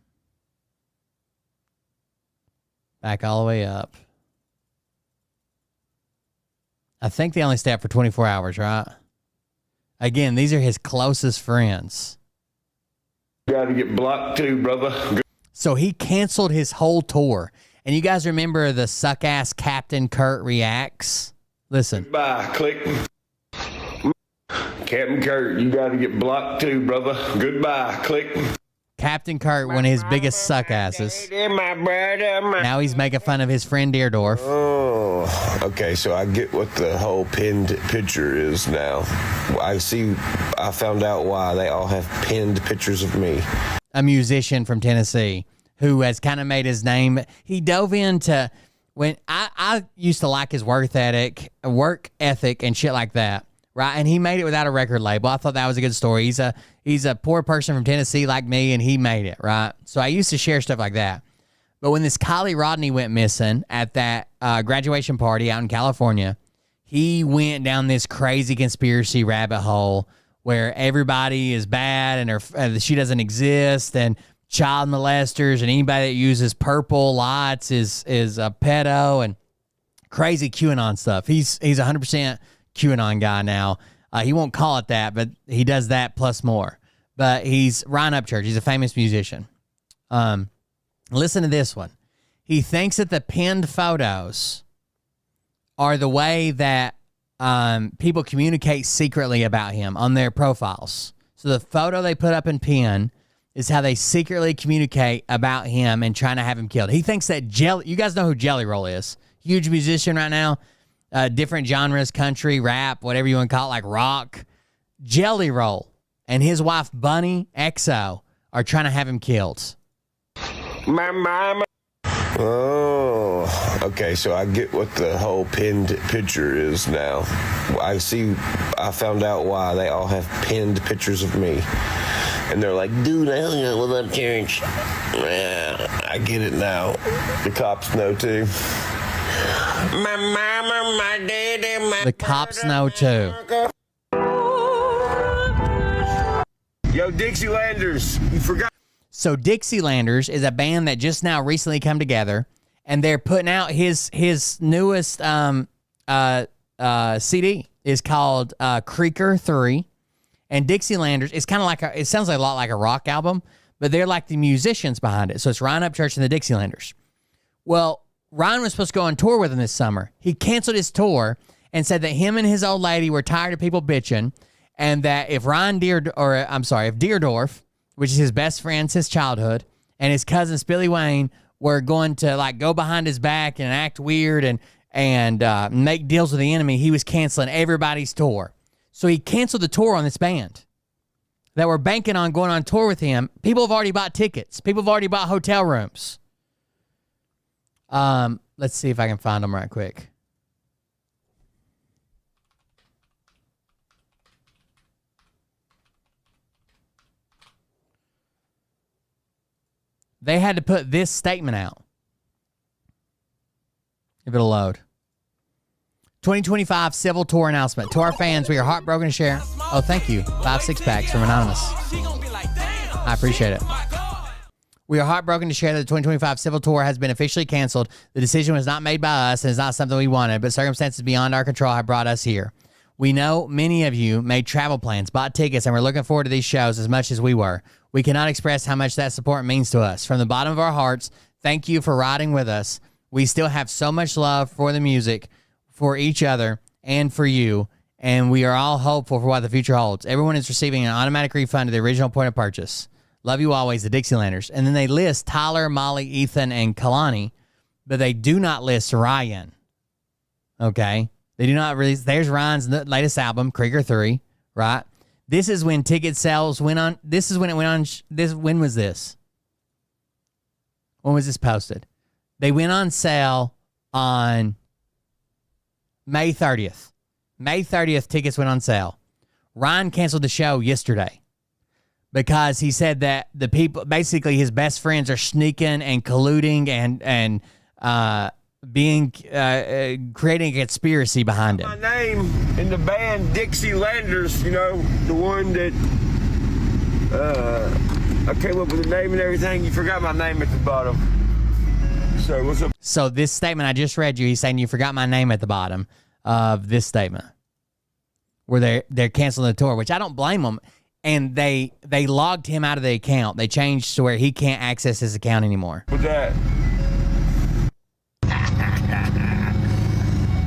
Back all the way up. I think they only stay up for 24 hours, right? Again, these are his closest friends. Got to get blocked too, brother. So he canceled his whole tour. And you guys remember the suck-ass Captain Kurt Reacts? Listen. Bye, click. Captain Kurt, you got to get blocked too, brother. Goodbye, click. Captain Kurt, one of his biggest suck-asses. Now he's making fun of his friend Deerdorf. Oh, okay, so I get what the whole pinned picture is now. I found out why they all have pinned pictures of me. A musician from Tennessee who has kind of made his name. He dove into... When I used to like his work ethic and shit like that, right? And he made it without a record label. I thought that was a good story. He's a poor person from Tennessee like me, and he made it, right? So I used to share stuff like that. But when this Kylie Rodney went missing at that graduation party out in California, he went down this crazy conspiracy rabbit hole where everybody is bad and she doesn't exist, and child molesters and anybody that uses purple lights is a pedo, and crazy QAnon stuff. He's 100% QAnon guy now. He won't call it that, but he does that plus more. But he's Ryan Upchurch. He's a famous musician. Listen to this one. He thinks that the pinned photos are the way that people communicate secretly about him on their profiles. So the photo they put up in pin is how they secretly communicate about him and trying to have him killed. He thinks that you guys know who Jelly Roll is. Huge musician right now. Different genres, country, rap, whatever you want to call it, like rock. Jelly Roll and his wife, Bunny XO, are trying to have him killed. My mama. Oh, okay, so I get what the whole pinned picture is now. I found out why they all have pinned pictures of me. And they're like, dude, I hung out with that church. Yeah, I get it now. The cops know too. My mama, my daddy, the cops know too. Yo, Dixielanders, you forgot. So Dixielanders is a band that just now recently come together, and they're putting out his newest CD is called Creaker 3. And Dixielanders, it's kind of like it sounds like a lot like a rock album, but they're like the musicians behind it. So it's Ryan Upchurch and the Dixielanders. Well, Ryan was supposed to go on tour with them this summer. He canceled his tour and said that him and his old lady were tired of people bitching, and that if Deerdorf, which is his best friend since childhood, and his cousin Spilly Wayne were going to like go behind his back and act weird and make deals with the enemy, he was canceling everybody's tour. So he canceled the tour on this band that were banking on going on tour with him. People have already bought tickets. People have already bought hotel rooms. Let's see if I can find them right quick. They had to put this statement out. If it'll load. 2025 Civil Tour announcement. To our fans, we are heartbroken to share. Oh, thank you. 5 6-packs from Anonymous. I appreciate it. We are heartbroken to share that the 2025 Civil Tour has been officially canceled. The decision was not made by us and is not something we wanted, but circumstances beyond our control have brought us here. We know many of you made travel plans, bought tickets, and were looking forward to these shows as much as we were. We cannot express how much that support means to us. From the bottom of our hearts, thank you for riding with us. We still have so much love for the music, for each other, and for you, and we are all hopeful for what the future holds. Everyone is receiving an automatic refund to the original point of purchase. Love you always, the Dixielanders. And then they list Tyler, Molly, Ethan, and Kalani, but they do not list Ryan. Okay? They do not release. There's Ryan's latest album, Krieger 3, right? This is when ticket sales went on. This is when it went on. When was this? When was this posted? They went on sale on May 30th. May 30th, tickets went on sale. Ryan canceled the show yesterday because he said that the people, basically his best friends, are sneaking and colluding and creating a conspiracy behind him. My name in the band Dixielanders, you know, the one that I came up with the name and everything. You forgot my name at the bottom. So what's up? So this statement I just read you, he's saying you forgot my name at the bottom of this statement, where they're canceling the tour, which I don't blame them. And they logged him out of the account. They changed to where he can't access his account anymore. With that.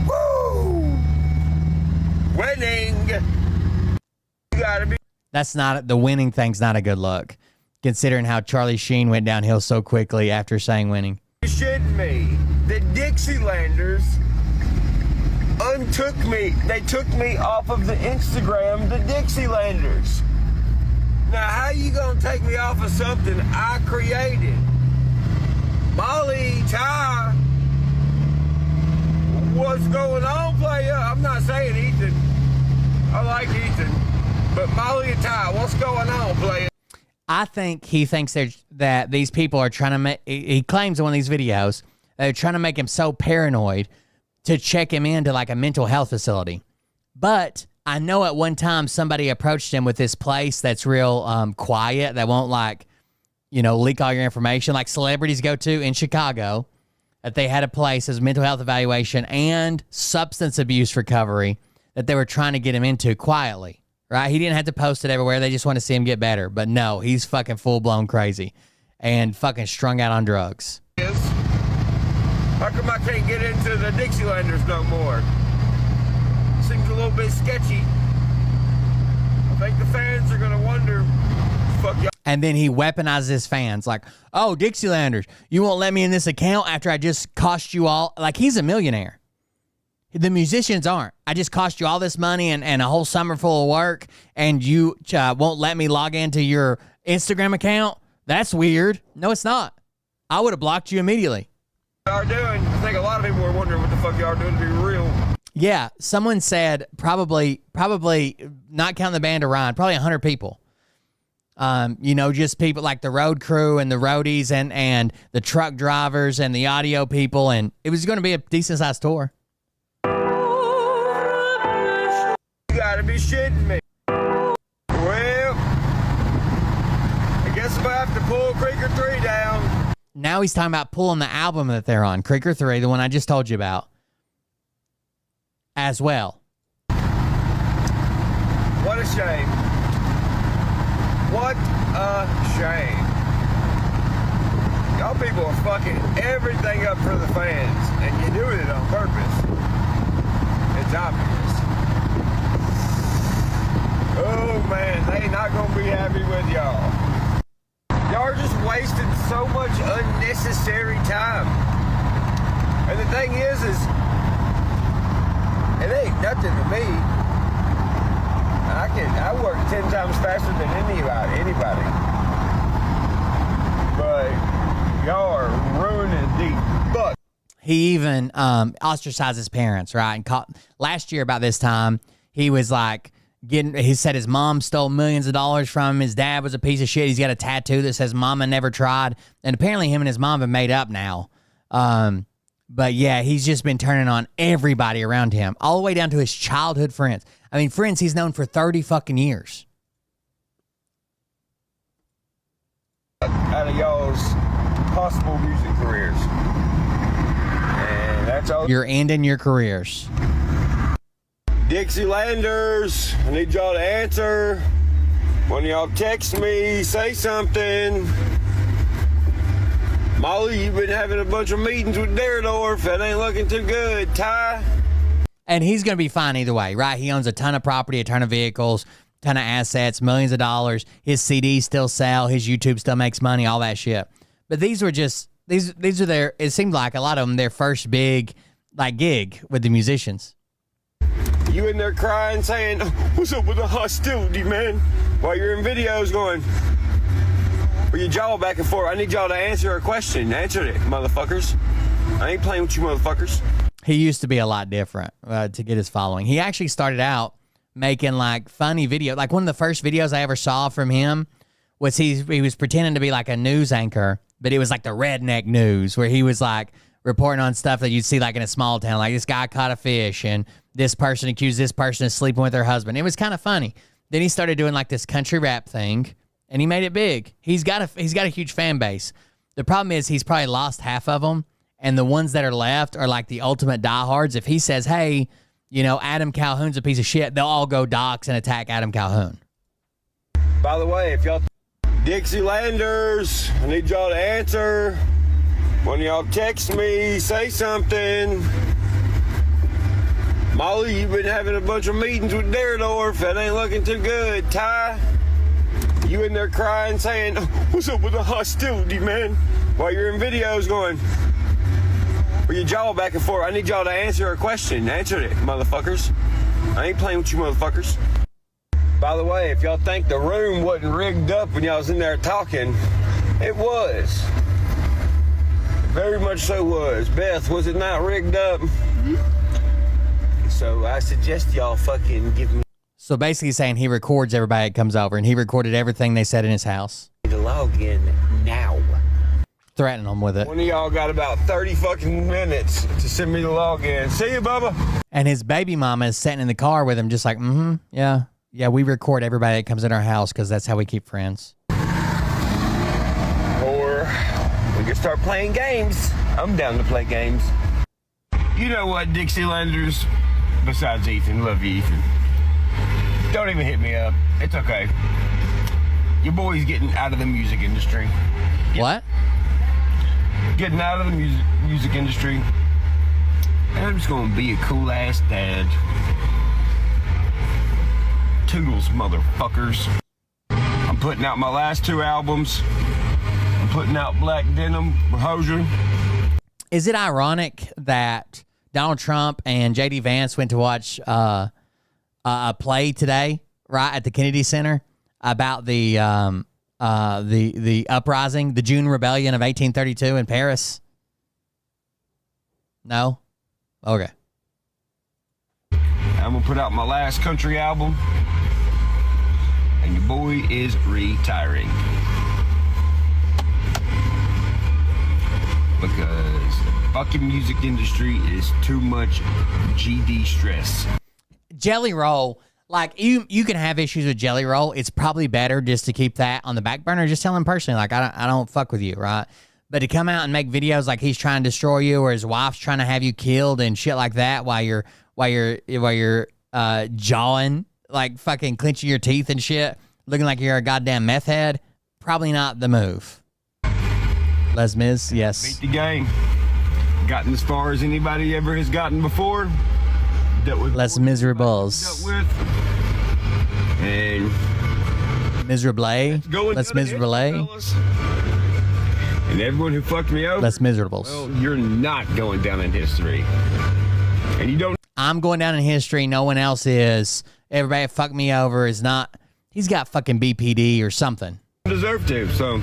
Woo! Winning. You gotta be. That's not, the winning thing's not a good look, considering how Charlie Sheen went downhill so quickly after saying winning. You're shitting me. The Dixielanders untook me. They took me off of the Instagram, the Dixielanders. Now, how you gonna take me off of something I created? Molly, Ty, what's going on, player? I'm not saying Ethan. I like Ethan. But Molly and Ty, what's going on, player? I think he thinks that these people are trying to make, he claims in one of these videos, they're trying to make him so paranoid to check him into like a mental health facility. But I know at one time somebody approached him with this place that's real quiet, that won't like, you know, leak all your information, like celebrities go to in Chicago, that they had a place as mental health evaluation and substance abuse recovery that they were trying to get him into quietly. Right? He didn't have to post it everywhere. They just want to see him get better. But no, he's fucking full-blown crazy and fucking strung out on drugs. How come I can't get into the Dixielanders no more? Seems a little bit sketchy. I think the fans are going to wonder, fuck y'all. And then he weaponizes his fans like, oh, Dixielanders, you won't let me in this account after I just cost you all. Like, he's a millionaire. The musicians aren't. I just cost you all this money and a whole summer full of work, and you won't let me log into your Instagram account? That's weird. No, it's not. I would have blocked you immediately. Y'all are doing. I think a lot of people are wondering what the fuck y'all are doing to be real. Yeah, someone said probably not counting the band of Ryan, probably 100 people. You know, just people like the road crew and the roadies and the truck drivers and the audio people, and it was going to be a decent sized tour. You gotta be shitting me. Well, I guess if I have to pull Krieger 3 down. Now he's talking about pulling the album that they're on, Krieger 3, the one I just told you about, as well. What a shame. What a shame. Y'all people are fucking everything up for the fans, and you're doing it on purpose. It's obvious. Oh man, they not gonna be happy with y'all. Y'all are just wasting so much unnecessary time. And the thing is it ain't nothing to me. I work 10 times faster than anybody. But y'all are ruining the fuck. He even ostracized his parents, right? And last year about this time, he was like, he said his mom stole millions of dollars from him. His dad was a piece of shit. He's got a tattoo that says "Mama never tried." And apparently him and his mom have made up now. But yeah, he's just been turning on everybody around him, all the way down to his childhood friends. I mean, friends he's known for 30 fucking years. Out of y'all's possible music careers. And that's all. You're ending your careers. Dixielanders, I need y'all to answer. When y'all text me, say something. Molly, you've been having a bunch of meetings with Deradorf. That ain't looking too good. Ty? And he's going to be fine either way, right? He owns a ton of property, a ton of vehicles, ton of assets, millions of dollars. His CDs still sell. His YouTube still makes money, all that shit. But these were just, these are their, it seemed like a lot of them, their first big, like, gig with the musicians. You in there crying, saying, what's up with the hostility, man? While you're in videos going, with your jaw back and forth. I need y'all to answer a question. Answer it, motherfuckers. I ain't playing with you motherfuckers. He used to be a lot different to get his following. He actually started out making like funny videos. Like one of the first videos I ever saw from him was he was pretending to be like a news anchor, but it was like the redneck news where he was like reporting on stuff that you'd see like in a small town. Like this guy caught a fish and this person accused this person of sleeping with their husband. It was kind of funny. Then he started doing like this country rap thing and he made it big. He's got a huge fan base. The problem is he's probably lost half of them. And the ones that are left are like the ultimate diehards. If he says, hey, you know, Adam Calhoun's a piece of shit, they'll all go dox and attack Adam Calhoun. By the way, if y'all Dixielanders, I need y'all to answer. When y'all text me, say something. Molly, you've been having a bunch of meetings with Deradorf. That ain't looking too good. Ty, you in there crying, saying, what's up with the hostility, man? While you're in videos going, with your jaw back and forth. I need y'all to answer a question. Answer it, motherfuckers. I ain't playing with you motherfuckers. By the way, if y'all think the room wasn't rigged up when y'all was in there talking, it was. Very much so was. Beth, was it not rigged up? Mm-hmm. So I suggest y'all fucking give me. So basically saying he records everybody that comes over, and he recorded everything they said in his house. The login now. Threatening them with it. One of y'all got about 30 fucking minutes to send me the login. See you, Bubba. And his baby mama is sitting in the car with him just like, yeah, we record everybody that comes in our house because that's how we keep friends. Or we can start playing games. I'm down to play games. You know what, Dixielanders? Besides Ethan, love you, Ethan. Don't even hit me up. It's okay. Your boy's getting out of the music industry. What? Getting out of the music industry. And I'm just gonna be a cool ass dad. Toodles, motherfuckers. I'm putting out my last 2 albums. I'm putting out Black Denim, Hosier. Is it ironic that Donald Trump and J.D. Vance went to watch a play today, right, at the Kennedy Center about the uprising, the June Rebellion of 1832 in Paris? No? Okay. I'm gonna put out my last country album, and your boy is retiring. Because the fucking music industry is too much GD stress. Jelly Roll, like you can have issues with Jelly Roll. It's probably better just to keep that on the back burner. Just tell him personally, like I don't fuck with you, right? But to come out and make videos like he's trying to destroy you or his wife's trying to have you killed and shit like that while you're jawing, like fucking clenching your teeth and shit, looking like you're a goddamn meth head, probably not the move. Les Mis, yes. Beat the game. Gotten as far as anybody ever has gotten before. Dealt with Les Miserables. Dealt with. And Miserable. Les Miserable. And everyone who fucked me over. Les Miserables. Well, you're not going down in history. And you don't. I'm going down in history. No one else is. Everybody that fucked me over is not. He's got fucking BPD or something. Deserve to, so.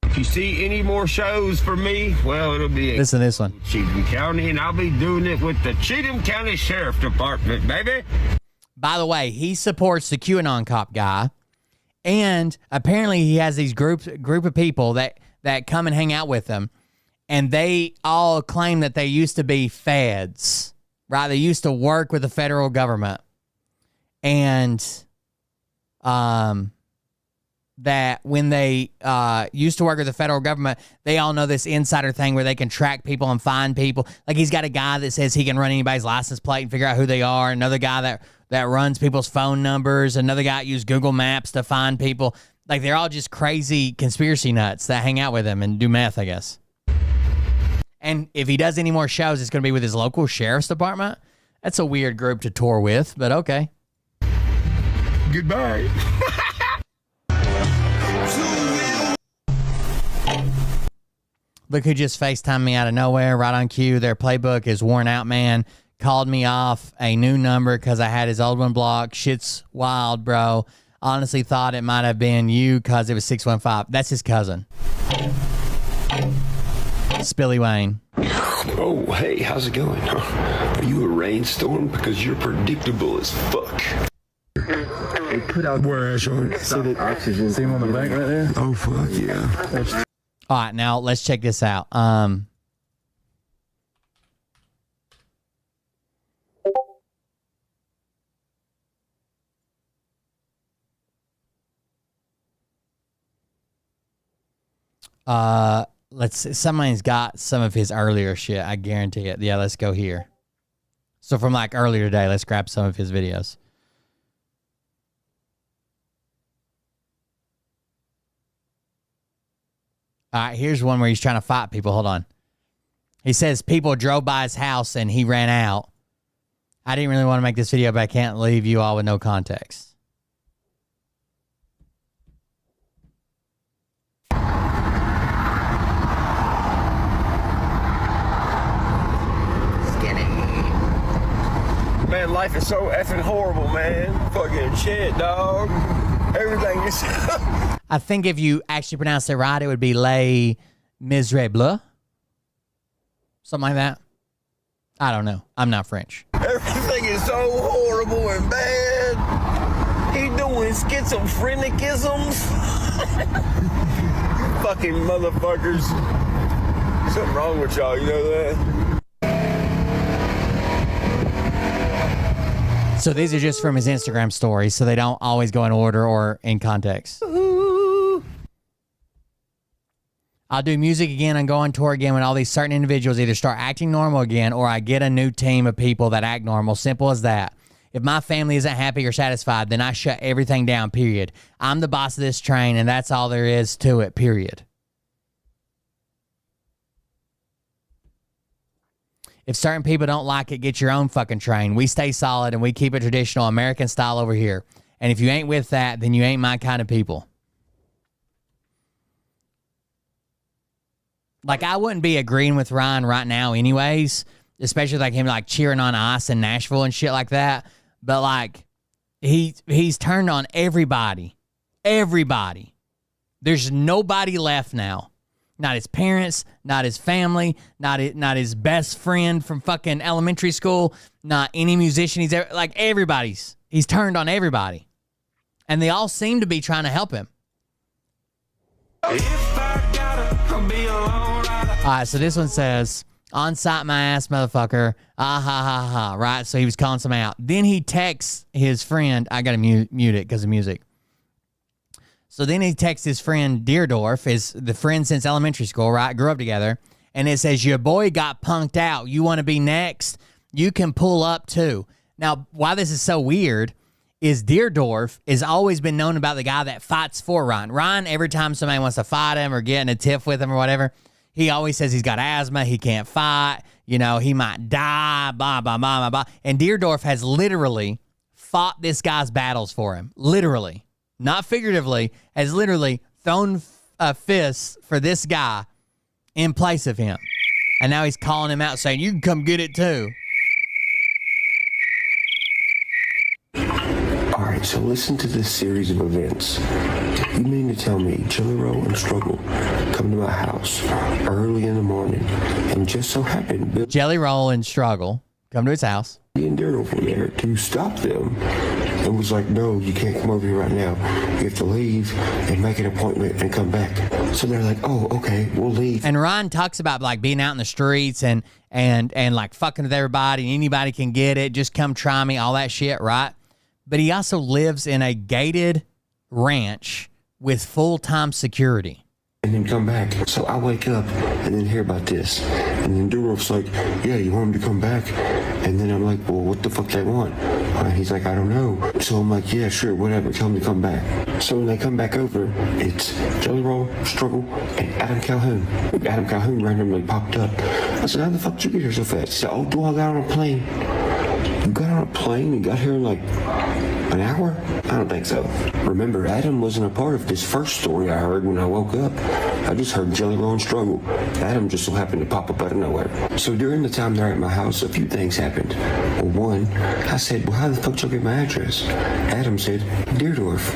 If you see any more shows for me, well, it'll be Listen to this one. Cheatham County, and I'll be doing it with the Cheatham County Sheriff Department, baby. By the way, he supports the QAnon cop guy, and apparently he has these group of people that come and hang out with him, and they all claim that they used to be feds, right? They used to work with the federal government, and that when they used to work with the federal government, they all know this insider thing where they can track people and find people. Like he's got a guy that says he can run anybody's license plate and figure out who they are. Another guy that runs people's phone numbers. Another guy that uses Google Maps to find people. Like, they're all just crazy conspiracy nuts that hang out with him and do meth, I guess. And if he does any more shows, it's going to be with his local sheriff's department. That's a weird group to tour with, but okay. Goodbye. Look who just FaceTimed me out of nowhere, right on cue. Their playbook is worn out, man. Called me off a new number because I had his old one blocked. Shit's wild, bro. Honestly thought it might have been you because it was 615. That's his cousin. Spilly Wayne. Oh, hey, how's it going? Are you a rainstorm? Because you're predictable as fuck. They put out where see the oxygen. See him on the bank right there? Oh, fuck, yeah. All right, now let's check this out. Let's see. Somebody's got some of his earlier shit. I guarantee it. Yeah, let's go here. So from like earlier today, let's grab some of his videos. All right, here's one where he's trying to fight people. Hold on. He says people drove by his house and he ran out. I didn't really want to make this video, but I can't leave you all with no context. Man, life is so effing horrible, man. Fucking shit, dog. Everything is... I think if you actually pronounce it right, it would be Les Miserables. Something like that. I don't know. I'm not French. Everything is so horrible and bad. He doing schizophrenicisms. Fucking motherfuckers. Something wrong with y'all, you know that? So these are just from his Instagram stories, so they don't always go in order or in context. I'll do music again and go on tour again when all these certain individuals either start acting normal again or I get a new team of people that act normal. Simple as that. If my family isn't happy or satisfied, then I shut everything down, period. I'm the boss of this train, and that's all there is to it, period. If certain people don't like it, get your own fucking train. We stay solid and we keep it traditional American style over here. And if you ain't with that, then you ain't my kind of people. Like, I wouldn't be agreeing with Ryan right now anyways, especially like him like cheering on us in Nashville and shit like that. But like, he's turned on everybody. Everybody. There's nobody left now. Not his parents, not his family, not his best friend from fucking elementary school, not any musician he's ever, like he's turned on everybody. And they all seem to be trying to help him. All right, so this one says, on site my ass, motherfucker. Ah, ha, ha, ha, right? So he was calling some out. Then he texts his friend. I got to mute it because of music. So then he texts his friend Deerdorf, is the friend since elementary school, right? Grew up together. And it says, your boy got punked out. You want to be next? You can pull up too. Now, why this is so weird is Deerdorf has always been known about the guy that fights for Ryan. Ryan, every time somebody wants to fight him or get in a tiff with him or whatever, he always says he's got asthma, he can't fight, you know, he might die, blah, blah, blah, blah, blah. And Deerdorf has literally fought this guy's battles for him. Literally. Not figuratively, has literally thrown a fist for this guy in place of him. And now he's calling him out saying, you can come get it too. All right, so listen to this series of events. You mean to tell me Jelly Roll and Struggle come to my house early in the morning and just so happened Bill Jelly Roll and Struggle come to his house and Daryl were there to stop them and was like, no, you can't come over here right now. You have to leave and make an appointment and come back. So they're like, oh, okay, we'll leave. And Ryan talks about like being out in the streets and like fucking with everybody and anybody can get it. Just come try me, all that shit, right? But he also lives in a gated ranch with full-time security. And then come back. So I wake up and then hear about this. And then Durof's like, yeah, you want him to come back? And then I'm like, well, what the fuck they want? He's like, I don't know. So I'm like, yeah, sure, whatever. Tell them to come back. So when they come back over, it's Jelly Roll, Struggle, and Adam Calhoun. Adam Calhoun randomly popped up. I said, how the fuck did you get here so fast? He said, oh, dude, I got on a plane. You got on a plane and got here in like an hour? I don't think so. Remember, Adam wasn't a part of this first story I heard when I woke up. I just heard Jelly Roll and Struggle. Adam just so happened to pop up out of nowhere. So during the time they're at my house, a few things happened. Well, one, I said, well, how the fuck did you get my address? Adam said, Deerdorf.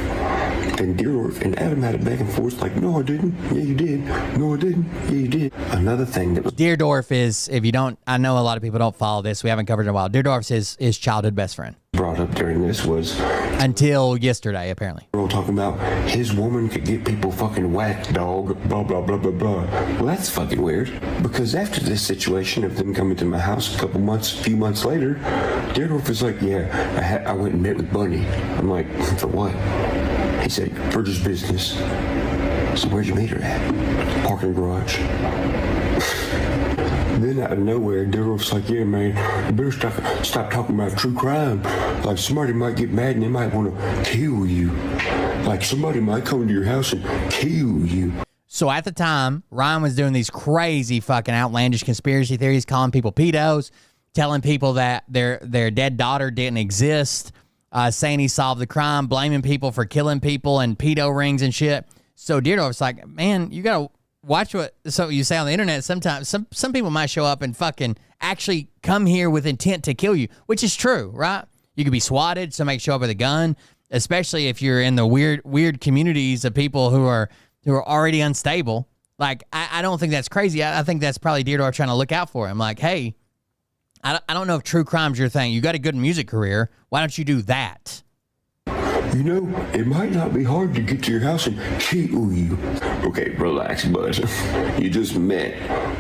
And Deerdorf and Adam had it back and forth like, no, I didn't. Yeah, you did. No, I didn't. Yeah, you did. Another thing that was... Deerdorf is, if you don't, I know a lot of people don't follow this. We haven't covered it in a while. Deerdorf's his childhood best friend. Brought up during this was... Until yesterday, apparently. We're all talking about his woman could get people fucking whacked, dog, blah, blah, blah, blah, blah. Well, that's fucking weird. Because after this situation of them coming to my house a few months later, Deerdorf was like, yeah, I went and met with Bunny. I'm like, for what? He said, for just business. So where'd you meet her at? Parking garage. Then out of nowhere, Deerdorf's like, yeah, man, you better stop talking about true crime. Like, somebody might get mad and they might want to kill you. Like, somebody might come to your house and kill you. So at the time, Ryan was doing these crazy fucking outlandish conspiracy theories, calling people pedos, telling people that their dead daughter didn't exist, saying he solved the crime, blaming people for killing people and pedo rings and shit. So Deerdorf's like, man, you gotta watch what you say on the internet. Sometimes some people might show up and fucking actually come here with intent to kill you, which is true, right? You could be swatted, somebody show up with a gun, especially if you're in the weird communities of people who are already unstable. Like, I don't think that's crazy. I think that's probably Deerdorf trying to look out for him. Like, hey, I don't know if true crime's your thing. You got a good music career. Why don't you do that? You know, it might not be hard to get to your house and kill you. Okay, relax, bud. You just met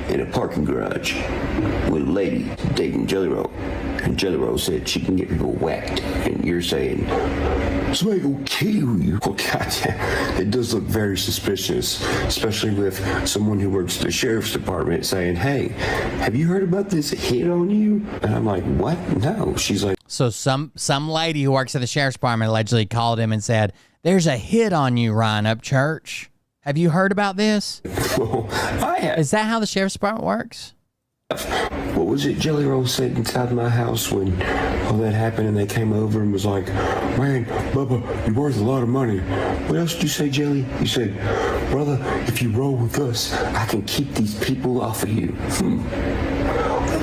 in a parking garage with a lady dating Jelly Roll. And Jelly Roll said she can get people whacked. And you're saying, somebody will kill you. Well, goddamn, it does look very suspicious, especially with someone who works at the sheriff's department saying, hey, have you heard about this hit on you? And I'm like, what? No. She's like, so some lady who works at the sheriff's department allegedly called him and said, there's a hit on you, Ryan Upchurch. Have you heard about this? Well, Is that how the sheriff's department works? What was it Jelly Roll said inside my house when all that happened and they came over and was like, man, Bubba, you're worth a lot of money. What else did you say, Jelly? You said, brother, if you roll with us, I can keep these people off of you.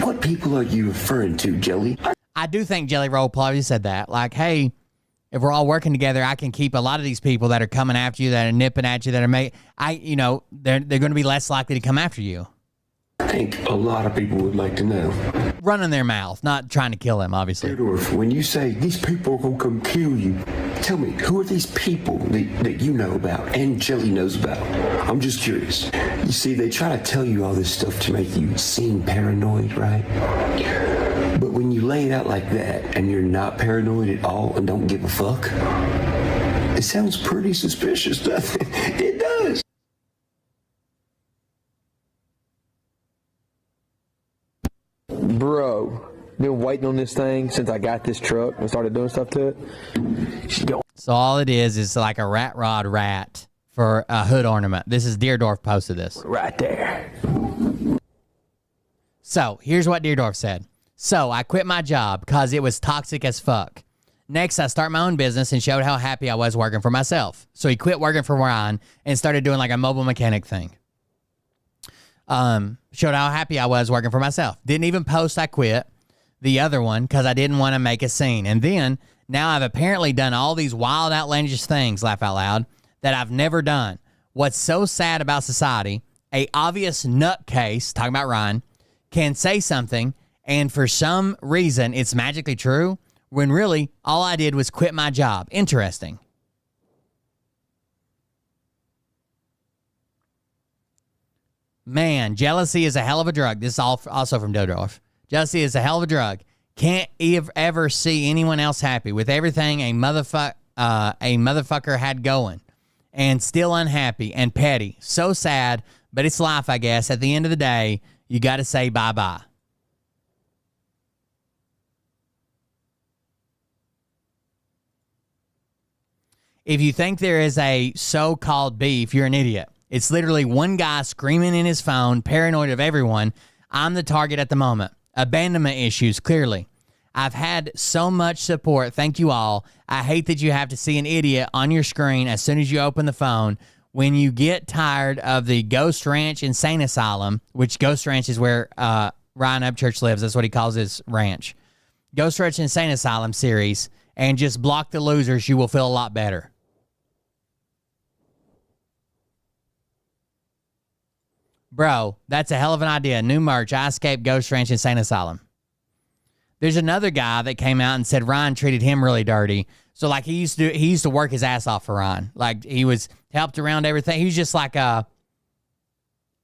What people are you referring to, Jelly? I do think Jelly Roll probably said that. Like, hey, if we're all working together, I can keep a lot of these people that are coming after you, that are nipping at you, that are they're going to be less likely to come after you. I think a lot of people would like to know. Running their mouth, not trying to kill him, obviously. Deerdorf, when you say these people are going to come kill you, tell me, who are these people that you know about and Jelly knows about? I'm just curious. You see, they try to tell you all this stuff to make you seem paranoid, right? But when you lay it out like that and you're not paranoid at all and don't give a fuck, it sounds pretty suspicious, doesn't it? It does. Bro, been waiting on this thing since I got this truck and started doing stuff to it. So all it is like a rat rod rat for a hood ornament. This is Deerdorf posted this. Right there. So here's what Deerdorf said. So I quit my job because it was toxic as fuck. Next, I start my own business and showed how happy I was working for myself. So he quit working for Ryan and started doing like a mobile mechanic thing. Showed how happy I was working for myself. Didn't even post I quit the other one because I didn't want to make a scene. And then now I've apparently done all these wild, outlandish things, laugh out loud, that I've never done. What's so sad about society, a obvious nutcase, talking about Ryan, can say something and for some reason it's magically true when really all I did was quit my job. Interesting. Man, jealousy is a hell of a drug. This is also from Deerdorf. Jealousy is a hell of a drug. Can't ever see anyone else happy with everything a motherfucker had going, and still unhappy and petty. So sad, but it's life, I guess. At the end of the day, you got to say bye-bye. If you think there is a so-called beef, you're an idiot. It's literally one guy screaming in his phone, paranoid of everyone. I'm the target at the moment. Abandonment issues, clearly. I've had so much support. Thank you all. I hate that you have to see an idiot on your screen as soon as you open the phone. When you get tired of the Ghost Ranch Insane Asylum, which Ghost Ranch is where Ryan Upchurch lives. That's what he calls his ranch. Ghost Ranch Insane Asylum series, and just block the losers, you will feel a lot better. Bro, that's a hell of an idea. New merch, I Escaped Ghost Ranch Insane Asylum. There's another guy that came out and said Ryan treated him really dirty. So like he used to work his ass off for Ryan. Like he was helped around everything. He was just like a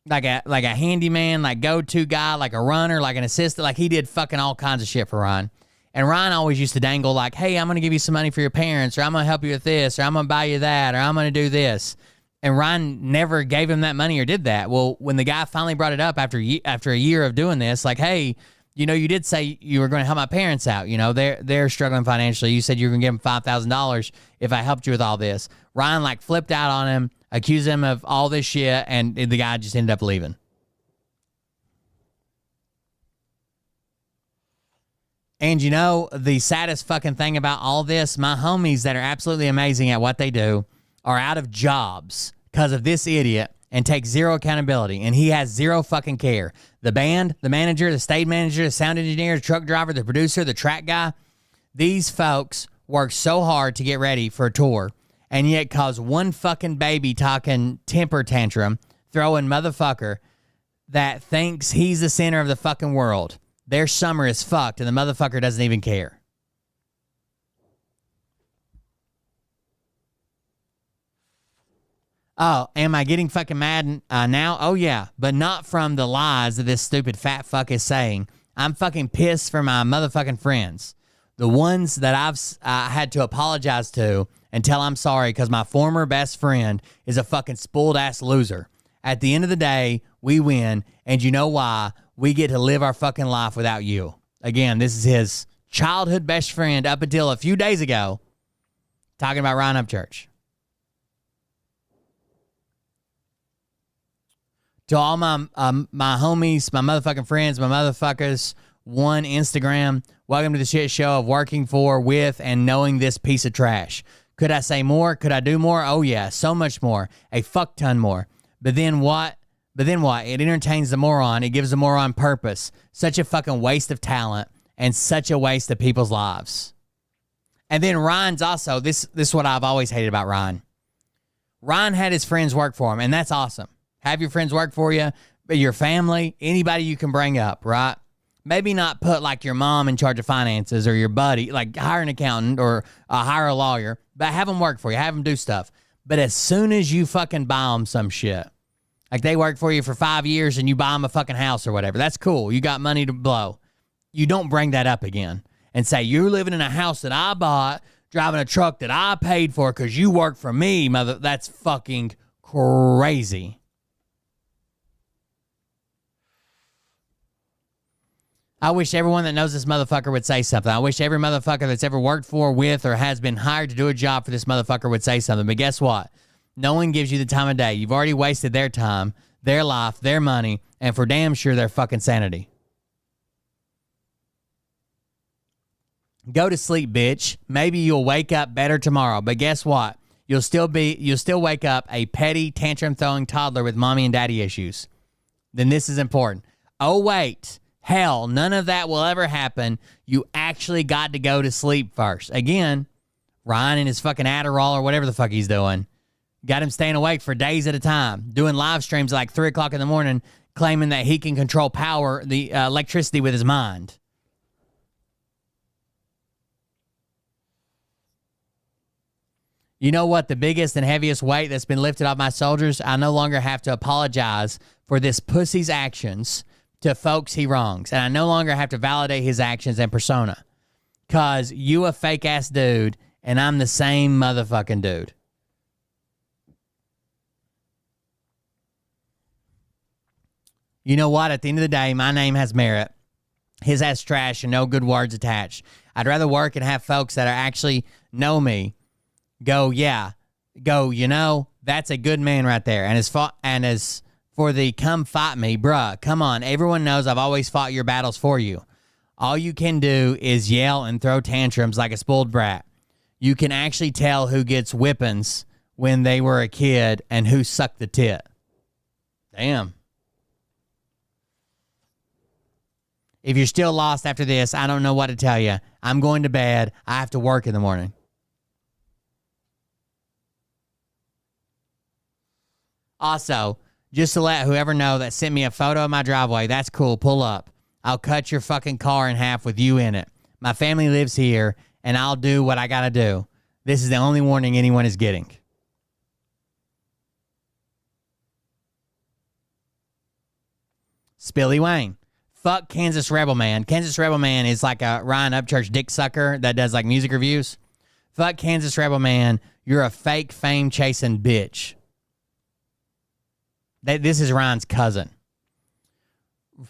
handyman, like go-to guy, like a runner, like an assistant. Like he did fucking all kinds of shit for Ryan. And Ryan always used to dangle like, hey, I'm going to give you some money for your parents, or I'm going to help you with this, or I'm going to buy you that, or I'm going to do this. And Ryan never gave him that money or did that. Well, when the guy finally brought it up after a year of doing this, like, hey, you know, you did say you were going to help my parents out. You know, they're struggling financially. You said you were going to give them $5,000 if I helped you with all this. Ryan, like, flipped out on him, accused him of all this shit, and the guy just ended up leaving. And you know, the saddest fucking thing about all this, my homies that are absolutely amazing at what they do are out of jobs because of this idiot and take zero accountability. And he has zero fucking care. The band, the manager, the stage manager, the sound engineer, the truck driver, the producer, the track guy, these folks work so hard to get ready for a tour and yet cause one fucking baby talking temper tantrum, throwing motherfucker that thinks he's the center of the fucking world. Their summer is fucked and the motherfucker doesn't even care. Oh, am I getting fucking mad now? Oh, yeah, but not from the lies that this stupid fat fuck is saying. I'm fucking pissed for my motherfucking friends. The ones that I've had to apologize to and tell I'm sorry because my former best friend is a fucking spoiled-ass loser. At the end of the day, we win, and you know why? We get to live our fucking life without you. Again, this is his childhood best friend up until a few days ago, talking about Ryan Upchurch. To all my homies, my motherfucking friends, my motherfuckers, one Instagram, welcome to the shit show of working for, with, and knowing this piece of trash. Could I say more? Could I do more? Oh, yeah, so much more. A fuck ton more. But then what? It entertains the moron. It gives the moron purpose. Such a fucking waste of talent and such a waste of people's lives. And then Ryan's also, this is what I've always hated about Ryan. Ryan had his friends work for him, and that's awesome. Have your friends work for you, but your family, anybody you can bring up, right? Maybe not put like your mom in charge of finances or your buddy, like hire an accountant or hire a lawyer, but have them work for you, have them do stuff. But as soon as you fucking buy them some shit, like they work for you for 5 years and you buy them a fucking house or whatever, that's cool. You got money to blow. You don't bring that up again and say, you're living in a house that I bought, driving a truck that I paid for because you work for me, mother. That's fucking crazy. I wish everyone that knows this motherfucker would say something. I wish every motherfucker that's ever worked for, with, or has been hired to do a job for this motherfucker would say something. But guess what? No one gives you the time of day. You've already wasted their time, their life, their money, and for damn sure their fucking sanity. Go to sleep, bitch. Maybe you'll wake up better tomorrow. But guess what? You'll still wake up a petty, tantrum-throwing toddler with mommy and daddy issues. Then this is important. Oh, wait. Hell, none of that will ever happen. You actually got to go to sleep first. Again, Ryan and his fucking Adderall or whatever the fuck he's doing got him staying awake for days at a time, doing live streams at like 3 o'clock in the morning, claiming that he can control the electricity with his mind. You know what? The biggest and heaviest weight that's been lifted off my shoulders, I no longer have to apologize for this pussy's actions to folks he wrongs. And I no longer have to validate his actions and persona. Because you a fake-ass dude, and I'm the same motherfucking dude. You know what? At the end of the day, my name has merit. His has trash and no good words attached. I'd rather work and have folks that are actually know me go, yeah, go, you know, that's a good man right there. And as for the come fight me, bruh, come on. Everyone knows I've always fought your battles for you. All you can do is yell and throw tantrums like a spoiled brat. You can actually tell who gets whippings when they were a kid and who sucked the tit. Damn. If you're still lost after this, I don't know what to tell you. I'm going to bed. I have to work in the morning. Also, just to let whoever know that sent me a photo of my driveway, that's cool. Pull up. I'll cut your fucking car in half with you in it. My family lives here, and I'll do what I gotta do. This is the only warning anyone is getting. Spilly Wayne. Fuck Kansas Rebel Man. Kansas Rebel Man is like a Ryan Upchurch dick sucker that does like music reviews. Fuck Kansas Rebel Man. You're a fake fame chasing bitch. This is Ryan's cousin.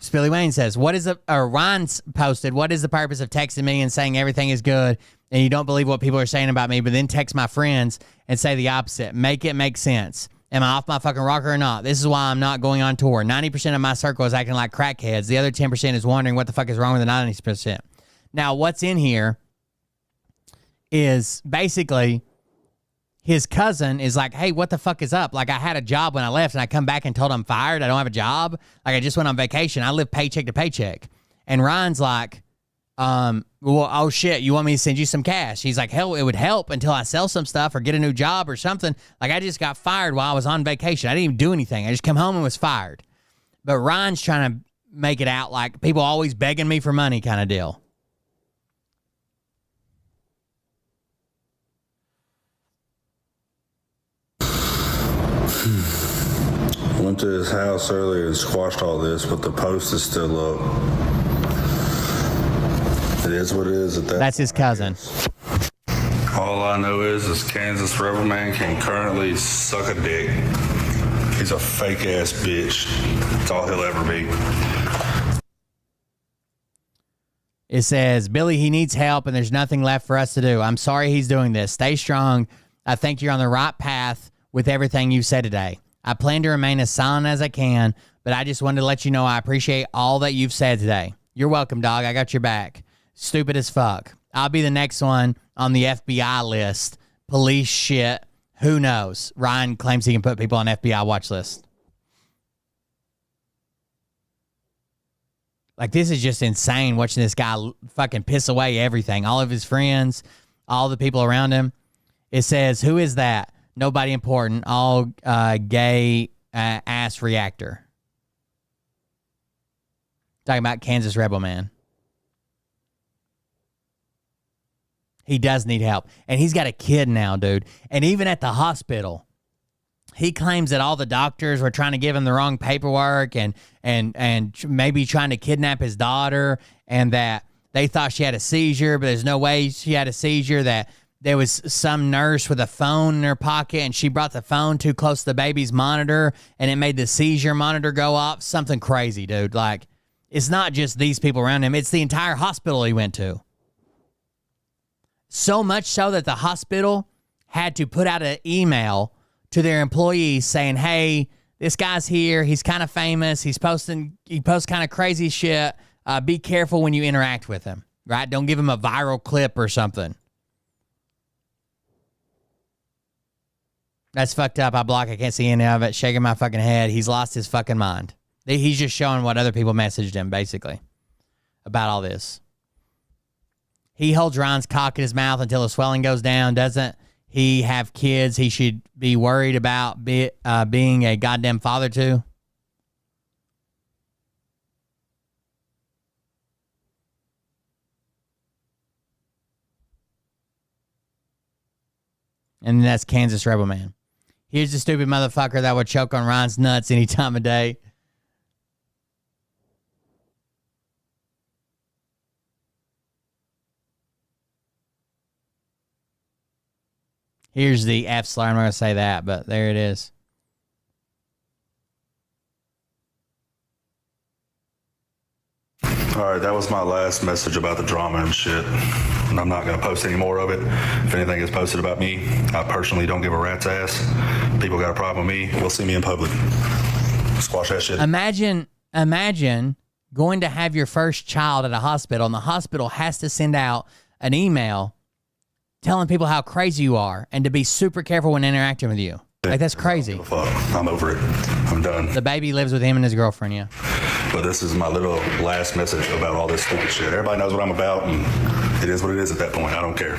Spilly Wayne says, Ryan's posted, what is the purpose of texting me and saying everything is good and you don't believe what people are saying about me, but then text my friends and say the opposite? Make it make sense. Am I off my fucking rocker or not? This is why I'm not going on tour. 90% of my circle is acting like crackheads. The other 10% is wondering what the fuck is wrong with the 90%. Now, what's in here is basically his cousin is like, hey, what the fuck is up? Like, I had a job when I left, and I come back and told I'm fired. I don't have a job. Like, I just went on vacation. I live paycheck to paycheck. And Ryan's like, well, oh shit, you want me to send you some cash? He's like, hell, it would help until I sell some stuff or get a new job or something. Like, I just got fired while I was on vacation. I didn't even do anything. I just come home and was fired. But Ryan's trying to make it out like people always begging me for money kind of deal. Went to his house earlier and squashed all this, but the post is still up. It is what it is at that. That's his cousin. All I know is Kansas Rebel Man can currently suck a dick. He's a fake ass bitch. That's all he'll ever be. It says, Billy, he needs help and there's nothing left for us to do. I'm sorry he's doing this. Stay strong. I think you're on the right path with everything you've said today. I plan to remain as silent as I can, but I just wanted to let you know I appreciate all that you've said today. You're welcome, dog. I got your back. Stupid as fuck. I'll be the next one on the FBI list. Police shit. Who knows? Ryan claims he can put people on FBI watch list. Like, this is just insane watching this guy fucking piss away everything. All of his friends, all the people around him. It says, who is that? Nobody important. All gay ass reactor. Talking about Kansas Rebel Man. He does need help. And he's got a kid now, dude. And even at the hospital, he claims that all the doctors were trying to give him the wrong paperwork and maybe trying to kidnap his daughter, and that they thought she had a seizure, but there's no way she had a seizure, that there was some nurse with a phone in her pocket and she brought the phone too close to the baby's monitor and it made the seizure monitor go off. Something crazy, dude. Like, it's not just these people around him. It's the entire hospital he went to. So much so that the hospital had to put out an email to their employees saying, hey, this guy's here. He's kind of famous. He posts kind of crazy shit. Be careful when you interact with him, right? Don't give him a viral clip or something. That's fucked up. I block. I can't see any of it. Shaking my fucking head. He's lost his fucking mind. He's just showing what other people messaged him, basically, about all this. He holds Ryan's cock in his mouth until the swelling goes down. Doesn't he have kids he should be worried about being a goddamn father to? And that's Kansas Rebel Man. Here's the stupid motherfucker that would choke on Ryan's nuts any time of day. Here's the F slur. I'm not going to say that, but there it is. All right, that was my last message about the drama and shit. And I'm not going to post any more of it. If anything is posted about me, I personally don't give a rat's ass. People got a problem with me, we'll see me in public. Squash that shit. Imagine going to have your first child at a hospital, and the hospital has to send out an email telling people how crazy you are and to be super careful when interacting with you. Like, that's crazy. Fuck, I'm over it. I'm done. The baby lives with him and his girlfriend, yeah. But this is my little last message about all this stupid shit. Everybody knows what I'm about, and it is what it is at that point. I don't care.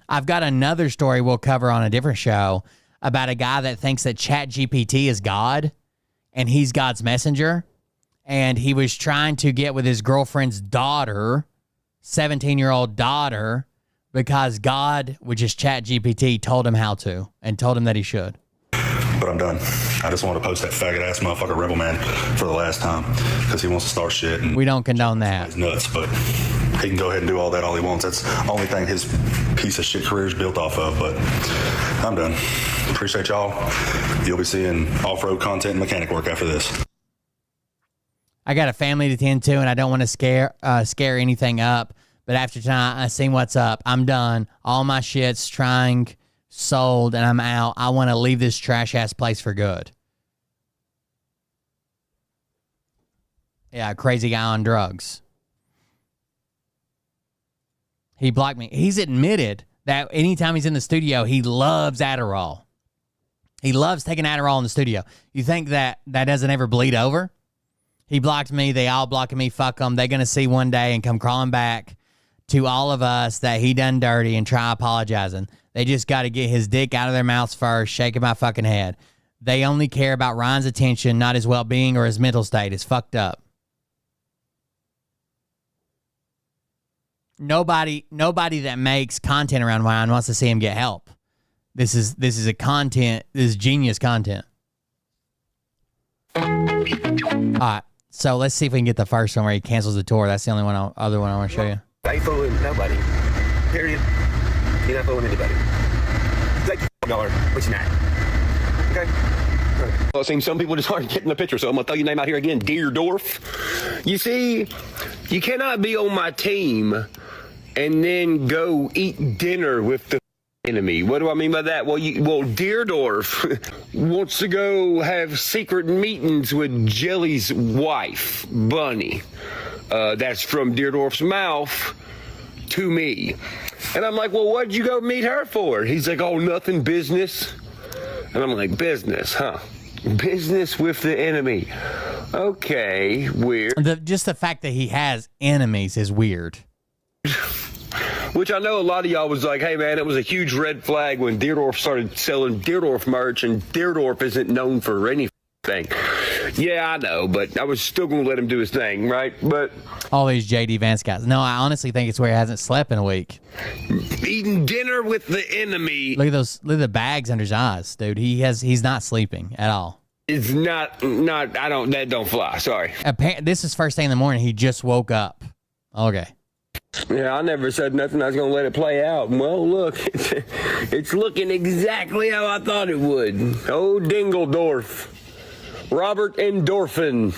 I've got another story we'll cover on a different show about a guy that thinks that ChatGPT is God, and he's God's messenger. And he was trying to get with his girlfriend's daughter, 17-year-old daughter, because God, which is ChatGPT, told him how to and told him that he should. But I'm done. I just want to post that faggot-ass motherfucker Rebel Man for the last time because he wants to start shit. And we don't condone that. He's nuts, but he can go ahead and do all that all he wants. That's the only thing his piece of shit career is built off of, but I'm done. Appreciate y'all. You'll be seeing off-road content and mechanic work after this. I got a family to tend to, and I don't want to scare anything up. But after tonight, I seen what's up. I'm done. All my shit's sold, and I'm out. I want to leave this trash-ass place for good. Yeah, crazy guy on drugs. He blocked me. He's admitted that anytime he's in the studio, he loves Adderall. He loves taking Adderall in the studio. You think that doesn't ever bleed over? He blocked me. They all blocking me. Fuck them. They're going to see one day and come crawling back to all of us that he done dirty and try apologizing. They just got to get his dick out of their mouths first, shaking my fucking head. They only care about Ryan's attention, not his well-being or his mental state. It's fucked up. Nobody that makes content around Ryan wants to see him get help. This is genius content. All right, so let's see if we can get the first one where he cancels the tour. That's the only other one I want to show you. I ain't fooling nobody. Period. You're not fooling anybody. Like $1, but you're not. Okay? Well, it seems some people just aren't getting the picture, so I'm going to throw your name out here again, Deerdorf. You see, you cannot be on my team and then go eat dinner with the enemy. What do I mean by that? Well, Deerdorf wants to go have secret meetings with Jelly's wife, Bunny. That's from Deerdorf's mouth to me. And I'm like, well, what'd you go meet her for? He's like, oh, nothing, business. And I'm like, business, huh? Business with the enemy. Okay, weird. Just the fact that he has enemies is weird. Which I know a lot of y'all was like, hey, man, it was a huge red flag when Deerdorf started selling Deerdorf merch, and Deerdorf isn't known for anything. Yeah, I know, but I was still going to let him do his thing, right? But all these JD Vance guys. No, I honestly think it's where he hasn't slept in a week. Eating dinner with the enemy. Look at the bags under his eyes, dude. He's not sleeping at all. It's not, that don't fly. Sorry. This is first thing in the morning. He just woke up. Okay. Yeah, I never said nothing. I was going to let it play out. Well, look, it's looking exactly how I thought it would. Oh, Dingledorf. Robert Endorphin.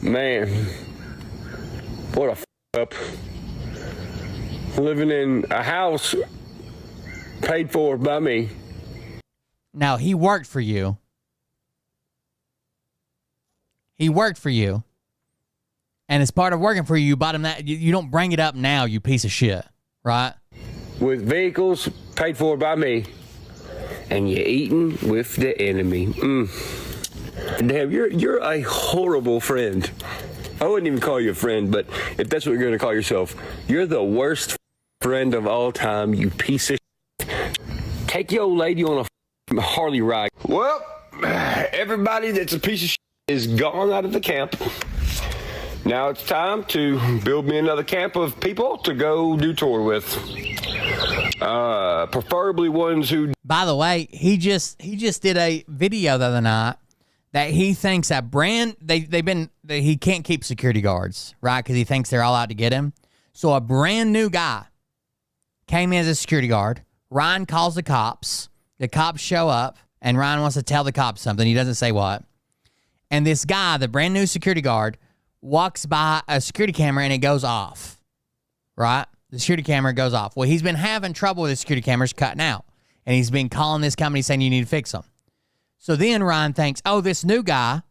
Man, what a up. Living in a house paid for by me. Now, he worked for you. And as part of working for you, you bought him that. You don't bring it up now, you piece of shit, right? With vehicles paid for by me. And you're eating with the enemy. Damn, you're a horrible friend. I wouldn't even call you a friend, but if that's what you're going to call yourself, you're the worst friend of all time, you piece of shit. Take your old lady on a Harley ride. Well, everybody that's a piece of shit is gone out of the camp. Now it's time to build me another camp of people to go do tour with. Preferably ones who... By the way, he just did a video the other night that he thinks that he can't keep security guards, right? Because he thinks they're all out to get him. So a brand new guy came in as a security guard. Ryan calls the cops. The cops show up, and Ryan wants to tell the cops something. He doesn't say what. And this guy, the brand new security guard, walks by a security camera and it goes off, right? The security camera goes off. Well, he's been having trouble with the security cameras cutting out, and he's been calling this company saying you need to fix them. So then Ryan thinks, oh, this new guy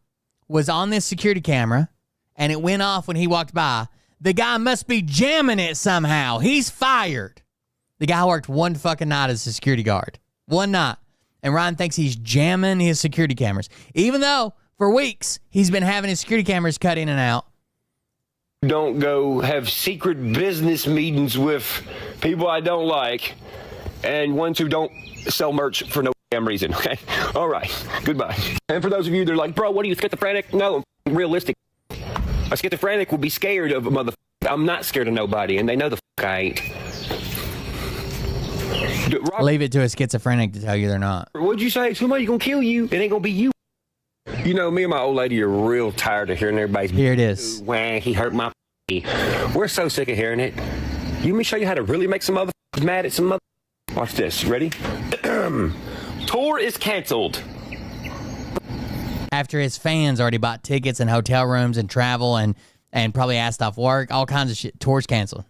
was on this security camera, and it went off when he walked by. The guy must be jamming it somehow. He's fired. The guy worked one fucking night as a security guard. One night. And Ryan thinks he's jamming his security cameras. Even though, for weeks, he's been having his security cameras cut in and out. Don't go have secret business meetings with people I don't like and ones who don't sell merch for no damn reason, okay? All right, goodbye. And for those of you that are like, bro, what are you, schizophrenic? No, I'm realistic. A schizophrenic will be scared of a motherfucker. I'm not scared of nobody, and they know the fuck I ain't. Leave it to a schizophrenic to tell you they're not. What'd you say? Somebody gonna kill you. It ain't gonna be you. You know, me and my old lady are real tired of hearing everybody's... Here it is. Wah, he hurt my... We're so sick of hearing it. You want me to show you how to really make some motherfuckers mad at some mother... Watch this. Ready? Tour is canceled. After his fans already bought tickets and hotel rooms and travel and probably asked off work, all kinds of shit. Tour's canceled.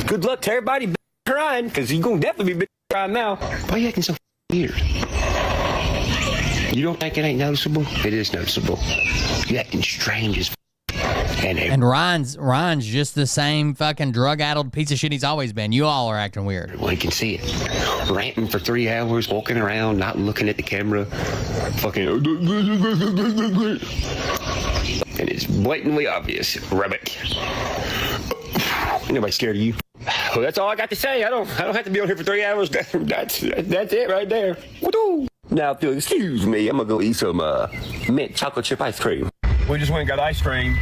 Good luck to everybody crying, because you're going to definitely be crying now. Why are you acting so weird? You don't think it ain't noticeable? It is noticeable. You acting strange as and Ryan's just the same fucking drug-addled piece of shit he's always been. You all are acting weird. Everyone can see it. Ranting for 3 hours, walking around, not looking at the camera. Fucking... And it's blatantly obvious. Rabbit. Ain't nobody scared of you. Well, that's all I got to say. I don't have to be on here for 3 hours. That's it right there. Woo-doo. Now, if you'll excuse me, I'm gonna go eat some mint chocolate chip ice cream. We just went and got ice cream.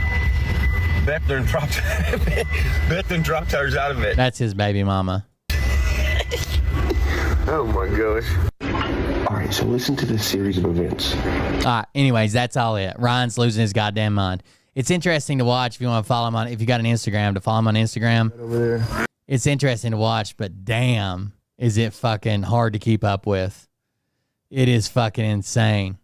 Beth done dropped hers out of it. That's his baby mama. Oh my gosh. All right, so listen to this series of events. All right, anyways, that's all it. Ryan's losing his goddamn mind. It's interesting to watch if you want to follow him on, if you got an Instagram, to follow him on Instagram. Right over there. It's interesting to watch, but damn, is it fucking hard to keep up with. It is fucking insane.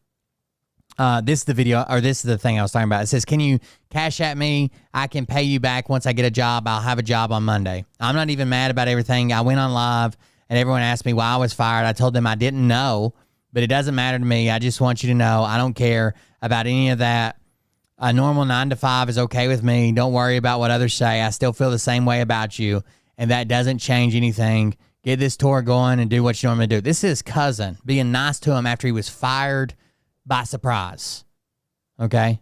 This is the video, or this is the thing I was talking about. It says, can you cash at me? I can pay you back once I get a job. I'll have a job on Monday. I'm not even mad about everything. I went on live, and everyone asked me why I was fired. I told them I didn't know, but it doesn't matter to me. I just want you to know I don't care about any of that. A normal 9 to 5 is okay with me. Don't worry about what others say. I still feel the same way about you, and that doesn't change anything. Get this tour going and do what you normally do. This is his cousin being nice to him after he was fired by surprise. Okay?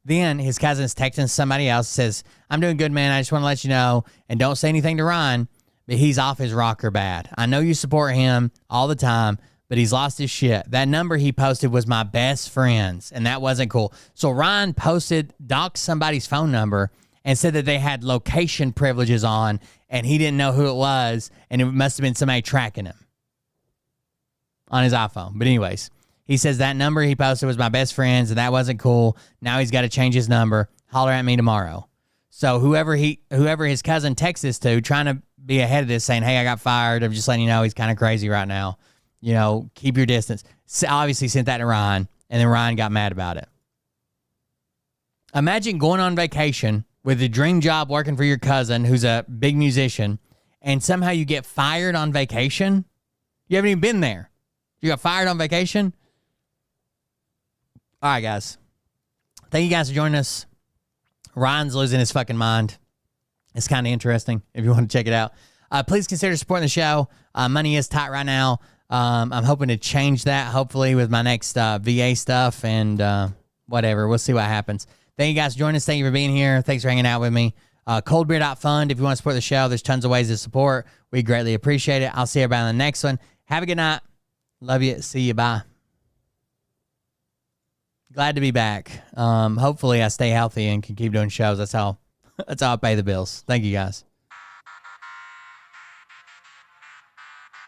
Then his cousin's texting somebody else, says, I'm doing good, man. I just want to let you know, and don't say anything to Ryan, but he's off his rocker bad. I know you support him all the time, but he's lost his shit. That number he posted was my best friend's, and that wasn't cool. So Ryan doxed somebody's phone number and said that they had location privileges on, and he didn't know who it was, and it must have been somebody tracking him on his iPhone. But anyways, he says that number he posted was my best friend's, and that wasn't cool. Now he's got to change his number. Holler at me tomorrow. So whoever his cousin texts this to, trying to be ahead of this, saying, hey, I got fired. I'm just letting you know he's kind of crazy right now. You know, keep your distance. So obviously sent that to Ryan, and then Ryan got mad about it. Imagine going on vacation with a dream job working for your cousin who's a big musician, and somehow you get fired on vacation. You haven't even been there. You got fired on vacation. All right, guys. Thank you guys for joining us. Ryan's losing his fucking mind. It's kind of interesting if you want to check it out. Please consider supporting the show. Money is tight right now. I'm hoping to change that, hopefully, with my next VA stuff and whatever. We'll see what happens. Thank you guys for joining us. Thank you for being here. Thanks for hanging out with me. Coldbeer.fund. If you want to support the show, there's tons of ways to support. We greatly appreciate it. I'll see everybody on the next one. Have a good night. Love you. See you. Bye. Glad to be back. Hopefully I stay healthy and can keep doing shows. That's how I pay the bills. Thank you, guys.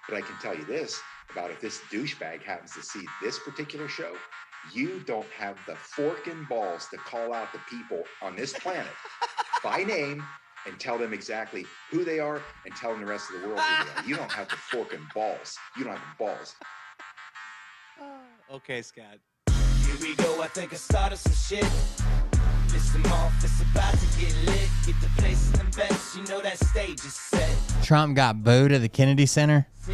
But I can tell you this about if this douchebag happens to see this particular show, you don't have the forking balls to call out the people on this planet by name and tell them exactly who they are and tell them the rest of the world who they are. You don't have the forking balls. You don't have the balls. Okay, Scott. Here we go, I think I started some shit. This Trump got booed at the Kennedy Center. Here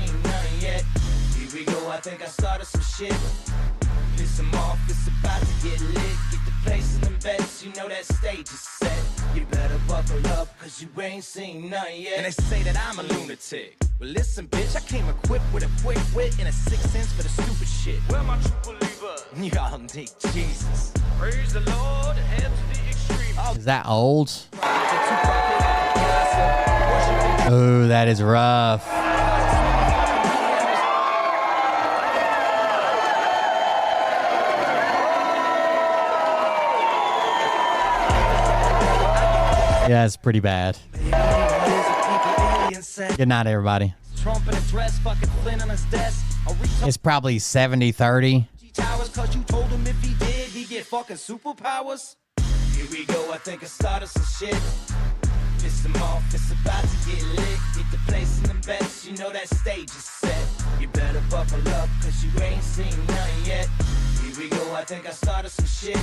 we go, I think I started some shit. Piss him off, it's about to get lit. Get the place in them beds, you know that stage is set. You better buckle up, cause you ain't seen none yet. And they say that I'm a lunatic. Well, listen, bitch, I came equipped with a quick wit and a 6th sense for the stupid shit. Where my true believer? Y'all need Jesus. Praise the Lord, head to the extreme. Is that old? Oh, that is rough. Yeah, it's pretty bad. Good night, everybody. It's probably 70-30. Cause you told him if he did, he get fucking superpowers. Here we go, I think I started some shit. Piss him off, it's about to get lit. Get the place in them beds, you know that stage is set. You better buckle up, cause you ain't seen none yet. Here we go, I think I started some shit.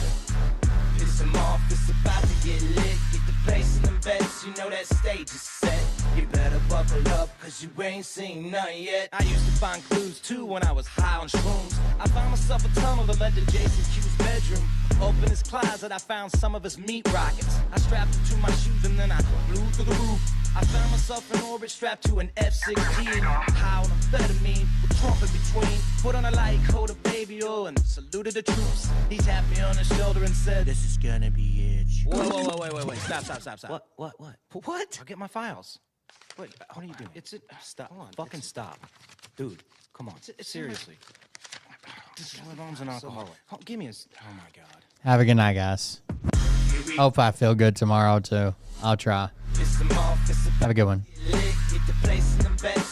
Piss him off, it's about to get lit. Get the place in them beds, you know that stage is set. You better buckle up, cause you ain't seen none yet. I used to find clues too when I was high on shrooms. I found myself a tunnel that led to Jason Q's bedroom. Open his closet, I found some of his meat rockets. I strapped it to my shoes and then I flew through the roof. I found myself in orbit strapped to an F-16. High on amphetamine, with Trump in between. Put on a light coat of baby oil and saluted the troops. He tapped me on the shoulder and said, "This is gonna be it." Whoa, wait. Stop. What? I'll get my files. Wait, what are you doing? Stop. Hold on. Fucking stop. Dude, come on. Seriously. My mom's an alcoholic. Oh, give me a... Oh, my God. Have a good night, guys. Hope I feel good tomorrow, too. I'll try. Have a good one. Get the place in the bed.